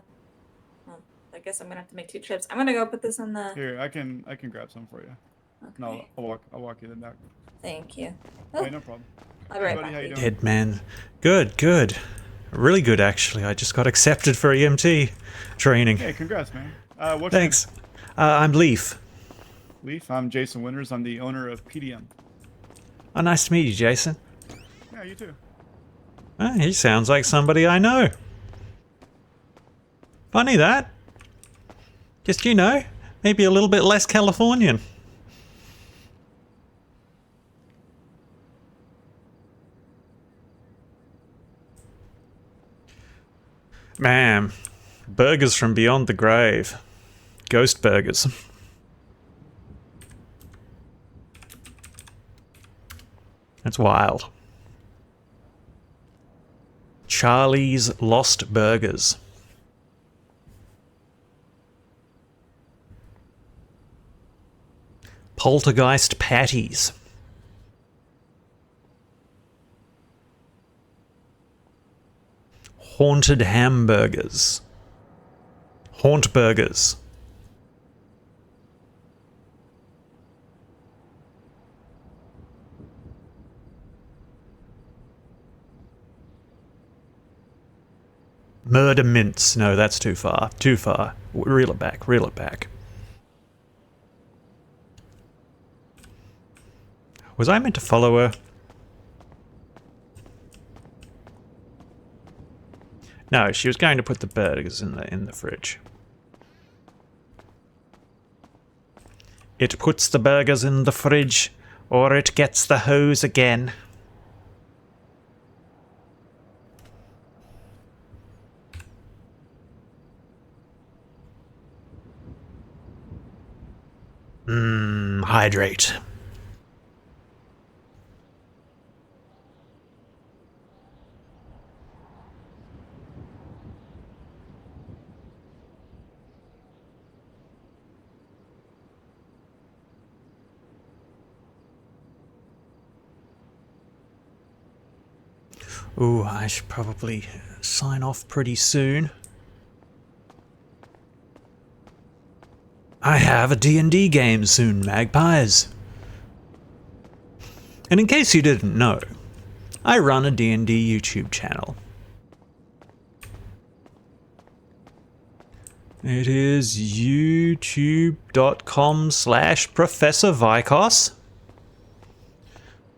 Well, I guess I'm gonna have to make 2 trips. I'm gonna go put this in the. Here, I can grab some for you. Okay. No, I'll walk you in back. Thank you. Hey, no problem. I'll be right Buddy, back. how you doing? Dead man. Good. Really good, actually. I just got accepted for EMT training. Hey, congrats, man. What's your Thanks. I'm Leif. name? Leif. I'm Jason Winters. I'm the owner of PDM. Oh, nice to meet you, Jason. Yeah, you too. He sounds like somebody I know. Funny that. Just, maybe a little bit less Californian. Man, burgers from beyond the grave. Ghost burgers. That's wild. Charlie's Lost Burgers. Poltergeist patties. Haunted hamburgers. Haunt burgers. Murder mints. No, that's too far. Too far. Reel it back. Reel it back. Was I meant to follow her? No, she was going to put the burgers in the fridge. It puts the burgers in the fridge, or it gets the hose again. Hydrate. Ooh, I should probably sign off pretty soon. I have a D&D game soon, magpies. And in case you didn't know, I run a D&D YouTube channel. It is youtube.com/Professor Vikos.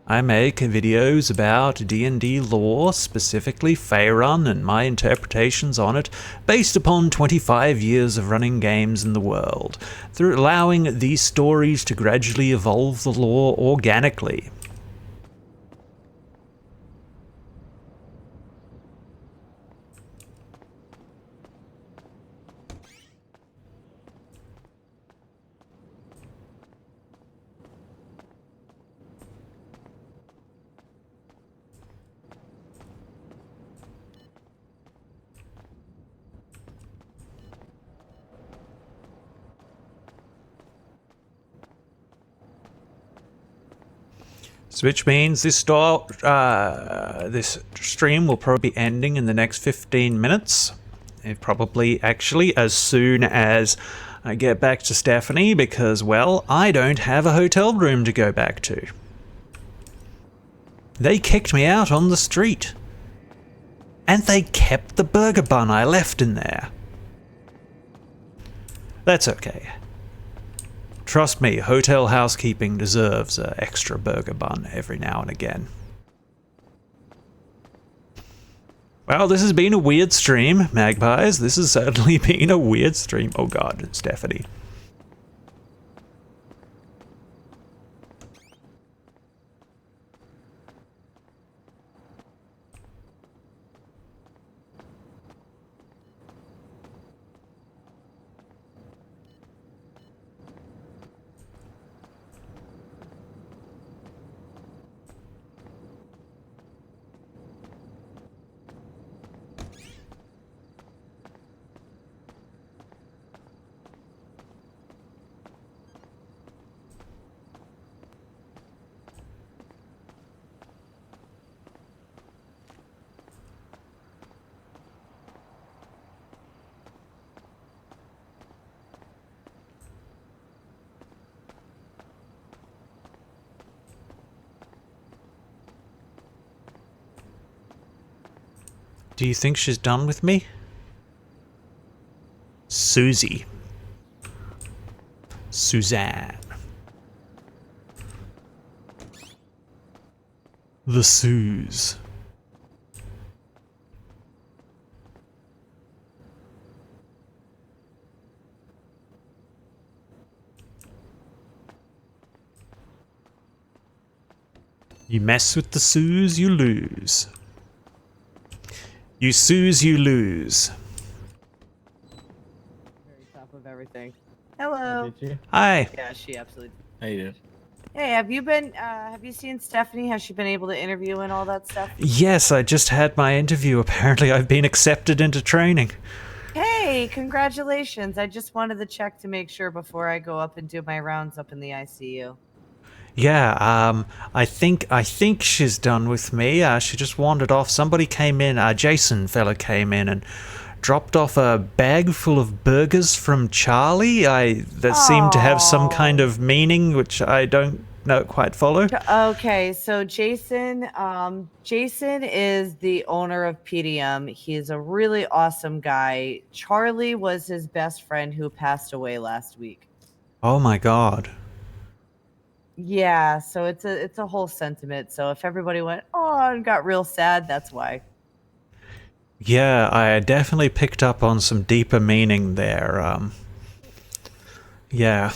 I make videos about D&D lore, specifically Faerun and my interpretations on it, based upon 25 years of running games in the world, through allowing these stories to gradually evolve the lore organically. So which means this stream will probably be ending in the next 15 minutes. Probably actually as soon as I get back to Stephanie, because, well, I don't have a hotel room to go back to. They kicked me out on the street. And they kept the burger bun I left in there. That's okay. Trust me, hotel housekeeping deserves an extra burger bun every now and again. Well, this has been a weird stream, magpies. This has certainly been a weird stream. Oh god, Stephanie. Do you think she's done with me? Susie. Suzanne. The Suze. You mess with the Suze, you lose. You Suze, you lose. Very top of everything. Hello. Did you? Hi. Yeah, she absolutely. How you doing? Hey, have you seen Stephanie? Has she been able to interview and all that stuff? Yes, I just had my interview. Apparently, I've been accepted into training. Hey, congratulations. I just wanted to check to make sure before I go up and do my rounds up in the ICU. Yeah, I think she's done with me. She just wandered off. Somebody came in, Jason fella came in and dropped off a bag full of burgers from Charlie. That seemed to have some kind of meaning, which I don't quite follow. Okay, so Jason is the owner of PDM. He's a really awesome guy. Charlie was his best friend who passed away last week. Oh my god. Yeah, so it's a whole sentiment. So if everybody went, oh, and got real sad, that's why. Yeah, I definitely picked up on some deeper meaning there. Yeah.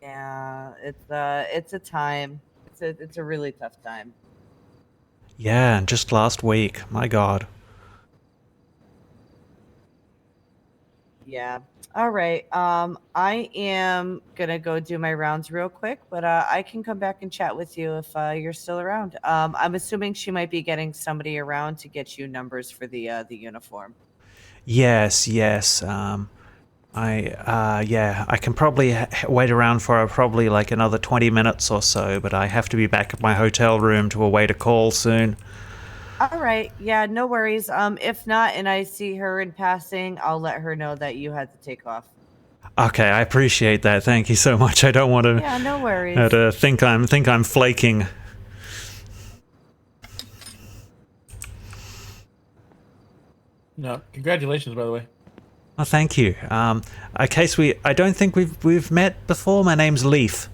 Yeah, it's a time. It's a really tough time. Yeah, and just last week. My god. Yeah. All right. I am gonna go do my rounds real quick, but I can come back and chat with you if you're still around. I'm assuming she might be getting somebody around to get you numbers for the uniform. Yes. I can probably wait around for probably like another 20 minutes or so, but I have to be back at my hotel room to await a call soon. All right. Yeah, no worries. If not, and I see her in passing, I'll let her know that you had to take off. Okay, I appreciate that. Thank you so much. I don't want to Yeah, no worries. think I'm flaking. No, congratulations, by the way. Oh, thank you. I don't think we've met before. My name's Leif.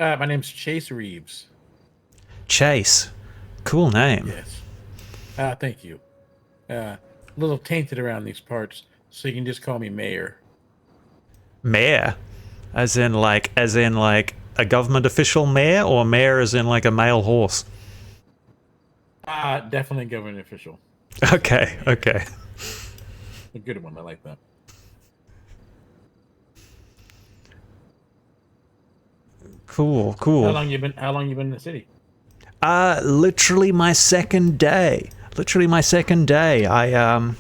My name's Chase Reeves. Chase. Cool name. Yes. Thank you. A little tainted around these parts, so you can just call me Mayor. Mayor? As in like a government official mayor, or mayor as in like a male horse? Definitely government official. Okay. A good one. I like that. Cool. How long you been in the city? Literally my second day. I'm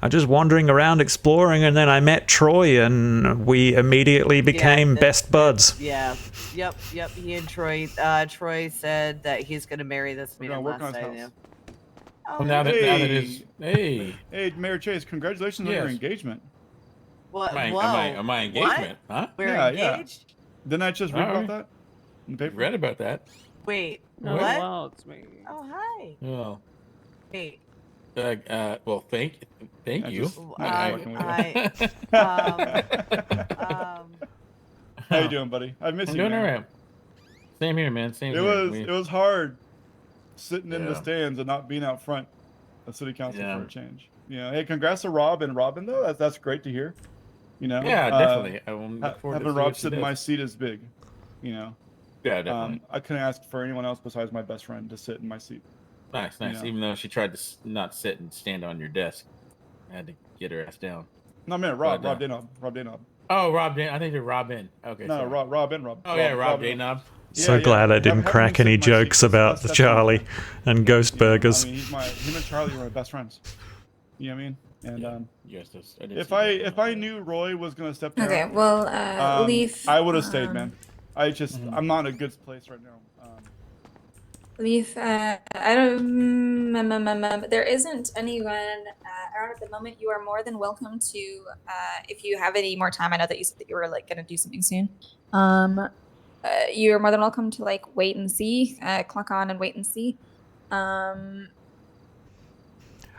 just wandering around exploring, and then I met Troy, and we immediately became best buds. Yeah. Yep. He and Troy. Troy said that he's gonna marry this man last I knew. Well, now that it is. Hey, Mayor Chase, congratulations on your engagement. What? My engagement? What? Huh? We're engaged? Didn't I just read about that in the paper? Read about that. Wait. What? What? Wow, it's me. Oh, hi. Oh. Wait. Well, thank you. How you doing, buddy? I miss you. Doing man. all right. Same here, man. It was hard sitting in the stands and not being out front of city council for a change. Hey, congrats to Rob and Robin though. That's great to hear. Yeah, definitely. I will look forward having to Rob sit in my seat is big. Yeah, definitely. I couldn't ask for anyone else besides my best friend to sit in my seat. Nice. Even though she tried to not sit and stand on your desk, I had to get her ass down. No, man, Rob Danob. Oh, Rob Dan. I think you're Robin. Okay. No, Rob. Oh, yeah, Rob Danob. So glad I didn't crack any jokes about the Charlie and ghost burgers. I mean, him and Charlie were my best friends. You know what I mean? And yes, if I knew Roy was gonna step down, Okay, well, Leif. I would have stayed, man. I'm not in a good place right now. Leif, I don't. There isn't anyone around at the moment. You are more than welcome to, if you have any more time. I know that you said that you were like gonna do something soon. You're more than welcome to like wait and see, clock on and wait and see. But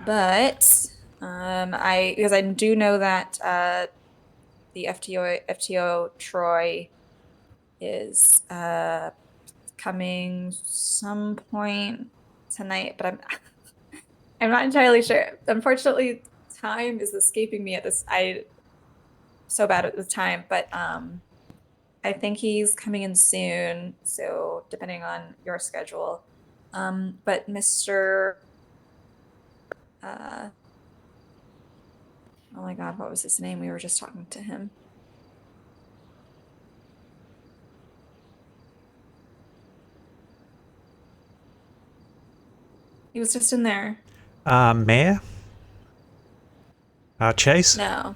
because I do know that the FTO Troy is coming some point tonight, but I'm not entirely sure. Unfortunately, time is escaping me at this. So bad at the time, but I think he's coming in soon. So depending on your schedule, but Mr. Oh my God, what was his name? We were just talking to him. He was just in there. Mayor? Chase? No.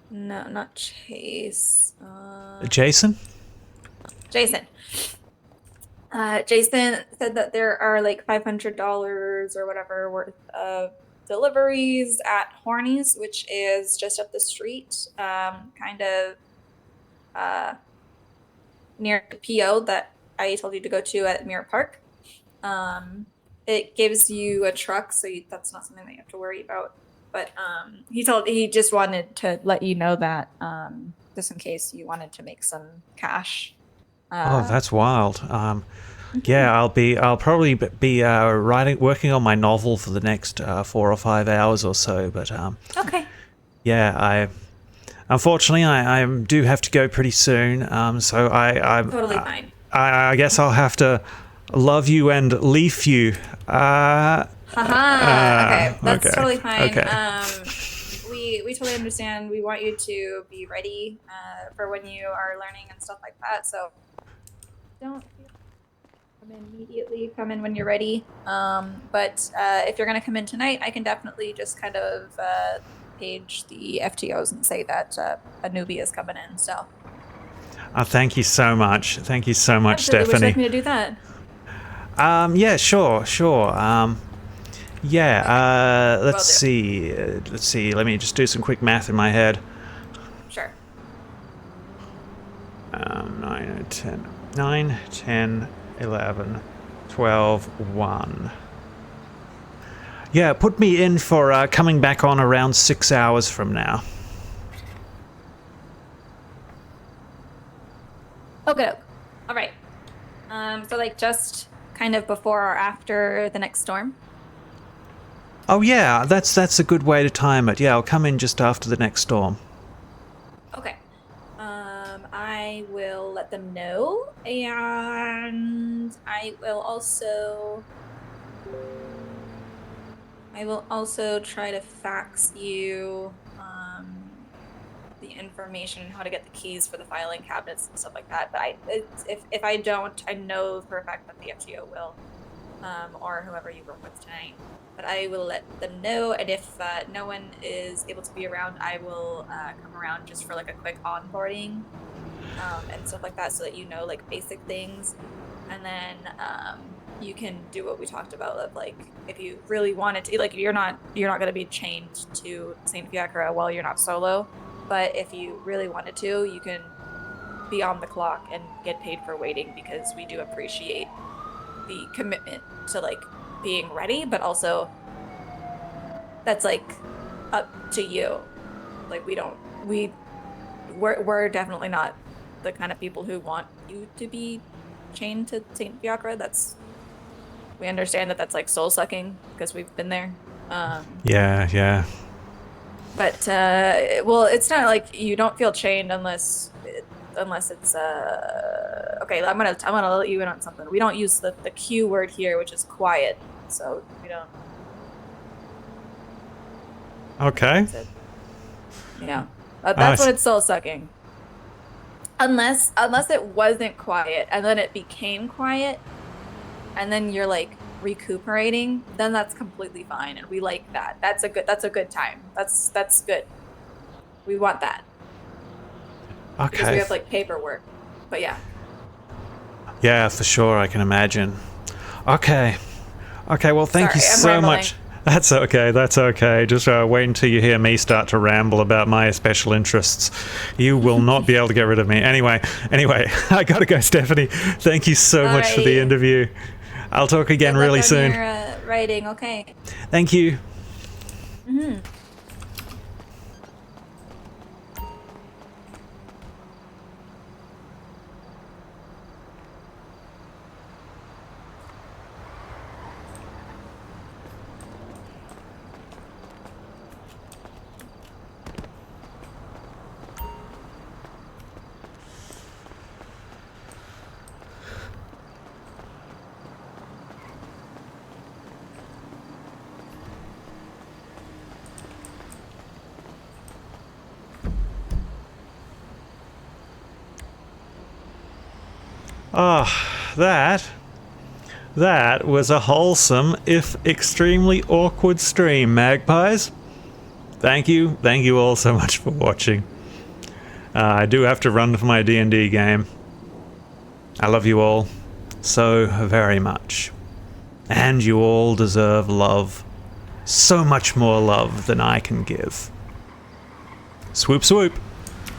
No, not Chase. Jason? Jason. Jason said that there are like $500 or whatever worth of deliveries at Horny's, which is just up the street, kind of near the PO that I told you to go to at Mirror Park. It gives you a truck, so that's not something that you have to worry about. But he just wanted to let you know that just in case you wanted to make some cash. Oh, that's wild. Yeah, I'll probably be working on my novel for the next 4 or 5 hours or so. But okay. Yeah, unfortunately I do have to go pretty soon. So I'm totally fine. I guess I'll have to love you and leaf you. Okay, that's okay. totally fine. Okay. We totally understand. We want you to be ready for when you are learning and stuff like that. So don't come in immediately. Come in when you're ready. But if you're gonna come in tonight, I can definitely just kind of page the FTOs and say that a newbie is coming in. So. Thank you so much. Thank you so much, Absolutely. Stephanie. Would you like me to do that? Yeah, sure. Let's see. Let me just do some quick math in my head. Sure. 9, 10, 11, 12, 1. Yeah, put me in for coming back on around 6 hours from now. Okay. All right. So like just kind of before or after the next storm? Oh yeah, that's a good way to time it. Yeah, I'll come in just after the next storm. Okay. I will let them know, and I will also try to fax you the information on how to get the keys for the filing cabinets and stuff like that. But if I don't, I know for a fact that the FTO will, or whoever you work with tonight. But I will let them know, and if no one is able to be around, I will come around just for like a quick onboarding and stuff like that, so that you know like basic things, and then you can do what we talked about of like if you really wanted to, like you're not going to be chained to Saint Fiacre while you're not solo. But if you really wanted to, you can be on the clock and get paid for waiting, because we do appreciate the commitment to like being ready, but also that's like up to you. Like we're definitely not the kind of people who want you to be chained to Saint Fiacre. We understand that that's like soul sucking because we've been there. Yeah. But well, it's not like you don't feel chained unless it's okay. I'm gonna let you in on something. We don't use the Q word here, which is quiet. So we don't. Okay. Yeah, that's what it's soul sucking. Unless it wasn't quiet and then it became quiet, and then you're like recuperating, then that's completely fine, and we like that. That's a good time. That's good. We want that. Okay. Because we have like paperwork, but yeah. Yeah, for sure. I can imagine. Okay. Well, thank you so much. That's okay. Just wait until you hear me start to ramble about my special interests. You will not be able to get rid of me. Anyway, I gotta go, Stephanie. Thank you so much for the interview. I'll talk again Good luck really on soon. Your, writing, okay. Thank you. Mm-hmm. Ah, that was a wholesome, if extremely awkward stream, Magpies. Thank you all so much for watching. I do have to run for my D&D game. I love you all so very much. And you all deserve love. So much more love than I can give. Swoop swoop.